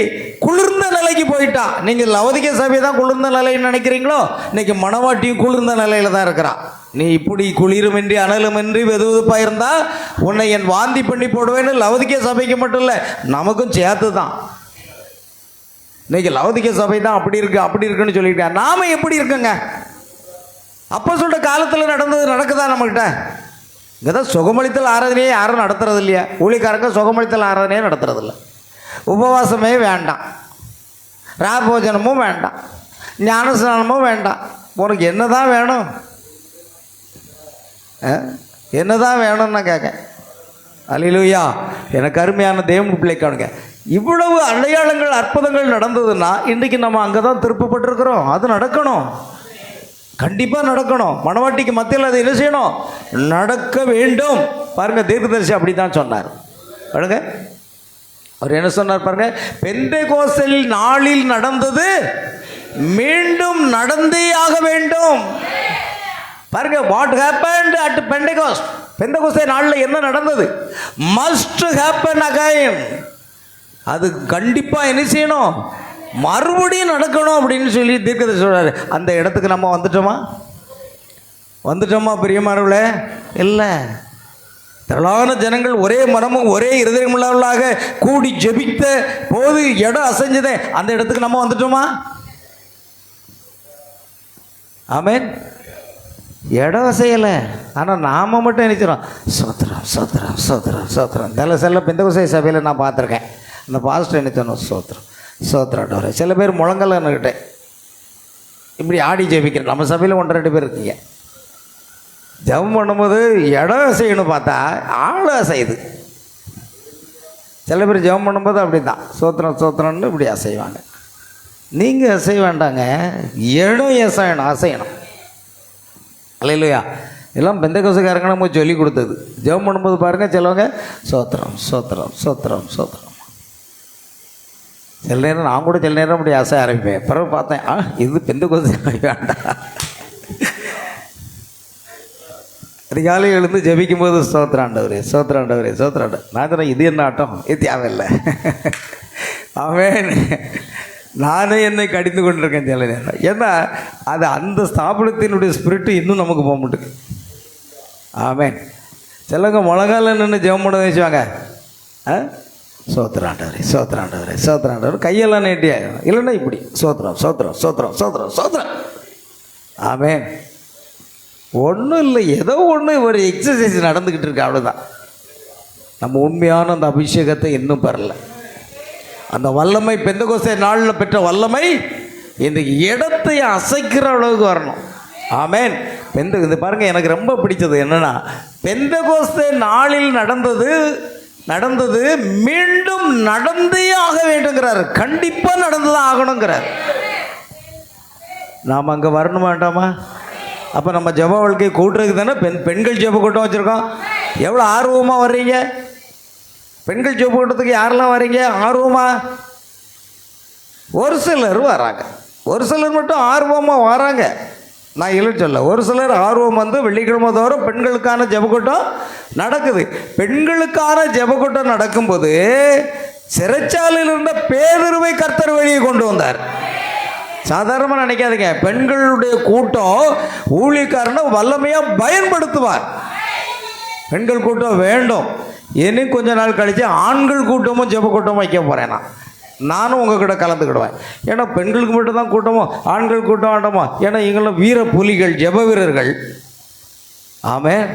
குளிர்ந்த நிலைக்கு போயிட்டா. நீங்கள் லவோதிக்கே சபையை தான் குளிர்ந்த நிலைன்னு நினைக்கிறீங்களோ, இன்னைக்கு மணவாட்டியும் குளிர்ந்த நிலையில தான் இருக்கிறான். நீ இப்படி குளிருமின்றி அனலுமின்றி வெதுவெதுப்பாக இருந்தால் உன்னை என் வாந்தி பண்ணி போடுவேன்னு லவோதிக்கே சபைக்கு மட்டும் இல்லை, நமக்கும் சேர்த்து தான். இன்னைக்கு லவோதிக்கே சபை தான் அப்படி இருக்குன்னு சொல்லிட்டேன். நாம எப்படி இருக்குங்க? அப்போ சொல்ற காலத்தில் நடந்தது நடக்குதா நம்மகிட்ட? இங்கே தான் சுகமளித்தல் ஆராதனையே யாரும் நடத்துறது இல்லையா? ஊழியக்காரங்க சுகமளித்தல் ஆராதனையே நடத்துறதில்ல. உபவாசமே வேண்டாம், ராபோஜனமும் வேண்டாம், ஞானஸ்நானமும் வேண்டாம். உனக்கு என்ன தான் வேணும்? என்ன தான் வேணும்னு நான் கேட்க. அல்லேலூயா. எனக்கு அருமையான தேவன் பிள்ளைக்கானுங்க, இவ்வளவு அடையாளங்கள் அற்புதங்கள் நடந்ததுன்னா இன்றைக்கு நம்ம அங்கே தான் திருப்பப்பட்டிருக்கிறோம். அது நடக்கணும், கண்டிப்பாக நடக்கணும். மணவாட்டிக்கு மத்தியில் அதை என்ன செய்யணும்? நடக்க வேண்டும். பாருங்க, தீர்க்கதரிசி அப்படி தான் சொன்னார். பாருங்க, அவர் என்ன சொன்னார் பாருங்க, பெந்தெகோஸ்தே நாளில் நடந்தது மீண்டும் நடந்தே ஆக வேண்டும். பாருங்க, வாட் ஹேப்பன்ட் அட் பெந்தெகோஸ்ட். பெந்தெகோஸ்தே நாளில் என்ன நடந்தது? Must happen again. அது கண்டிப்பாக என்ன செய்யணும்? மறுபடியும் நடக்கணும் அப்படின்னு சொல்லி தீர்க்கதரிசி சொல்றாரு. அந்த இடத்துக்கு நம்ம வந்துட்டோமா பிரியமானவர்களே? இல்லை. திரளான ஜனங்கள் ஒரே மனமும் ஒரே இருதயமுள்ளவர்களாக கூடி ஜெபித்த போது இடம் அசைஞ்சதே, அந்த இடத்துக்கு நம்ம வந்துட்டோமா? ஆமென். இடம் அசையலை, ஆனால் நாம மட்டும் நினைச்சிடும் சோத்திரம் சோத்திரம் சோத்திரம் சோத்திரம். சில பெந்தெகோஸ்தே சபையில் நான் பார்த்துருக்கேன். அந்த பாஸ்டர் என்ன சொன்னோம், சோத்திரம் சோத்திராட்டவரை. சில பேர் முழங்கல்கிட்ட இப்படி ஆடி ஜெபிக்கிறேன். நம்ம சபையில் 1-2 பேர் இருக்கீங்க. ஜெபம் பண்ணும்போது இடம் அசையணும் பார்த்தா ஆள் அசையுது. சில பேர் ஜெபம் பண்ணும்போது அப்படி தான் சோத்திரம் சோத்திரம்னு இப்படி அசைவாங்க. நீங்கள் அசைய வேண்டாங்க, இடம் அசையணும். அல்லேலூயா. எல்லாம் பெந்தெகோஸ்தேக்காரங்க நம்ம சொல்லி கொடுத்தது. ஜெபம் பண்ணும்போது பாருங்கள், சிலவங்க சோத்திரம் சோத்திரம் சோத்திரம் சோத்திரம். சில நேரம் நான் கூட சில நேரம் அப்படி அசைய ஆரம்பிப்பேன். பிறகு பார்த்தேன், இது பெந்தெகோஸ்தே வேண்டாம். அதிகாலையில் எழுந்து ஜெபிக்கும்போது சோத்திராண்டவரே சோத்திராண்டவரே சோத்திராண்டவர். நான் சொன்னேன், இது என்ன ஆட்டம்? இது தேவையில்லை. ஆமென். நானே என்னை கடிந்து கொண்டிருக்கேன் சில நேரம். ஏன்னா அது அந்த ஸ்தாபனத்தினுடைய ஸ்பிரிட்டு இன்னும் நமக்கு போக மாட்டுக்கு. ஆமென். சிலங்க முழங்கால நின்று ஜெபம் பண்ண வச்சுவாங்க. சோத்திராண்டவரே சோத்திராண்டவரே சோத்திராண்டவர் கையெல்லாம் நீட்டியா, இல்லைன்னா இப்படி சோத்திரம் சோத்திரம் சோத்திரம் சோத்திரம் சோத்திரம். ஆமென். ஒன்றும் இல்லை, ஏதோ ஒன்று ஒரு எக்ஸசைஸ் நடந்துக்கிட்டு இருக்கு, அவ்வளோதான். நம்ம உண்மையான அந்த அபிஷேகத்தை இன்னும் பெறல. அந்த வல்லமை பெந்தெகோஸ்தே நாளில் பெற்ற வல்லமை இன்றைக்கு இடத்தை அசைக்கிற அளவுக்கு வரணும். ஆமென். இது பாருங்கள், எனக்கு ரொம்ப பிடிச்சது என்னென்னா, பெந்தெகோஸ்தே நாளில் நடந்தது மீண்டும் நடந்தே ஆக வேண்டுங்கிறார். கண்டிப்பாக நடந்துதான் ஆகணுங்கிறார். நாம் அங்கே வரணும் வேண்டாமா? அப்போ நம்ம ஜெப வாழ்க்கை கூட்டுறதுக்கு தானே பெண்கள் ஜெப கூட்டம் வச்சுருக்கோம். எவ்வளோ ஆர்வமாக வர்றீங்க? பெண்கள் ஜெப கூட்டத்துக்கு யாரெல்லாம் வர்றீங்க ஆர்வமாக? ஒரு சிலர் வராங்க, ஒரு சிலர் மட்டும் ஆர்வமாக வராங்க. நான் இல்லை சொல்ல, ஒரு சிலர் ஆர்வம் வந்து வெள்ளிக்கிழமை தோறும் பெண்களுக்கான ஜெபக்கூட்டம் நடக்குது. பெண்களுக்கான ஜெபக்கூட்டம் நடக்கும்போது சிறைச்சாலையில் இருந்த பேதுருவை கர்த்தர் வெளியே கொண்டு வந்தார். சாதாரணமாக நினைக்காதீங்க, பெண்களுடைய கூட்டம் ஊழியக்காரனை வல்லமையாக பயன்படுத்துவார். பெண்கள் கூட்டம் வேண்டும். இன்னும் கொஞ்ச நாள் கழித்து ஆண்கள் கூட்டமும் ஜெபக்கூட்டமும் வைக்க போகிறேன். நானும் உங்ககிட்ட கலந்துக்கிடுவேன். ஏன்னா பெண்களுக்கு மட்டும் தான் கூட்டமோ ஆண்கள் கூட்டம் ஆட்டமோ? ஏன்னா இவங்களும் வீர புலிகள், ஜெப வீரர்கள். ஆமென்.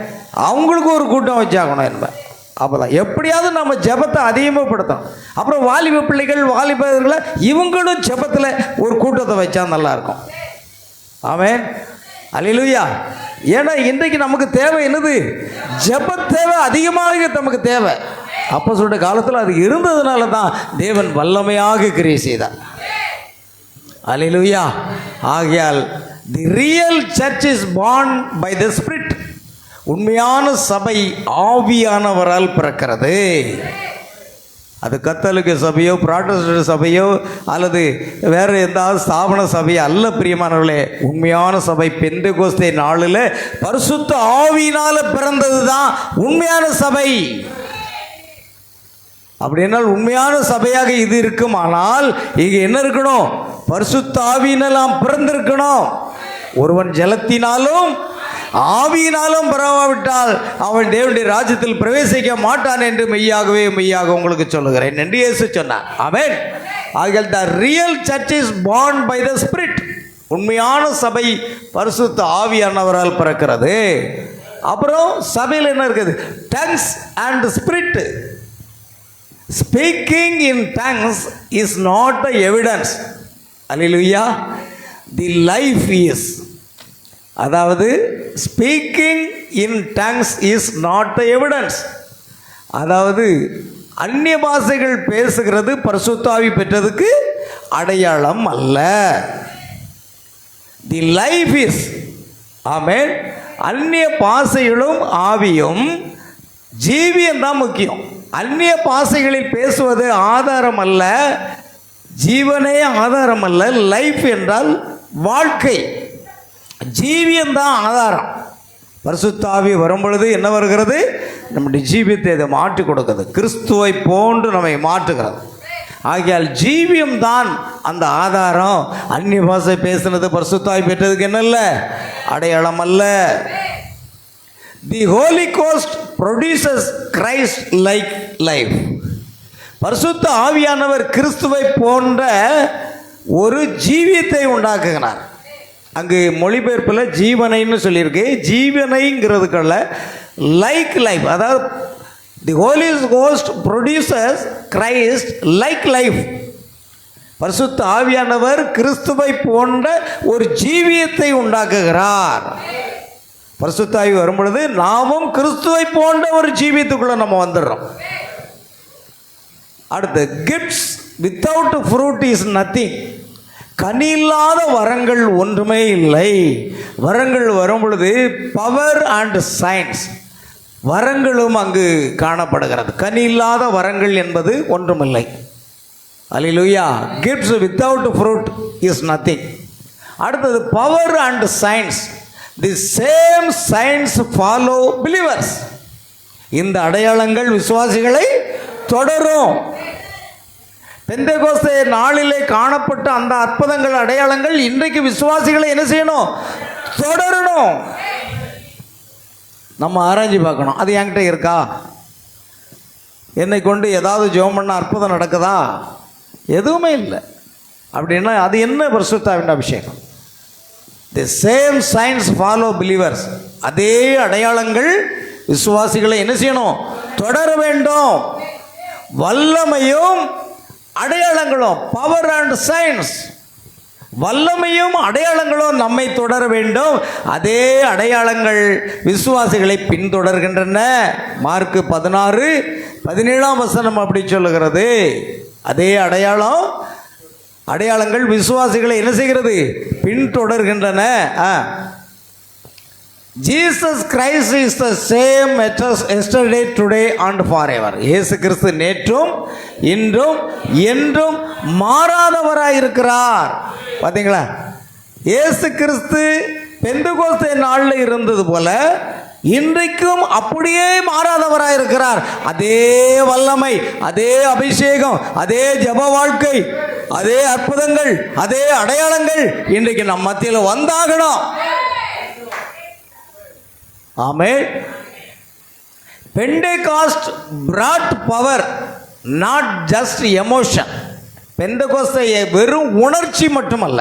அவங்களுக்கு ஒரு கூட்டம் வச்சாகணும் என்பேன். அப்போ தான் எப்படியாவது நம்ம ஜெபத்தை அதிகமாகப்படுத்தணும். அப்புறம் வாலிப பிள்ளைகள், வாலிபர்களை இவங்களும் ஜெபத்தில் ஒரு கூட்டத்தை வச்சா நல்லாயிருக்கும். ஆமென். அல்லேலூயா. ஏன்னா இன்றைக்கு நமக்கு தேவை என்னது? ஜெப தேவை அதிகமாக நமக்கு தேவை. அப்போ சொல்ற காலத்தில் அது இருந்ததுனால தான் தேவன் வல்லமையாக கிரியை செய்தார். அல்லேலூயா. ஆகையால் the real church is born by the spirit. உண்மையான சபை ஆவியானவரால் பிறக்கிறது. அது கத்தோலிக்க சபையோ புராட்டஸ்டன்ட் சபையோ அல்லது வேறு எந்தாவது ஸ்தாபன சபையோ அல்ல பிரியமானவர்களே. உண்மையான சபை பெந்தெகோஸ்தே நாளில் பரிசுத்த ஆவியினால் பிறந்தது தான் உண்மையான சபை. அப்படின்னால் உண்மையான சபையாக இது இருக்குமானால் இங்கே என்ன இருக்கணும்? பரிசுத்த ஆவியினால் நாம் பிறந்திருக்கணும். ஒருவன் ஜலத்தினாலும் ஆவியினாலும் பிறவாவிட்டால் அவன் தேவனுடைய ராஜ்யத்தில் பிரவேசிக்க மாட்டான் என்று மெய்யாகவே மெய்யாக உங்களுக்கு சொல்லுகிறேன் என்று இயேசு சொன்னார். ஆமென். ஆகையால் the real church is born by the spirit. உண்மையான சபை பரிசுத்த ஆவியானவரால் பிறக்கிறது. அப்புறம் சபையில் என்ன இருக்குது? Tongues and spirit. Speaking in tongues is not the evidence. Hallelujah. The life is. அதாவது speaking in tongues is not the evidence. அதாவது அந்நிய பாஷைகள் பேசுகிறது பரிசுத்த ஆவி பெற்றதுக்கு அடையாளம் அல்ல. The life is. ஆமென். அந்நிய பாஷைகளும் ஆவியும் ஜீவியம் தான் முக்கியம். அந்நிய பாஷைகளில் பேசுவது ஆதாரம் அல்ல, ஜீவனே ஆதாரம் அல்ல. லைஃப் என்றால் வாழ்க்கை, ஜீவியம்தான் ஆதாரம். பரிசுத்த ஆவி வரும் பொழுது என்ன வருகிறது? நம்முடைய ஜீவியத்தை இதை மாற்றி கொடுக்கிறது, கிறிஸ்துவை போன்று நம்மை மாற்றுகிறது. ஆகையால் ஜீவியம் தான் அந்த ஆதாரம். அந்நிய பாஷை பேசுனது பரிசுத்த ஆவி பெற்றதுக்கு என்ன இல்லை? அடையாளம் அல்ல. The holy ghost produces Christ like life. பரிசுத்த ஆவியானவர் கிறிஸ்துவை போன்ற ஒரு ஜீவியத்தை உண்டாக்குகிறார். அங்கு மொழிபெயர்ப்பில் ஜீவனைன்னு சொல்லியிருக்கு. ஜீவனைங்கிறதுக்குள்ள லைக் லைஃப், அதாவது the holy ghost produces Christ like life. பரிசுத்த ஆவியானவர் கிறிஸ்துவை போன்ற ஒரு ஜீவியத்தை உண்டாக்குகிறார். பரிசுத்த ஆவி வரும் பொழுது நாமும் கிறிஸ்துவை போன்ற ஒரு ஜீவியத்துக்குள்ள நம்ம வந்துடுறோம். அடுத்து, gifts without fruit is nothing. கனி இல்லாத வரங்கள் ஒன்றுமே இல்லை. வரங்கள் வரும் பொழுது பவர் அண்ட் சயின்ஸ், வரங்களும் அங்கு காணப்படுகிறது. கனி இல்லாத வரங்கள் என்பது ஒன்றுமில்லை. அல்லேலூயா. Gifts without fruit is nothing. அடுத்தது, power and signs. The same signs follow believers. இந்த அடையாளங்கள் விசுவாசிகளை தொடரும். பெந்தெகோஸ்தே நாளிலே காணப்பட்ட அந்த அற்புதங்கள், அடையாளங்கள் இன்றைக்கு விசுவாசிகளை என்ன செய்யணும்? தொடரணும். நம்ம ஆராய்ச்சி பார்க்கணும், அது என்கிட்ட இருக்கா? என்னை கொண்டு ஏதாவது ஜெபம் பண்ண அற்புதம் நடக்குதா? எதுவுமே இல்லை. அப்படின்னா அது என்ன பரிசுத்த ஆவியின் அபிஷேகம்? தி சேம் சயின்ஸ் ஃபாலோ பிலீவர்ஸ். அதே அடையாளங்கள் விசுவாசிகளை என்ன செய்யணும்? தொடர வேண்டும். வல்லமையும் அடையாளங்களும், பவர் அண்ட் சயின்ஸ், வல்லமையும் அடையாளங்களும் நம்மை தொடர வேண்டும். அதே அடையாளங்கள் விசுவாசிகளை பின்தொடர்கின்றன. மார்க்கு 16:17 அப்படி சொல்லுகிறது. அதே அடையாளங்கள் விசுவாசிகளை என்ன செய்கிறது? பின்தொடர்கின்றன. Jesus Christ is the same yesterday today and for ever. இயேசு கிறிஸ்து நேற்றும் இன்றும் என்றும் மாறாதவராக இருக்கிறார். பார்த்தீங்களா? இயேசு கிறிஸ்து பெந்தெகோஸ்தே நாளில் இருந்தது போல இன்றைக்கும் அப்படியே மாறாதவராக இருக்கிறார். அதே வல்லமை, அதே அபிஷேகம், அதே ஜெப வாழ்க்கை, அதே அற்புதங்கள், அதே அடையாளங்கள் இன்றைக்கு நம் மத்தியில் வந்தாகணும். ஆமென். Pentecost brought power, not just emotion. பெந்தெகோஸ்தே வெறும் உணர்ச்சி மட்டுமல்ல.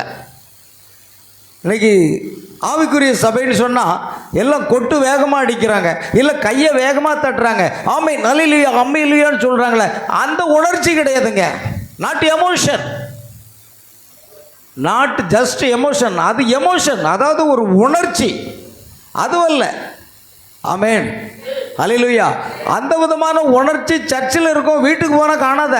இன்னைக்கு ஆவிக்குரிய சபைன்னு சொன்னால் எல்லாம் கொட்டு வேகமாக அடிக்கிறாங்க, இல்லை கையை வேகமாக தட்டுறாங்க, ஆமை நல்லிலையா அம்மை இல்லையான்னு சொல்கிறாங்களே, அந்த உணர்ச்சி கிடையாதுங்க. Not emotion, not just emotion. அது எமோஷன், அதாவது ஒரு உணர்ச்சி, அதுவல்ல. ஆமென். அல்லேலூயா. அந்த விதமான உணர்ச்சி சர்ச்சில் இருக்கும், வீட்டுக்கு போனால் காணாத.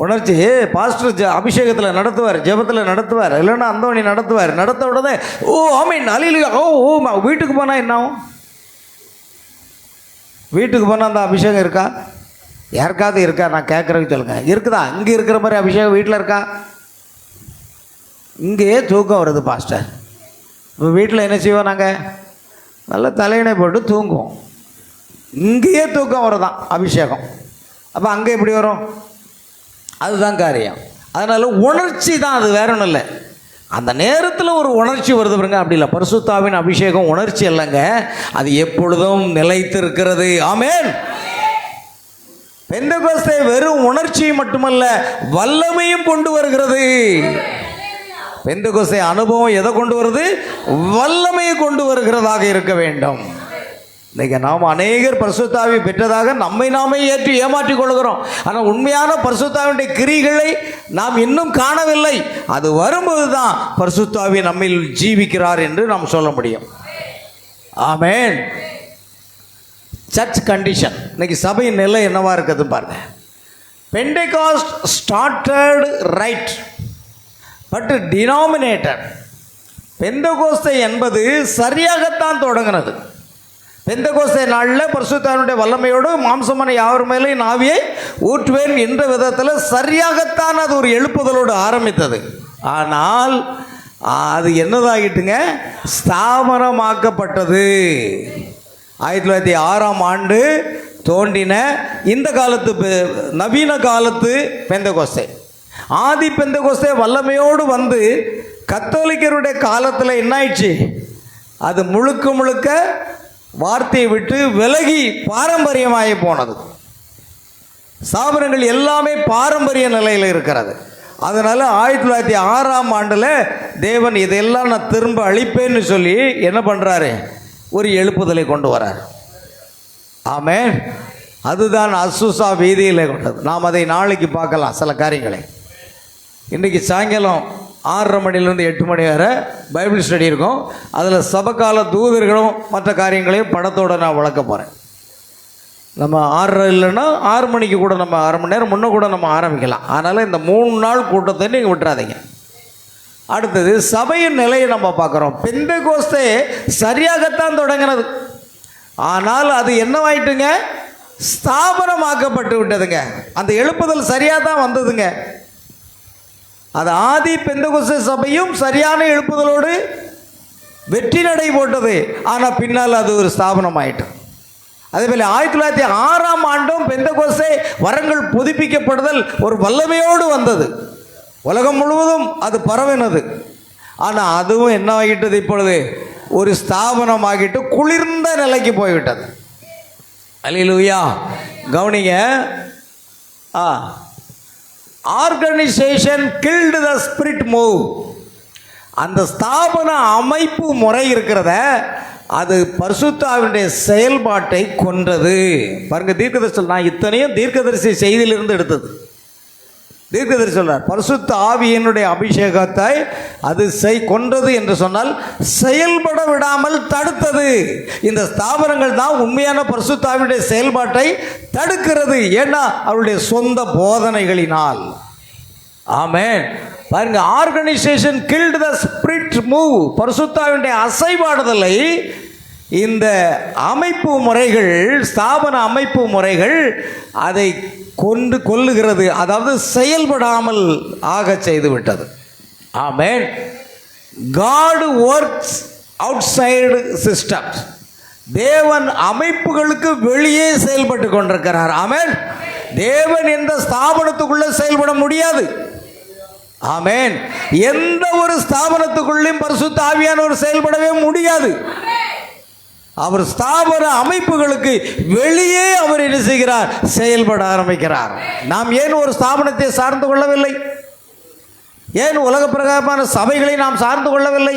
உணர்ச்சி பாஸ்டர் அபிஷேகத்தில் நடத்துவார், ஜெபத்தில் நடத்துவார், இல்லைன்னா அந்தோணி நடத்துவார். நடத்த உடனே ஓ ஆமீன் அலிலு ஓ ஓ வீட்டுக்கு போனால் என்ன ஆகும்? வீட்டுக்கு போனால் அந்த அபிஷேகம் இருக்கா? யாருக்காவது இருக்கா? நான் கேட்குறேன்னு சொல்லுங்கள். இருக்குதா? இங்கே இருக்கிற மாதிரி அபிஷேகம் வீட்டில் இருக்கா? இங்கேயே தூக்கம் வருது பாஸ்டர். இப்போ வீட்டில் என்ன செய்வோம்? நாங்கள் நல்ல தலையணை போட்டு தூங்குவோம். இங்கேயே தூக்கம் வருதான் அபிஷேகம். அப்போ அங்கே எப்படி வரும்? அதுதான் காரியம். அதனால் உணர்ச்சி தான் அது, வேற ஒன்றும் இல்லை. அந்த நேரத்தில் ஒரு உணர்ச்சி வருது பாருங்க, அப்படி இல்லை. பரிசுத்தாவின் அபிஷேகம் உணர்ச்சி இல்லைங்க, அது எப்பொழுதும் நிலைத்திருக்கிறது. ஆமென். பெந்தெகோஸ்தே வெறும் உணர்ச்சி மட்டுமல்ல, வல்லமையும் கொண்டு வருகிறது. பெந்தெகோஸ்தே அனுபவம் எதை கொண்டு வருது? வல்லமையை கொண்டு வருகிறதாக இருக்க வேண்டும். இன்றைக்கி நாம் அநேகர் பரிசுத்தாவி பெற்றதாக நம்மை நாமே ஏற்றி ஏமாற்றிக் கொள்கிறோம். ஆனால் உண்மையான பரிசுத்தாவினுடைய கிரிகளை நாம் இன்னும் காணவில்லை. அது வரும்போது தான் பரிசுத்தாவி நம்மில் ஜீவிக்கிறார் என்று நாம் சொல்ல முடியும். ஆமென். சர்ச் கண்டிஷன், இன்னைக்கு சபையின் நிலை என்னவா இருக்குது பாருங்க. பெண்டெகாஸ்ட் ஸ்டார்டட் ரைட் பட் டினாமினேட்டட். பெந்தெகோஸ்தே என்பது சரியாகத்தான் தொடங்கினது. பெந்தெகோஸ்தே நாளில் பரிசுத்தாவினுடைய வல்லமையோடு மாம்சமான யாவர் மேலேயும் ஆவியை ஊற்றுவேன் என்ற விதத்தில் சரியாகத்தான் அது ஒரு எழுப்புதலோடு ஆரம்பித்தது. ஆனால் அது என்னதாகிட்டுங்க? ஸ்தாபனமாக்கப்பட்டது. 1906 தோன்றின இந்த காலத்து நவீன காலத்து பெந்தெகோஸ்தே. ஆதி பெந்தெகோஸ்தே வல்லமையோடு வந்து கத்தோலிக்கருடைய காலத்தில் என்ன ஆயிடுச்சு? அது முழுக்க முழுக்க வார்த்தையை விட்டு விலகி பாரம்பரியமாகி போனது. ஸ்தாபனங்கள் எல்லாமே பாரம்பரிய நிலையில் இருக்கிறது. அதனால் 1906 தேவன் இதெல்லாம் நான் திரும்ப அழிப்பேன்னு சொல்லி என்ன பண்ணுறாரு? ஒரு எழுப்புதலை கொண்டு வரார். ஆமென். அதுதான் அசுசா வீதியில் கொண்டது. நாம் அதை நாளைக்கு பார்க்கலாம் சில காரியங்களை. இன்றைக்கி சாயங்காலம் 6:30 மணிலேருந்து 8 மணி வரை பைபிள் ஸ்டடி இருக்கும். அதில் சபகால தூதர்களும் மற்ற காரியங்களையும் படத்தோடு நான் வளர்க்க போகிறேன். நம்ம 6 இல்லைன்னா 6 மணிக்கு கூட நம்ம 1/2 மணி நேரம் முன்னே கூட நம்ம ஆரம்பிக்கலாம். அதனால் இந்த 3 நாள் கூட்டத்தை நீங்கள் விட்டுறாதீங்க. அடுத்தது சபையின் நிலையை நம்ம பார்க்குறோம். பெந்தெகோஸ்தே சரியாகத்தான் தொடங்கினது. ஆனால் அது என்னவாயிட்டுங்க? ஸ்தாபனமாக்கப்பட்டு விட்டதுங்க. அந்த எழுப்புதல் சரியாக தான் வந்ததுங்க. அது ஆதி பெந்தெகோஸ்தே சபையும் சரியான எழுப்புதலோடு வெற்றி நடை போட்டது. ஆனால் பின்னால் அது ஒரு ஸ்தாபனம் ஆயிட்டு. அதேபோல் 1906 பெந்தெகோஸ்தே வரங்கள் புதுப்பிக்கப்படுதல் ஒரு வல்லமையோடு வந்தது. உலகம் முழுவதும் அது பரவினது. ஆனால் அதுவும் என்ன ஆகிட்டது? இப்பொழுது ஒரு ஸ்தாபனம் ஆகிட்டு குளிர்ந்த நிலைக்கு போய்விட்டது. அல்லேலூயா. கவனிங்க. Organisation guild the spirit move. அந்த ஸ்தாபன அமைப்பு முறை இருக்கிறத அது பரிசுத்தாவினுடைய செயல்பாட்டை கொன்றது. பாருங்க, தீர்க்கதரிசி, நான் இத்தனையும் தீர்க்கதரிசி செய்தியிலிருந்து எடுத்தது. தீர்க்கதரிசி சொல்றார், பரிசுத்த ஆவியினுடைய அபிஷேகத்தை அது கொன்றது என்று சொன்னால் செயல்பட விடாமல் தடுத்தது. இந்த ஸ்தாபனங்கள் தான் உண்மையான பரிசுத்த ஆவியினுடைய செயல்பாட்டை தடுக்கிறது. ஏன்னா அவருடைய சொந்த போதனைகளினால். ஆமென். பாருங்க, organisation guild the spirit move. பரிசுத்த ஆவியினுடைய அசைவாடுதலை இந்த அமைப்பு முறைகள், ஸ்தாபன அமைப்பு முறைகள் அதை கொல்லுகிறது. அதாவது செயல்படாமல் ஆக செய்து விட்டது. ஆமென். God works outside systems. தேவன் அமைப்புகளுக்கு வெளியே செயல்பட்டு கொண்டிருக்கிறார். ஆமென். தேவன் எந்த ஸ்தாபனத்துக்குள்ள செயல்பட முடியாது. ஆமென். எந்த ஒரு ஸ்தாபனத்துக்குள்ளும் பரிசுத்த ஆவியானவர் செயல்படவே முடியாது. அவர் ஸ்தாபன அமைப்புகளுக்கு வெளியே அவர் என்ன செய்கிறார்? செயல்பட ஆரம்பிக்கிறார். நாம் ஏன் ஒரு ஸ்தாபனத்தை சார்ந்து கொள்ளவில்லை? ஏன் உலக பிரகாரமான சபைகளை நாம் சார்ந்து கொள்ளவில்லை?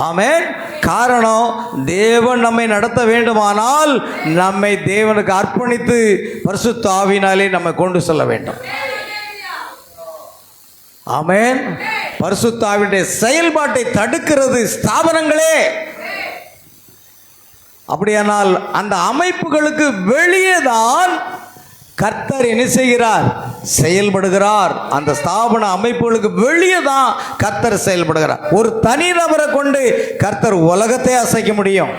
ஆமென். காரணம், தேவன் நம்மை நடத்த வேண்டுமானால் நம்மை தேவனுக்கு அர்ப்பணித்து பரிசுத்த ஆவியினாலே நம்மை கொண்டு செல்ல வேண்டும். ஆமென். பரிசுத்த ஆவியினுடைய செயல்பாட்டை தடுக்கிறது ஸ்தாபனங்களே. அப்படியானால் அந்த அமைப்புகளுக்கு வெளியே தான் கர்த்தர் என்ன செய்கிறார்? செயல்படுகிறார். அந்த ஸ்தாபன அமைப்புகளுக்கு வெளியே தான் கர்த்தர் செயல்படுகிறார். ஒரு தனி நபரை கொண்டு கர்த்தர் உலகத்தை அசைக்க முடியும்.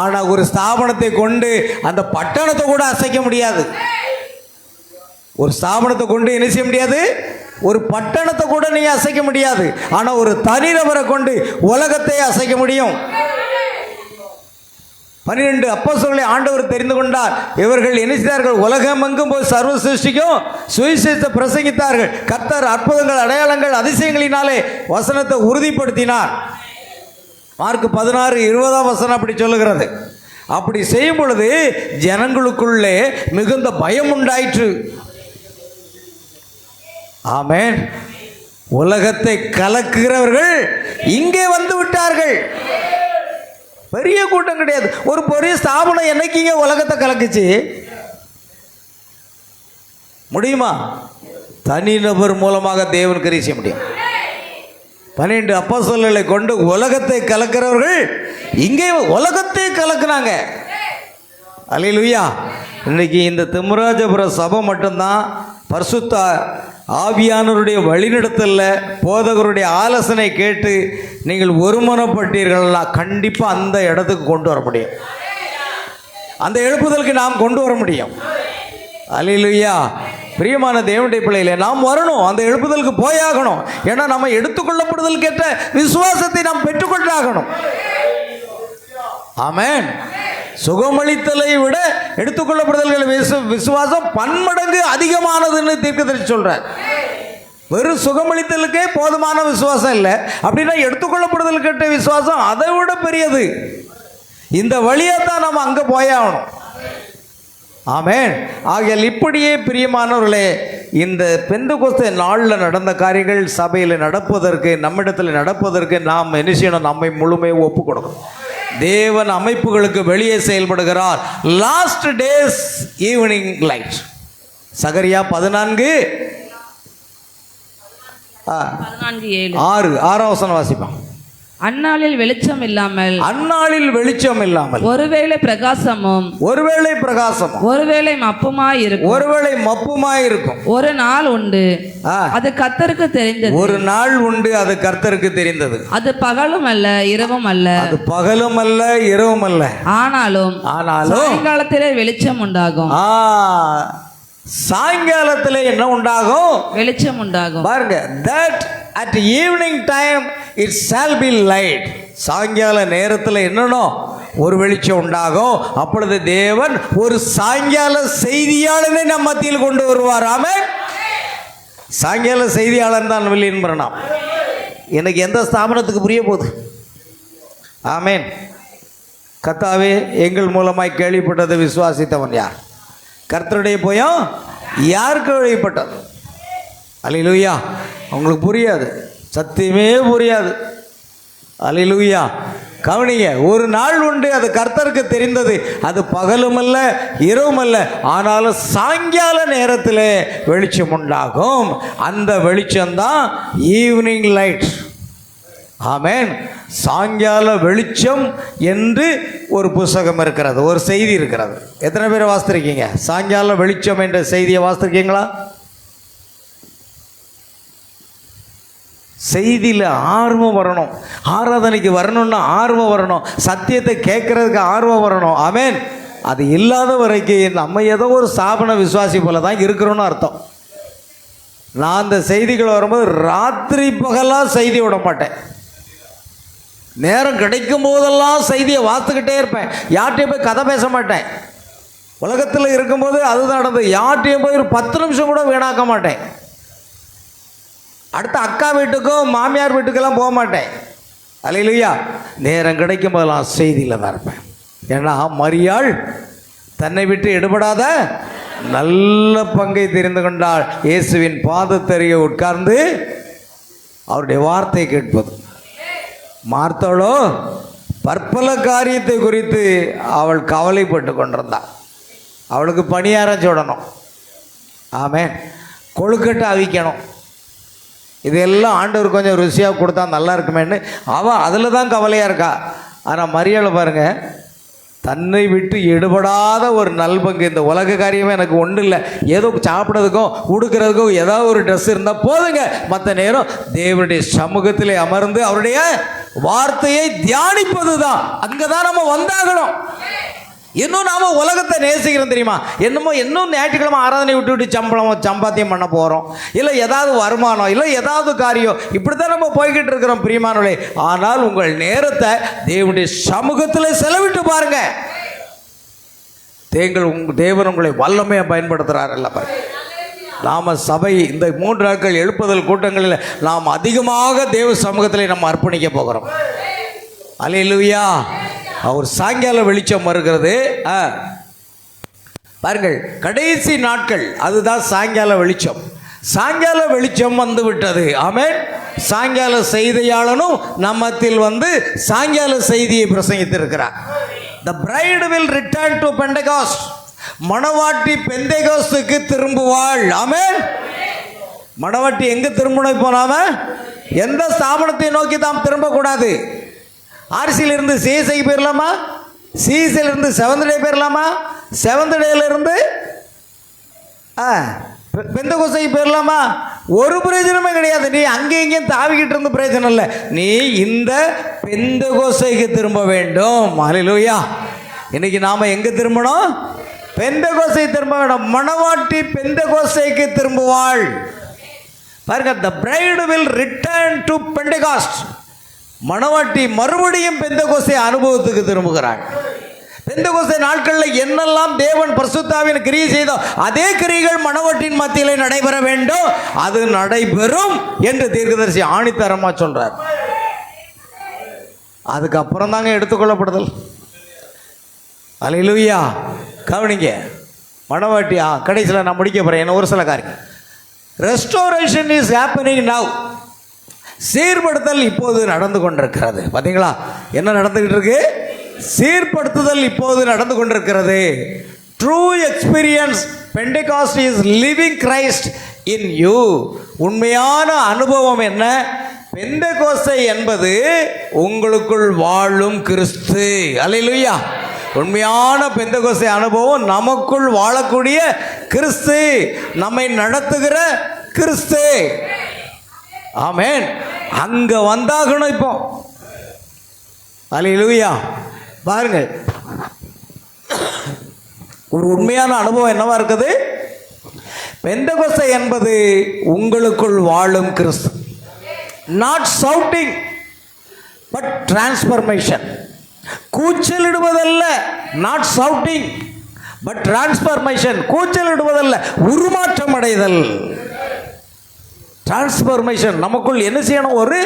ஆனால் ஒரு ஸ்தாபனத்தை கொண்டு அந்த பட்டணத்தை கூட அசைக்க முடியாது. ஒரு ஸ்தாபனத்தை கொண்டு என்ன செய்ய முடியாது? ஒரு பட்டணத்தை கூட நீ அசைக்க முடியாது. ஆனால் ஒரு தனி நபரை கொண்டு உலகத்தை அசைக்க முடியும். 12 அப்போஸ்தலர்களை ஆண்டவர் தெரிந்து கொண்டார். இவர்கள் என்ன செய்தார்கள்? உலகமெங்கும் போய் சர்வ சிருஷ்டிக்கும் சுவிசேஷத்தை பிரசங்கித்தார்கள். கர்த்தர் அற்புதங்கள், அடையாளங்கள், அதிசயங்களினாலே வசனத்தை உறுதிப்படுத்தினார். மார்க் 16:20 அப்படி சொல்லுகிறது. அப்படி செய்யும் பொழுது ஜனங்களுக்குள்ளே மிகுந்த பயம் உண்டாயிற்று. ஆமென். உலகத்தை கலக்குகிறவர்கள் இங்கே வந்து விட்டார்கள். பெரிய கூட்டம் கிடையாது. ஒரு பெரிய ஸ்தாபனம் என்னைக்குங்க உலகத்தை கலக்குச்சு? முடியுமா? தனிநபர் மூலமாக தேவன் கிரியை செய்ய முடியும். 12 அப்போஸ்தலர்களை கொண்டு உலகத்தை கலக்கிறவர்கள் இங்கே உலகத்தை கலக்குனாங்க. அல்லேலூயா. இன்னைக்கு இந்த திம்மராஜபுர சபை மட்டும்தான் பரிசுத்த ஆவியானவருடைய வழிநடத்தலில் போதகருடைய ஆலோசனை கேட்டு நீங்கள் ஒருமனப்பட்டீர்கள்னா கண்டிப்பாக அந்த இடத்துக்கு கொண்டு வர முடியும். அந்த எழுப்புதலுக்கு நாம் கொண்டு வர முடியும். அல்லேலூயா. பிரியமான தேவனுடைய பிள்ளைகளே, நாம் வரணும், அந்த எழுப்புதலுக்கு போயாகணும். ஏன்னா நம்ம எடுத்துக்கொள்ளப்படுதல் கேட்ட விசுவாசத்தை நாம் பெற்றுக்கொண்டாகணும். ஆமென். சுகமளித்தலை விட எடுத்துக்கொள்ளப்படுதல்கள் விசுவாசம் பன்மடங்கு அதிகமானதுன்னு தீர்க்கதரிசி சொல்றார். வெறும் சுகமளித்தலுக்கே போதுமான விசுவாசம் இல்லை அப்படின்னா எடுத்துக்கொள்ளப்படுதல் கேட்ட விசுவாசம் அதை விட பெரியது. இந்த வழியாக தான் நம்ம அங்கே போயாகணும். ஆமென். ஆகையால் இப்படியே பிரியமானவர்களே, இந்த பெந்தெகோஸ்தே நாளில் நடந்த காரியங்கள் சபையில் நடப்பதற்கு, நம்மிடத்தில் நடப்பதற்கு நாம் என்ன செய்யணும்? நம்மை முழுமையாக ஒப்பு கொடுக்கணும். தேவன் அமைப்புகளுக்கு வெளியே செயல்படுகிறார். Last days evening light. சகரியா 14:6 வாசிப்பான். அந்நாளில் வெளிச்சம் இல்லாமல், அந்நாளில் வெளிச்சம் இல்லாமல், ஒருவேளை பிரகாசமும் ஒருவேளை மப்புமாய் இருக்கும். ஒரு நாள் உண்டு, அது கர்த்தருக்கு தெரிந்தது. ஒரு நாள் உண்டு, அது கர்த்தருக்கு தெரிந்தது. அது பகலும் அல்ல, இரவும் அல்ல. அது பகலும் அல்ல, இரவும் அல்ல. ஆனாலும் சாயங்காலத்திலே வெளிச்சம் உண்டாகும். சாயங்காலத்திலே என்ன உண்டாகும்? வெளிச்சம் உண்டாகும். பாருங்க, that at evening time it shall be light. சாயங்கால நேரத்தில் என்னனோ ஒரு வெளிச்சம் உண்டாகும். அப்பொழுது தேவன் ஒரு சாயங்கால செய்தியாளனை நம் மத்தியில் கொண்டு வருவார். ஆமென். சாயங்கால செய்தியாளன் தான் வில்லியன் பிரணாம். எனக்கு எந்த ஸ்தாபனத்துக்கு புரிய போகுது? ஆமென். கர்த்தாவே, எங்கள் மூலமாய் கேள்விப்பட்டதை விசுவாசித்தவன் யார்? கர்த்தருடைய போயும் யாருக்கு வழிபட்டது? அல்லேலூயா. அவங்களுக்கு புரியாது, சத்தியமே புரியாது. அல்லேலூயா. கவனிங்க, ஒரு நாள் உண்டு, அது கர்த்தருக்கு தெரிந்தது. அது பகலும் அல்ல, இரவும் அல்ல. ஆனாலும் சாயங்கால நேரத்தில் வெளிச்சம் உண்டாகும். அந்த வெளிச்சம்தான் ஈவினிங் லைட். ஆமென். சாயங்கால வெளிச்சம் என்று ஒரு புஸ்தகம் இருக்கிறது, ஒரு செய்தி இருக்கிறது. எத்தனை பேர் வாசித்திருக்கீங்க? சாயங்கால வெளிச்சம் என்ற செய்தியை வாசித்திருக்கீங்களா? செய்தியில் ஆர்வம் வரணும். ஆராதனைக்கு வரணும்னா ஆர்வம் வரணும். சத்தியத்தை கேட்கறதுக்கு ஆர்வம் வரணும். ஆமென். அது இல்லாத வரைக்கும் நம்ம ஏதோ ஒரு ஸ்தாபன விசுவாசி போல தான் இருக்கிறோன்னு அர்த்தம். நான் அந்த செய்திகள் வரும்போது ராத்திரி பகலாக செய்தி விட மாட்டேன். நேரம் கிடைக்கும் போதெல்லாம் செய்தியை வாத்துக்கிட்டே இருப்பேன். யார்கிட்டையும் போய் கதை பேச மாட்டேன். உலகத்தில் இருக்கும்போது அதுதான் நடந்தது. யார்கிட்டையும் போய் ஒரு 10 நிமிஷம் கூட வீணாக்க மாட்டேன். அடுத்த அக்கா வீட்டுக்கும் மாமியார் வீட்டுக்கெல்லாம் போக மாட்டேன். அல்லேலூயா. நேரம் கிடைக்கும் போதெல்லாம் செய்தியில் தான் இருப்பேன். ஏன்னா மரியாள் தன்னை விட்டு எடுபடாத நல்ல பங்கை தெரிந்து கொண்டாள். இயேசுவின் பாதத்தருகே உட்கார்ந்து அவருடைய வார்த்தை கேட்பது. மார்த்தாளோ பற்பல காரியத்தை குறித்து அவள் கவலைப்பட்டு கொண்டிருந்தாள். அவளுக்கு பணியாரம் சுடணும். ஆமென். கொழுக்கட்டை அவிக்கணும். இதெல்லாம் ஆண்டவர் கொஞ்சம் ருசியாக கொடுத்தா நல்லா இருக்குமேன்னு அவள் அதில் தான் கவலையாக இருக்கா. ஆனால் மரியாதை பாருங்கள், தன்னை விட்டு எடுபடாத ஒரு நல்பங்கு. இந்த உலக காரியமே எனக்கு ஒன்றும் இல்லை, ஏதோ சாப்பிட்றதுக்கும் உடுக்கிறதுக்கும் ஏதாவது ஒரு ட்ரெஸ் இருந்தால் போதுங்க. மற்ற நேரம் தேவனுடைய சமூகத்திலே அமர்ந்து அவருடைய வார்த்தையை தியானிப்பது தான். அங்கே தான் நம்ம வந்தாகணும். இன்னும் நாம் உலகத்தை நேசிக்கிறோம் தெரியுமா? இன்னும் ஞாயிற்றுக்கிழமை ஆராதனை விட்டு சம்பாத்தியம் பண்ண போகிறோம், இல்லை ஏதாவது வருமானம், இல்லை ஏதாவது காரியம், இப்படி தான் நம்ம போய்கிட்டு இருக்கிறோம் பிரியமானவர்களே. ஆனால் உங்கள் நேரத்தை தேவனுடைய சமூகத்தில் செலவிட்டு பாருங்க. தேவன் உங்களை வல்லமையாக பயன்படுத்துகிறார். இல்லை நாம் சபை இந்த 3 நாட்கள் எழுப்புதல் கூட்டங்களில் நாம் அதிகமாக தேவ சமூகத்தில் நம்ம அர்ப்பணிக்க போகிறோம். அல்லேலூயா. அவர் சாயங்கால வெளிச்சம் வருகிறது பாருங்கள். கடைசி நாட்கள் அதுதான் சாயங்கால வெளிச்சம். சாயங்கால வெளிச்சம் வந்து விட்டது. ஆமென். சாயங்கால செய்தியாளனும் நம்மத்தில் வந்து சாயங்கால செய்தியை பிரசங்கித்திருக்கிறார். The bride will return to Pentecost. மணவாட்டி பெந்தேகோஸ்துக்கு திரும்புவாள். ஆமென். மணவாட்டி எங்க திரும்பணும்? இப்போ நாம எந்த ஸ்தாபனத்தை நோக்கி தாம் திரும்பக்கூடாது. ஆர்சியிலிருந்து சிஎஸ்ஐக்கு போயிடலாமா? சிஎஸ்ஐலிருந்து செவன்த் டே போயிடலாமா? செவன்த் டேலேருந்து பெந்தகோஸ்தைக்கு போயிடலாமா? ஒரு பிரயோஜனமே கிடையாது. நீ அங்கே இங்கேயும் தாவிக்கிட்டு இருந்து பிரயோஜனம் இல்லை. நீ இந்த பெந்தகோஸ்தைக்கு திரும்ப வேண்டும். அல்லேலூயா. இன்னைக்கு நாம் எங்கே திரும்பணும்? பெந்தகோஸ்தை திரும்ப வேண்டும். மணவாட்டி பெந்தகோஸ்தைக்கு திரும்புவாள். பாருங்க, the bride will return to Pentecost. மணவாட்டி மறுபடியும் பெந்தகோஸ்தை அனுபவத்துக்கு திரும்புகிறாள். பெந்தகோஸ்தை நாட்களில் என்னெல்லாம் தேவன் பரிசுத்தாவின் கிரியை செய்தோ அதே கிரியைகள் மணவாட்டின் மத்தியிலே நடைபெற வேண்டும். அது நடைபெறும் என்று தீர்க்கதரிசி ஆணித்தரமா சொல்றார். அதுக்கப்புறம் தாங்க எடுத்துக்கொள்ளப்படுதல். அல்லேலூயா. கவனிங்க, மணவாட்டி கடைசியில் நான் முடிக்க போறேன். என்ன ஒரு சில காரியம். Restoration is happening now. சீர்படுத்தல் இப்போது நடந்து கொண்டிருக்கிறது. பார்த்தீங்களா என்ன நடந்துகிட்டு இருக்கு? சீர்படுத்துதல் இப்போது நடந்து கொண்டிருக்கிறது. True experience Pentecost is living Christ in you. உண்மையான அனுபவம் என்ன? பெந்தெகோஸ்தை என்பது உங்களுக்குள் வாழும் கிறிஸ்து. அல்லேலூயா. உண்மையான பெந்தெகோஸ்தை அனுபவம் நமக்குள் வாழக்கூடிய கிறிஸ்து, நம்மை நடத்துகிற கிறிஸ்து. ஆமென். அங்க வந்தாகணும் இப்போ. அல்லேலூயா. பாருங்கள், ஒரு உண்மையான அனுபவம் என்னவா இருக்குது? பெந்தெகோஸ்தை என்பது உங்களுக்குள் வாழும் கிறிஸ்து. Not shouting but transformation. கூச்சலிடுவதல்ல. Not shouting but transformation. கூச்சலிடுவதல்ல, உருமாற்றம் அடைதல். டிரான்ஸ்ஃபர்மேஷன். நமக்குள் என்ன செய்யணும்? ஒரு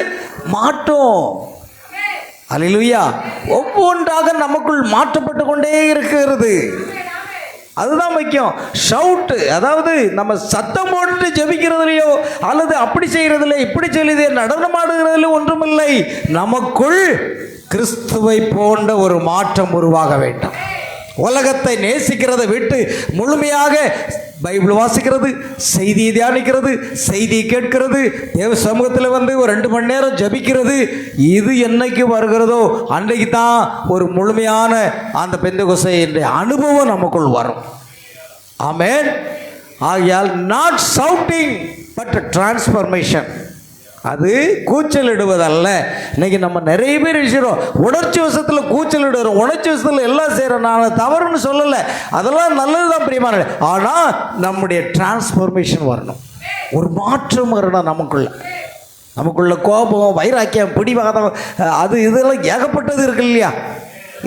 மாற்றம். அல்லேலூயா. ஒவ்வொன்றாக நமக்குள் மாற்றப்பட்டு கொண்டே இருக்கிறது. அதுதான் முக்கியம். ஷவுட், அதாவது நம்ம சத்தம் போட்டு ஜெபிக்கிறதுலையோ அல்லது அப்படி செய்கிறதுல இப்படி செய்து நடனமாடுகிறதுல ஒன்றுமில்லை. நமக்குள் கிறிஸ்துவை போன்ற ஒரு மாற்றம் உருவாக வேண்டும். உலகத்தை நேசிக்கிறதை விட்டு முழுமையாக பைபிள் வாசிக்கிறது, செய்தியை தியானிக்கிறது, செய்தியை கேட்கிறது, தேவ சமூகத்தில் வந்து ஒரு 2 மணி நேரம் ஜபிக்கிறது, இது என்னைக்கு வருகிறதோ அன்றைக்கு தான் ஒரு முழுமையான அந்த பெந்தெகோஸ்தை என்ற அனுபவம் நமக்குள் வரும். ஆமென். ஆகையால் நாட் ஷவுட்டிங் பட் டிரான்ஸ்ஃபர்மேஷன். அது கூச்சலிடுவதல்ல. இன்னைக்கு நம்ம நிறைய பேர் விஷயம் உணர்ச்சி வசத்தில் கூச்சலிடுறோம், உணர்ச்சி வசத்தில் எல்லாம் செய்கிறோம். நான் தவறுன்னு சொல்லலை, அதெல்லாம் நல்லது தான் பிரியமான. ஆனால் நம்முடைய டிரான்ஸ்ஃபர்மேஷன் வரணும், ஒரு மாற்றம் வரணும் நமக்குள்ள. நமக்குள்ள கோபம், வைராக்கியம், பிடிவாதம், அது இதெல்லாம் ஏகப்பட்டது இருக்கு இல்லையா?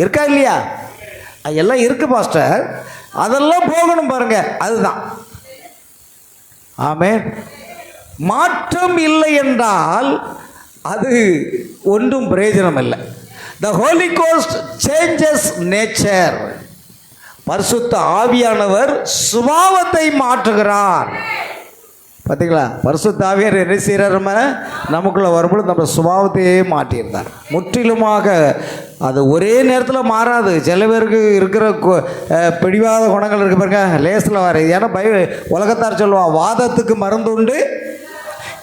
இருக்கா இல்லையா? எல்லாம் இருக்கு பாஸ்டர். அதெல்லாம் போகணும் பாருங்க. அதுதான். ஆமென். மாற்றம் இல்லை என்றால் அது ஒன்றும் பிரயோஜனம் இல்லை. The Holy Ghost changes nature. பரிசுத்த ஆவியானவர் சுபாவத்தை மாற்றுகிறார். பார்த்தீங்களா? பரிசுத்த ஆவியார் என்ன செய்கிறார்? நமக்குள்ளே வரும்போது நம்ம சுபாவத்தையே மாற்றியிருந்தார் முற்றிலுமாக. அது ஒரே நேரத்தில் மாறாது. சில பேருக்கு இருக்கிற பிடிவாத குணங்கள் இருக்கு பாருங்க, லேசில் வர. ஏன்னா உலகத்தார் சொல்லுவான், வாதத்துக்கு மருந்து உண்டு,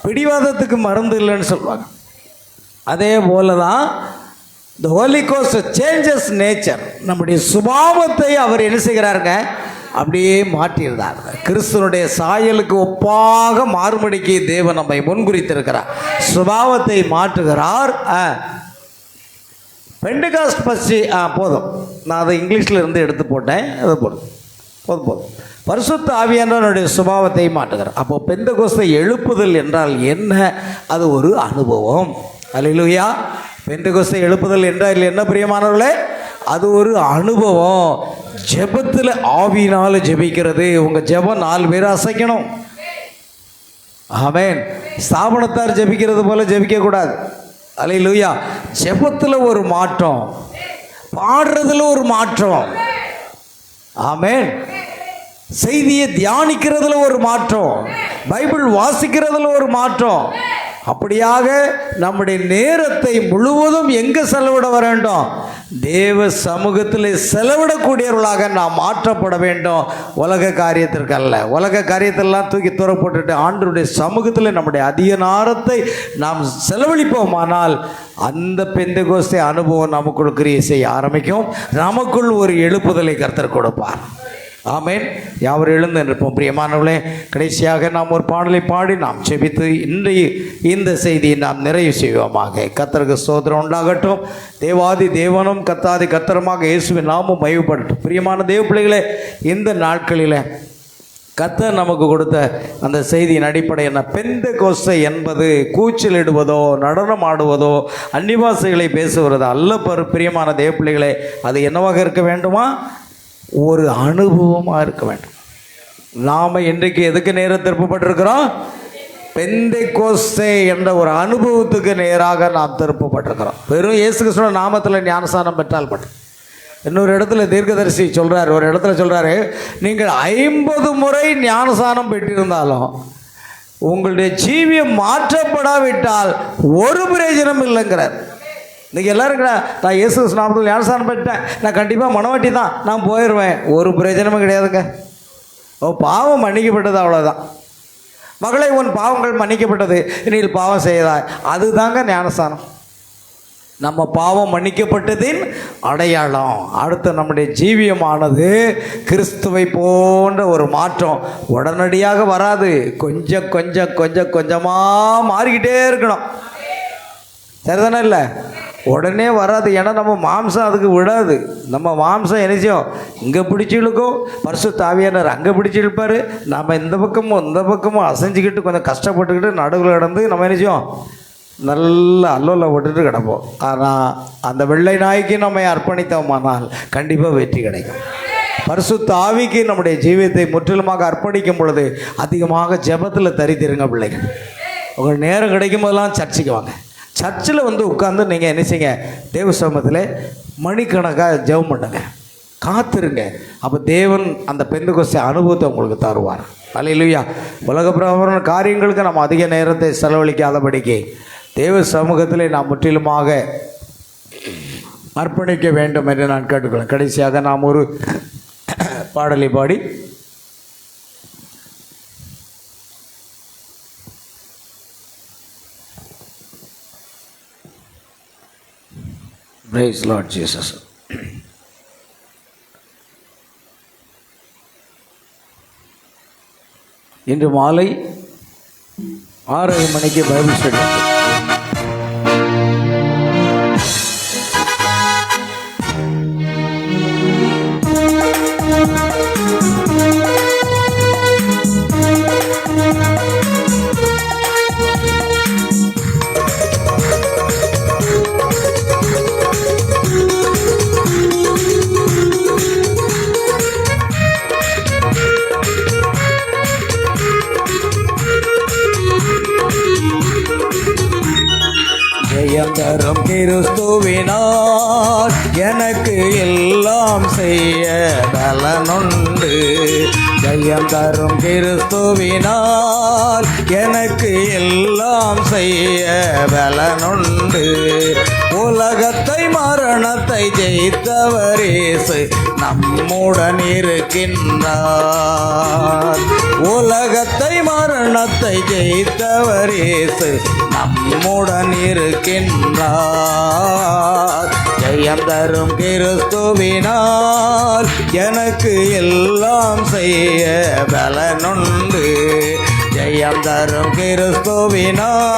பிடிவாதத்துக்கு மருந்து இல்லைன்னு சொல்லுவாங்க. அதே போல தான் The Holy Ghost changes nature. நம்முடைய சுபாவத்தை அவர் என்ன செய்கிறாருங்க, அப்படியே மாற்றியிருந்தார். கிறிஸ்துவனுடைய சாயலுக்கு ஒப்பாக மாறுபடிக்கு தேவன் நம்மை முன்குறித்திருக்கிறார், சுபாவத்தை மாற்றுகிறார். பெண்டகாஸ்ட் பற்றி போதும், நான் அதை இங்கிலீஷில் இருந்து எடுத்து போட்டேன், அது போதும். பரிசுத்த ஆவியானவருடைய சுபாவத்தை மாற்றுகிறார். அப்போ பெந்தகோஸ்தை எழுப்புதல் என்றால் என்ன? அது ஒரு அனுபவம். அல்லேலூயா. பெந்தகோஸ்தை எழுப்புதல் என்றால் என்ன பிரியமானவர்களே? அது ஒரு அனுபவம். ஜெபத்தில் ஆவியினால் ஜெபிக்கிறது. உங்கள் ஜெபம் 4 பேரை அசைக்கணும். ஆமென். ஸ்தாபனத்தார் ஜெபிக்கிறது போல ஜெபிக்கக்கூடாது. அல்லேலூயா. ஜெபத்தில் ஒரு மாற்றம், பாடுறதுல ஒரு மாற்றம். ஆமென். செய்தியை தியானிக்கிறதுல ஒரு மாற்றம், பைபிள் வாசிக்கிறதுல ஒரு மாற்றம். அப்படியாக நம்முடைய நேரத்தை முழுவதும் எங்கே செலவிட வேண்டும்? தேவ சமூகத்தில் செலவிடக்கூடியவர்களாக நாம் மாற்றப்பட வேண்டும். உலக காரியத்திற்கு அல்ல. உலக காரியத்தெல்லாம் தூக்கி தூர போட்டுட்டு ஆண்டவருடைய சமூகத்தில் நம்முடைய அதிக நேரத்தை நாம் செலவழிப்போமானால் அந்த பெந்தெகோஸ்தே அனுபவம் நமக்குள் கிரியை செய்ய ஆரம்பிக்கும். நமக்குள் ஒரு எழுப்புதலை கர்த்தர் கொடுப்பார். ஆமென். யாவர் எழுந்து நிற்போம். பிரியமானவர்களே, கடைசியாக நாம் ஒரு பாடலை பாடி நாம் செபித்து இன்றைய இந்த செய்தியை நாம் நிறைவு செய்வோமாக. கர்த்தருக்கு ஸ்தோத்திரம் உண்டாகட்டும். தேவாதி தேவனும் கர்த்தாதி கர்த்தருமாக இயேசுவின் நாமம் மகிமைப்படட்டும். பிரியமான தேவ பிள்ளைகளே, இந்த நாட்களில் கர்த்தர் நமக்கு கொடுத்த அந்த செய்தியின் அடிப்படை என்ன? பெந்தெகோஸ்தை என்பது கூச்சலிடுவதோ நடனம் ஆடுவதோ அந்நிவாசிகளை பேசுவதோ அல்ல. பிரியமான தேவ பிள்ளைகளே, அது என்னவாக இருக்க வேண்டுமா? ஒரு அனுபவமாக இருக்க வேண்டும். நாம் இன்றைக்கு எதுக்கு நேரம் திருப்பப்பட்டிருக்கிறோம்? பெந்தெகோஸ்தே என்ற ஒரு அனுபவத்துக்கு நேராக நாம் திருப்பப்பட்டிருக்கிறோம். வெறும் இயேசு கிறிஸ்துவின் நாமத்தில் ஞானஸ்நானம் பெற்றால் மட்டும். இன்னொரு இடத்துல தீர்க்கதரிசி சொல்கிறார், ஒரு இடத்துல சொல்கிறாரு, நீங்கள் 50 முறை ஞானஸ்நானம் பெற்றிருந்தாலும் உங்களுடைய ஜீவியம் மாற்றப்படாவிட்டால் ஒரு பிரயோஜனம் இல்லைங்கிறார். இன்றைக்கி எல்லோரும் நான் இயேசு நாமத்தில் ஞானஸ்நானம் பெற்றேன், நான் கண்டிப்பாக மனவாட்டி தான், நான் போயிடுவேன். ஒரு பிரயோஜனமும் கிடையாதுங்க. பாவம் மன்னிக்கப்பட்டது, அவ்வளோதான். மகளே, உன் பாவங்கள் மன்னிக்கப்பட்டது, இனியில் பாவம் செய்தாய். அதுதாங்க ஞானஸ்நானம். நம்ம பாவம் மன்னிக்கப்பட்டதின் அடையாளம். அடுத்து நம்முடைய ஜீவியமானது கிறிஸ்துவை போன்ற ஒரு மாற்றம் உடனடியாக வராது. கொஞ்சமாக மாறிக்கிட்டே இருக்கணும். சரிதானே? இல்லை, உடனே வராது. ஏன்னா நம்ம மாம்சம் அதுக்கு விடாது. நம்ம மாம்சம் என்னச்சோம் இங்கே பிடிச்சி இழுக்கும், பரிசுத்த ஆவியானவர் அங்கே பிடிச்சி இழுப்பார். நம்ம இந்த பக்கமும் அசைஞ்சிக்கிட்டு கொஞ்சம் கஷ்டப்பட்டுக்கிட்டு நடுவில் கிடந்து நம்ம என்னச்சோம் நல்ல அல்லோல விட்டுட்டு கிடப்போம். ஆனால் அந்த வெள்ளை நாய்க்கு நம்ம அர்ப்பணித்தோமானால் கண்டிப்பாக வெற்றி கிடைக்கும். பரிசுத்த ஆவிக்கு நம்முடைய ஜீவியத்தை முற்றிலுமாக அர்ப்பணிக்கும் பொழுது அதிகமாக ஜெபத்தில் தரித்திருங்க பிள்ளைகள். உங்கள் நேரம் கிடைக்கும் போதெல்லாம் சர்ச்சுக்கு வாங்க. சர்ச்சில் உட்காந்து நீங்கள் என்ன செய்யுங்க, தேவ சமூகத்தில் மணிக்கணக்காக ஜெபம் பண்ணுங்க, காத்திருங்க. அப்போ தேவன் அந்த பெந்தெகோஸ்தே அனுபவத்தை உங்களுக்கு தருவார். அல்லேலூயா. உலக பிரகாரமான காரியங்களுக்கு நம்ம அதிக நேரத்தை செலவழிக்காதபடிக்கு தேவ சமூகத்திலே நாம் முற்றிலுமாக அர்ப்பணிக்க வேண்டும் என்று நான் கேட்டுக்கொள்கிறேன். கடைசியாக நாம் ஒரு பாடலை பாடி Praise Lord Jesus. இன்று மாலை 6:30 மணிக்கு பைபிள் ஸ்டடி. ஜெயம் தரும் கிறிஸ்துவினால் எனக்கு எல்லாம் செய்ய பலனுண்டு. ஜெயம் தரும் கிறிஸ்துவினால் எனக்கு எல்லாம் செய்ய பலனுண்டு. உலகத்தை மரணத்தை ஜெயித்தவர் இயேசு நம்முடன் இருக்கின்றார். உலகத்தை மரணத்தை ஜெயித்தவர் இயேசு நம்முடன் இருக்கின்றார். ஜெயம் தரும் கிறிஸ்துவினால் எனக்கு எல்லாம் செய்ய பலனுண்டு. ஜெயம் தரும் கிறிஸ்துவினால்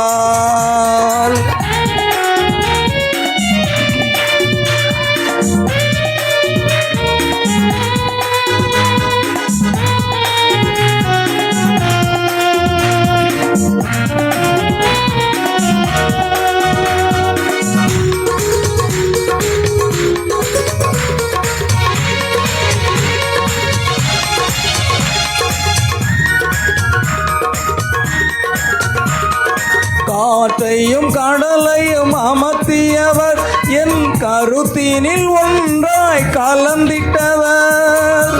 காற்றையும் கடலையும் அமர்த்தியவர் என் கருத்தினில் ஒன்றாய் கலந்திட்டவர்.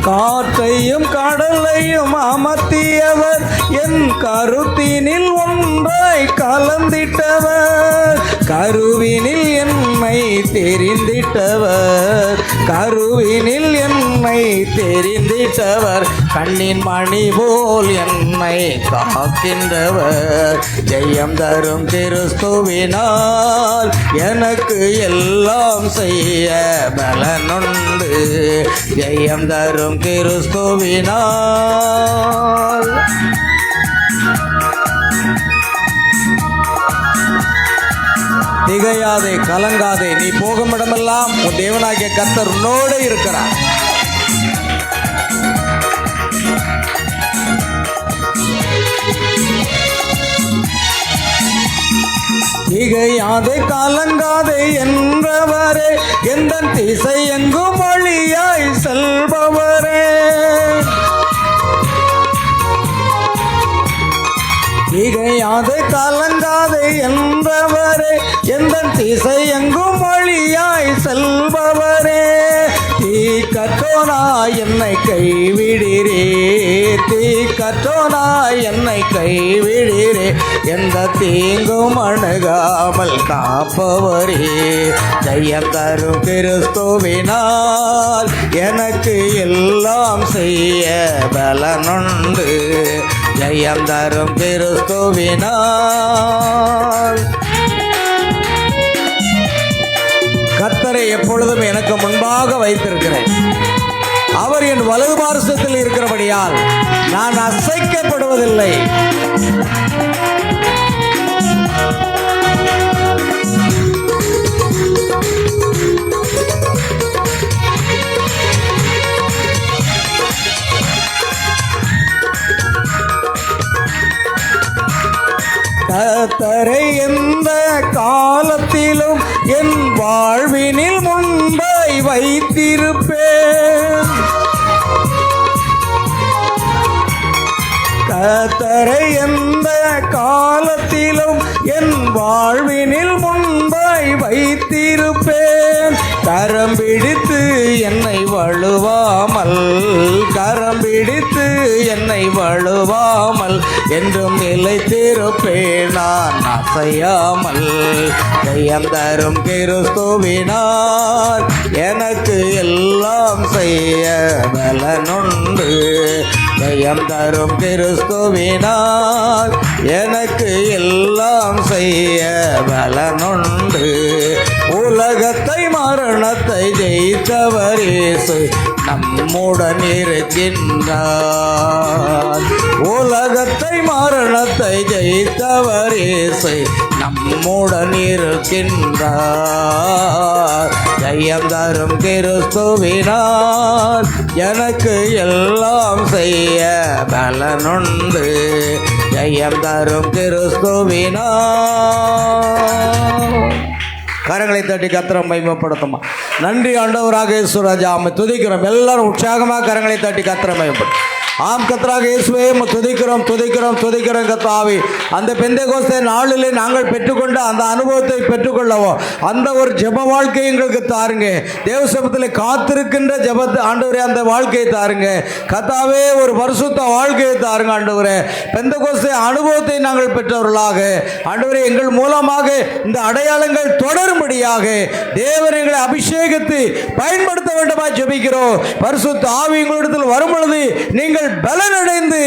காற்றையும் கடலையும் அமர்த்தியவர் என் கருத்தினில் ஒன்றாய் கலந்திட்டவர். கருவினில் என்னை தெரிந்திட்டவர். கருவினில் என்னை தெரிந்திட்டவர். கண்ணின் மணி போல் என்னை காக்கின்றவர். ஜெயம் தரும் கிறிஸ்துவினால் எனக்கு எல்லாம் செய்ய பலனுண்டு. ஜெயம் தரும் கிறிஸ்துவினால் திகையாதே, கலங்காதே. நீ போகும் இடமெல்லாம் உன் தேவனாகிய கர்த்தர் உன்னோடு இருக்கிறார். திகையாதே, கலங்காதே என்றவரே, எந்த திசை எங்கும் வழியாய் செல்பவரே. திகையாதே, கலங்காதே என்றவரே, எந்த திசை எங்கும் வழியாய் செல்பவரே. தீக்கற்றோனாய் என்னை கைவிடிரே. தீக்கற்றோனாய் என்னை கைவிடிரே. எந்த தீங்கும் அணுகாமல் காப்பவரே. ஜெயம் தரும் கிறிஸ்துவினால் எனக்கு எல்லாம் செய்ய பலனுண்டு. ஜெயம் தரும் கிறிஸ்துவினால் கர்த்தரை எப்பொழுதும் எனக்கு முன்பாக வைத்திருக்கிறேன். அவர் என் வலது பார்சத்தில் இருக்கிறபடியால் நான் அசைக்கப்படுவதில்லை. கர்த்தரை எந்த காலத்திலும் என் வாழ்வினில் முன்பாய் வைத்திருப்பேன். கர்த்தரை எந்த காலத்திலும் என் வாழ்வினில் முன்பாய் வைத்திருப்பேன். கரம் பிடித்து என்னை வழுவாமல், கரம் பிடித்து என்னை வழுவாமல் என்றும் நிலைத்திருப்பேன் நான் அசையாமல். ஜெயம் தரும் கிறிஸ்துவினால் எனக்கு எல்லாம் செய்ய பலனுண்டு. ஜெயம் தரும் கிறிஸ்துவினால் எனக்கு எல்லாம் செய்ய பலனுண்டு. உலகத்தை மரணத்தை ஜெயித்தவர் இயேசு நம்முடன் இருக்கின்றார். உலகத்தை மரணத்தை ஜெயித்தவர் இயேசு நம்முடன் இருக்கின்றார். ஜெயம் தரும் கிறிஸ்துவினால் எனக்கு எல்லாம் செய்ய பலனுண்டு. ஜெயம் தரும் கிறிஸ்துவினால். கரங்களை தட்டி கர்த்தரை மகிமைப்படுத்துமா. நன்றி ஆண்டவராக இயேசு ராஜா, அம்மை துதிக்கிறோம். எல்லாரும் உற்சாகமாக கரங்களை தட்டி கர்த்தரை மகிமைப்படுத்தும். ஆம் கர்த்தராக இயேசுவே துதிக்கிறோம் துதிக்கிறோம் துதிக்கிறோம் கர்த்தாவே. அந்த பெந்தெகோஸ்தே நாளிலே நாங்கள் பெற்றுக்கொண்ட அந்த அனுபவத்தை பெற்றுக்கொள்ளவோ அந்த ஒரு ஜெப வாழ்க்கையை எங்களுக்கு தாருங்க. தேவசபத்தில் காத்திருக்கின்ற ஜெபத்தை ஆண்டவரே அந்த வாழ்க்கையை தாருங்க கர்த்தாவே. ஒரு பரிசுத்த வாழ்க்கையை தாருங்க ஆண்டவரே. பெந்தெகோஸ்தே அனுபவத்தை நாங்கள் பெற்றவர்களாக ஆண்டவரே எங்கள் மூலமாக இந்த அடையாளங்கள் தொடரும்படியாக தேவன் எங்களை அபிஷேகித்து பயன்படுத்த வேண்டுமா ஜெபிக்கிறோம். பரிசுத்த ஆவி எங்களிடத்தில் வரும் பொழுது நீங்கள் பலனடைந்து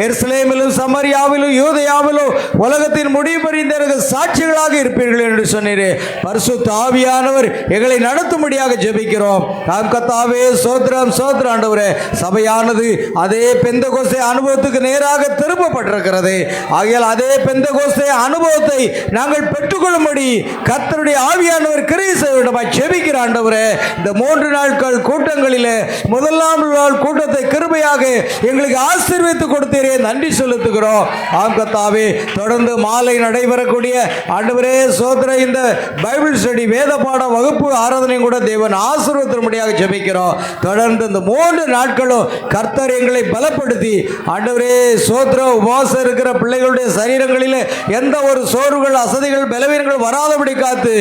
எருசலேமிலும் சமரியாவிலும் யூதேயாவிலும் உலகத்தின் முடிவு பரிந்த சாட்சிகளாக இருப்பீர்கள் என்று சொன்னீரே. பரிசுத்த ஆவியானவர் எங்களை நடத்தும்படியாக ஜெபிக்கிறோம். நாம் கர்த்தாவே சோத்திரம் சோத்திரம் ஆண்டவரே. சபையானது அதே பெந்தெகோஸ்தே அனுபவத்துக்கு நேராக திருப்பப்பட்டிருக்கிறது. ஆகையால் அதே பெந்தெகோஸ்தே அனுபவத்தை நாங்கள் பெற்றுக்கொள்ளும்படி கர்த்தருடைய ஆவியானவர் கிரியை செய்ய வேண்டுமாய் ஜெபிக்கிற ஆண்டவரே. இந்த 3 நாட்கள் கூட்டங்களிலே முதலாம் நாள் கூட்டத்தை கிருபையாக எங்களுக்கு ஆசீர்வதித்து கொடுத்தீரே, நன்றி செலுத்துகிறோம். ஆம் கர்த்தாவே, தொடர்ந்து மாலை நடைபெறக்கூடிய ஆண்டவரே சோதர இந்த பைபிள் ஸ்டடி வேத பாட வகுப்பு ஆராதனையும் கூட தேவன் ஆசீர்வதிக்கும்படியாக ஜெபிக்கிறோம். தொடர்ந்து இந்த 3 நாட்களும் கர்த்தர் எங்களை பலப்படுத்தி ஆண்டவரே சோதர உபவாசம் இருக்கிற பிள்ளைகளுடைய சரீரங்களில் எந்த ஒரு சோர்வுகள் அசதிகள் பலவீனங்கள் வராதபடி காத்து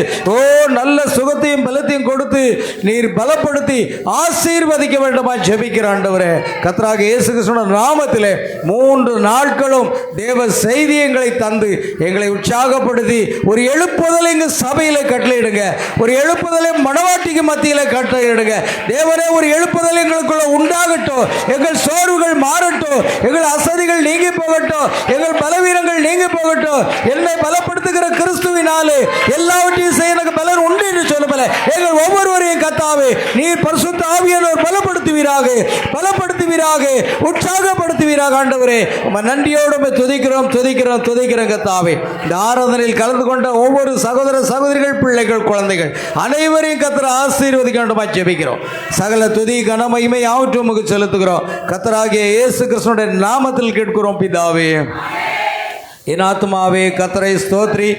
நல்ல சுகத்தையும் பலத்தையும் கொடுத்து நீர் பலப்படுத்தி ஆசீர்வதிக்க வேண்டுமா ஜெபிக்கிற ஆண்டவரே. கர்த்தராக இயேசு கிறிஸ்துவின் நாமத்திலே 3 நாட்களும் தேவ செய்தி எங்களை தந்து எங்களை உற்சாகப்படுத்தி ஒரு எழுப்புதலை இங்கு சபையில கட்டளையிடுங்க. ஒரு எழுப்புதலை மனவாட்டிக்கு மத்தியில கட்டளையிடுங்க. தேவரே ஒரு எழுப்புதல் எங்களுக்குள்ள உண்டாகட்டும். எங்கள் சோர்வுகள் மாறட்டும். எங்கள் அசதிகள் நீங்கி போகட்டும். எங்கள் பலவீனங்கள் நீங்கி போகட்டும். என்னை பலப்படுத்துகிற கிறிஸ்துவினாலே எல்லாவற்றையும் செய்ய எனக்கு பலன் உண்டு என்று சொல்லுமல. எங்கள் ஒவ்வொருவரையும் கர்த்தாவே நீர் பரிசுத்த ஆவியானவர் பலப்படுத்துவீராக பலப்படுத்துவீராக உற்சாகப்படுத்துவீராக ஆண்டவரே. நன்றியோடு துதிக்கிறோம் துதிக்கிறோம் துதிக்கிறோம் கர்த்தாவே. இந்த ஆராதனையில் கலந்து கொண்ட ஒவ்வொரு சகோதர சகோதரிகள் பிள்ளைகள் குழந்தைகள் அனைவரையும் கர்த்தர் ஆசீர்வதிக்க வேண்டுமா ஜெபிக்கிறோம். சகல துதி கன மகிமை யாவற்றும் உமக்கு செலுத்துகிறோம். கர்த்தராகிய இயேசு கிறிஸ்துவினுடைய நாமத்தில் கேட்கிறோம் பிதாவே. என் ஆத்மாவே கர்த்தரை ஸ்தோத்ரி,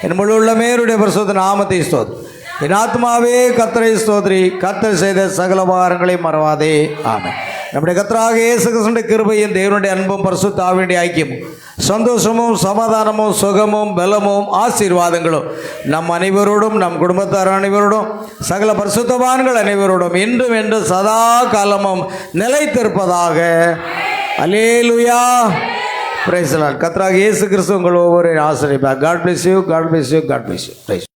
என் முழு உள்ளமேருடைய பரிசுத்த நாமத்தை ஸ்தோத்ரி. என் ஆத்மாவே கர்த்தரை ஸ்தோத்ரி, கர்த்தர் செய்த சகல உபகாரங்களை மறவாதே. ஆமென். நம்முடைய கர்த்தராகிய இயேசு கிறிஸ்துவினுடைய கிருபையும் தேவனுடைய அன்பும் பரிசுத்த ஆவியுடைய ஐக்கியமும் சந்தோஷமும் சமாதானமும் சுகமும் பலமும் ஆசீர்வாதங்களும் நம் அனைவரோடும் நம் குடும்பத்தார் அனைவரோடும் சகல பரிசுத்தவான்கள் அனைவரோடும் இன்றும் என்று சதா காலமும் நிலைத்திருப்பதாக. அல்லேலூயா. Praise the Lord. கர்த்தராகிய இயேசு கிறிஸ்து உங்கள் ஒவ்வொரு ஆசீர்வதிப்பார். God bless you. God bless you. God bless you. Praise.